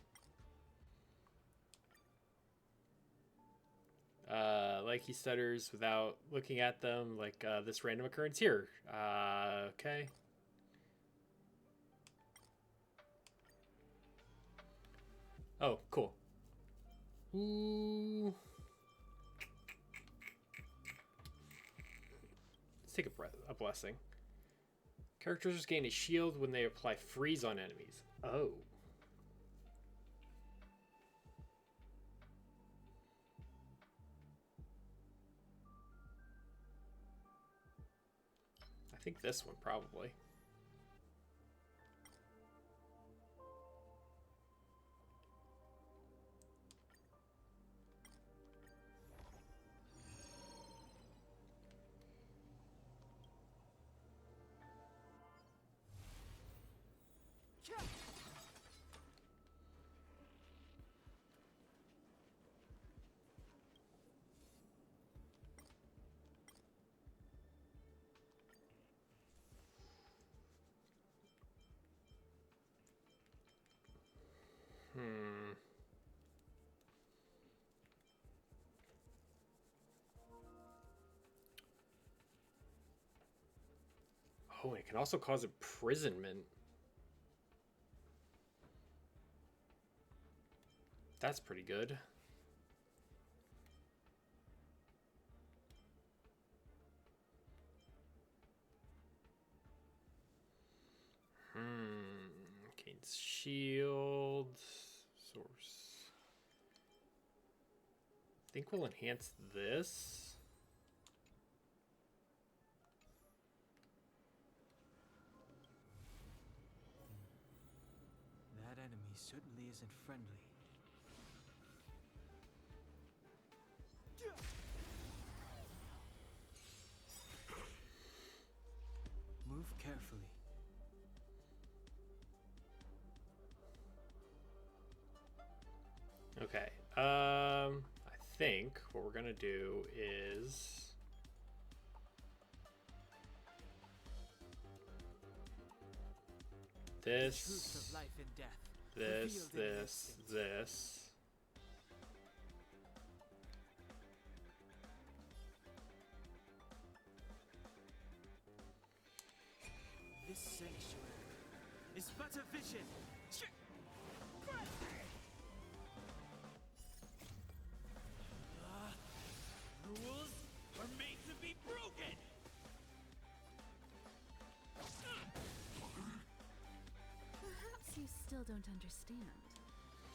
Like he stutters without looking at them, like this random occurrence here. Okay. Oh, cool. Ooh. Let's take a blessing. Characters gain a shield when they apply freeze on enemies. Oh. I think this one probably. Oh, it can also cause imprisonment. That's pretty good. Kane's shield. Source. I think we'll enhance this. That enemy certainly isn't friendly. Move carefully. Okay. I think what we're gonna do is this, The truth of life and death, this, revealed in an this, instant. this. This sanctuary is but a vision. Rules are made to be broken! Perhaps you still don't understand.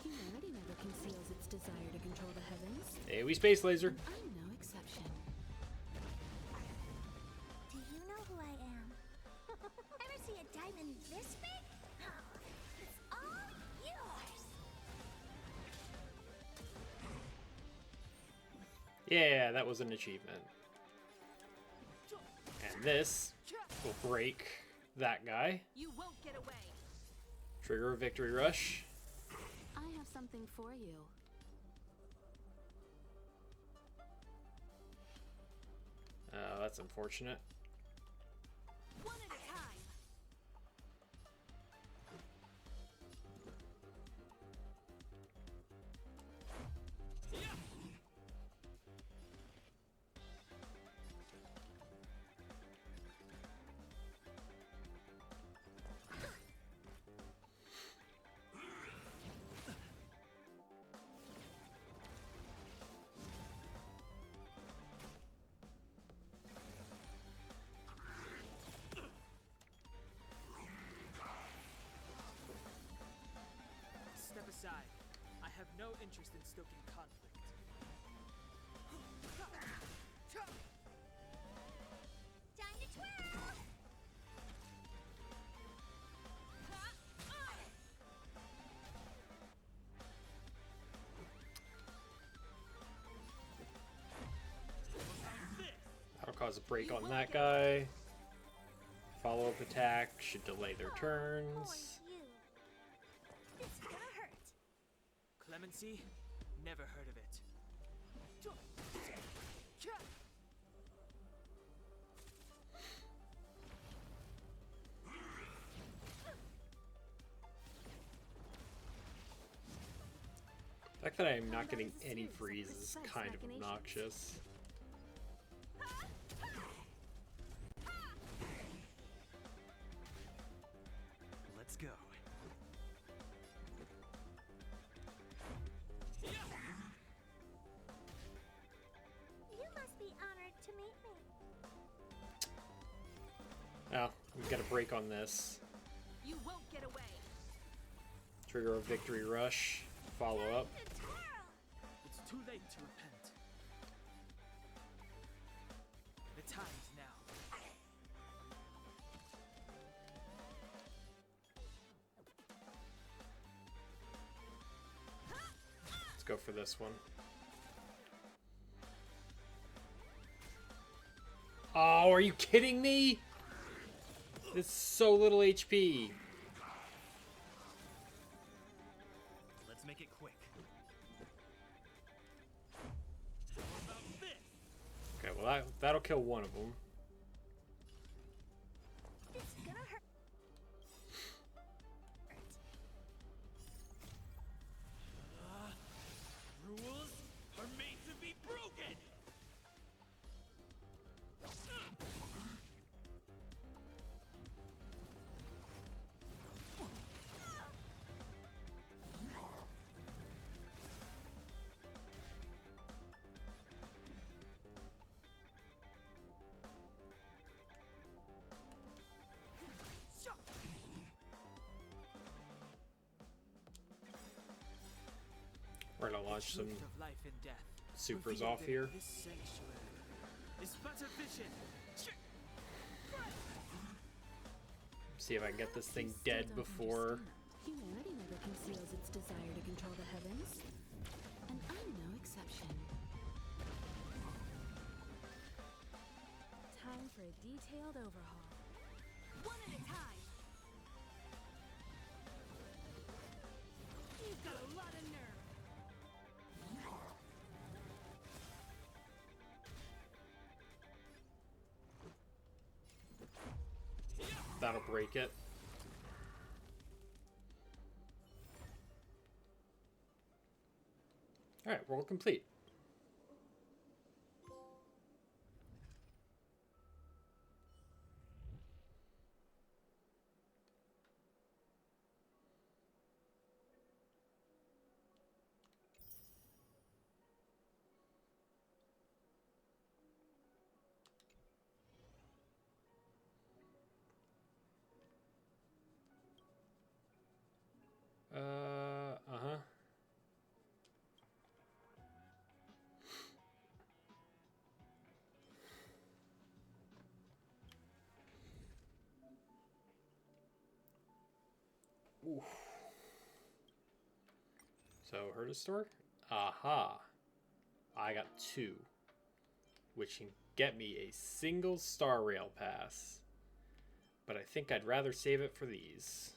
Humanity never conceals its desire to control the heavens. AoE space laser. I'm no exception. Do you know who I am? Ever see a diamond this big? It's all yours. Yeah, that was an achievement. And this will break that guy. You won't get away. Trigger a victory rush. I have something for you. That's unfortunate. One at a time. Step aside. I have no interest in stoking conflict. Time to twirl. That'll cause a break on that guy. Follow-up attack should delay their turns. It's gonna hurt. Clemency? Never heard of it. The fact that I am not getting any freeze is kind of obnoxious. Let's go. You must be honored to meet me. Oh, we've got a break on this. You won't get away. Trigger a victory rush. Follow up. It's too late to repent. The time is now. Let's go for this one. Oh, are you kidding me? It's so little HP. Let's make it quick. Okay, well that'll kill one of them. It's gonna hurt. Rules are made to be broken! We're gonna launch some Truth of life and death, supers revealed off in here. This sanctuary is but a vision. See if I can get this thing dead before. Humanity never conceals its desire to control the heavens. And I'm no exception. Time for a detailed overhaul. One at a time. You've got a lot of nerve. That'll break it. Alright, roll complete. Uh-huh. Oof. So, heard a store? Aha. I got 2, which can get me a single Star Rail pass. But I think I'd rather save it for these.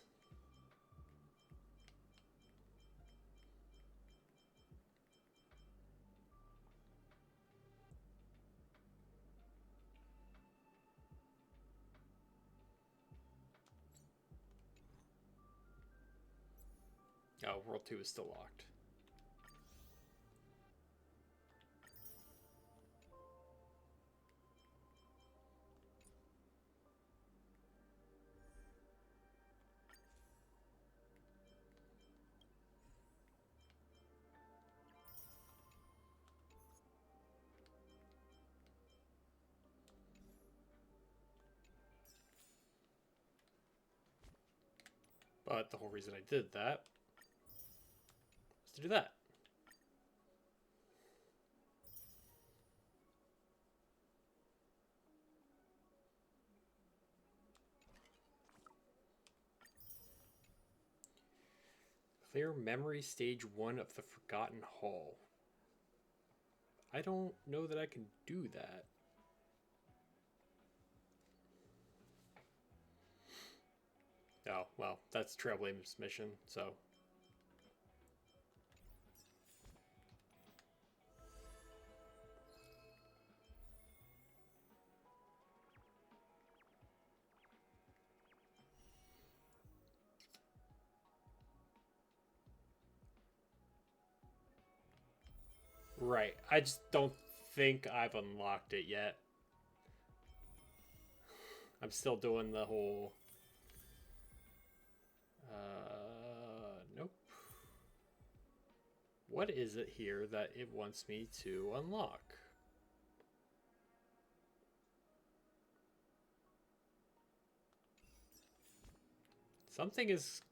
Oh, World 2 is still locked. But the whole reason I did that was to do that. Clear memory stage 1 of the Forgotten Hall. I don't know that I can do that. Oh, well, that's Trailblaze's mission, so. Right, I just don't think I've unlocked it yet. I'm still doing the whole... nope. What is it here that it wants me to unlock? Something is...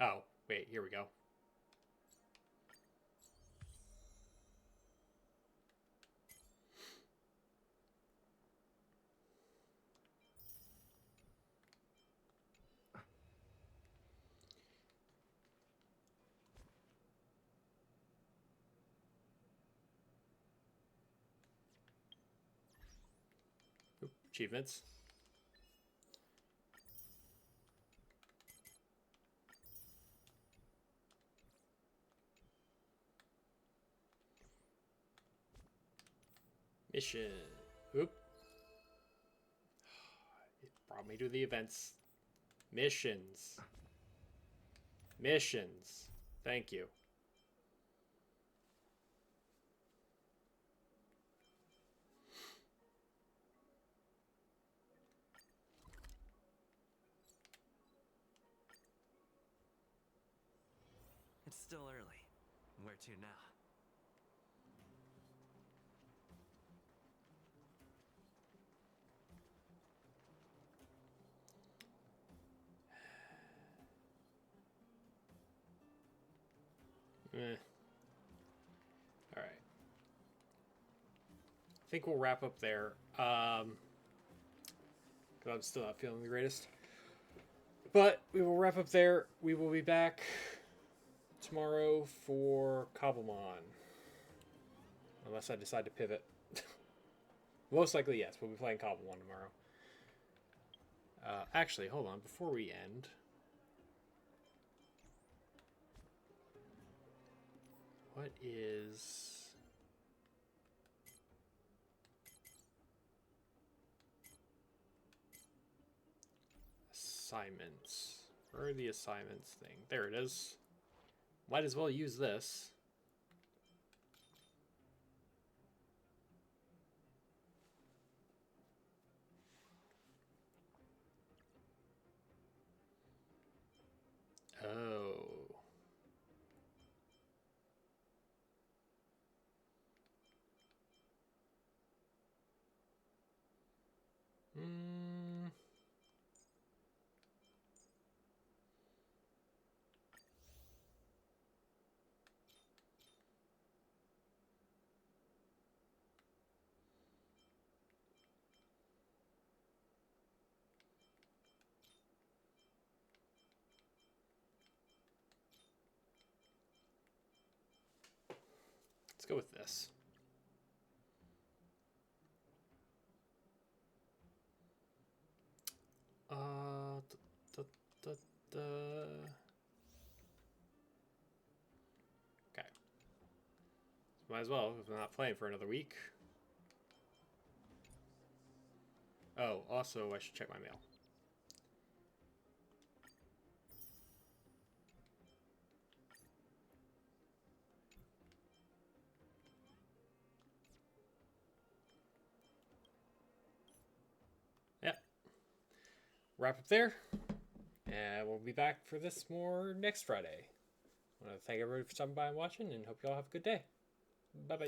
Oh, wait, here we go. Oop, achievements. Mission. Oop. It brought me to the events. Missions. Missions. Thank you. It's still early. Where to now? All right. I think we'll wrap up there. Because I'm still not feeling the greatest. But we will wrap up there. We will be back tomorrow for Cobblemon. Unless I decide to pivot. Most likely, yes. We'll be playing Cobblemon tomorrow. Actually, hold on. Before we end... What is... Assignments. Where are the assignments thing? There it is. Might as well use this. Oh. Let's go with this. Okay. Might as well, if we're not playing for another week. Oh, also, I should check my mail. Yep. Wrap up there. And we'll be back for this more next Friday. I want to thank everybody for stopping by and watching, and hope you all have a good day. Bye-bye.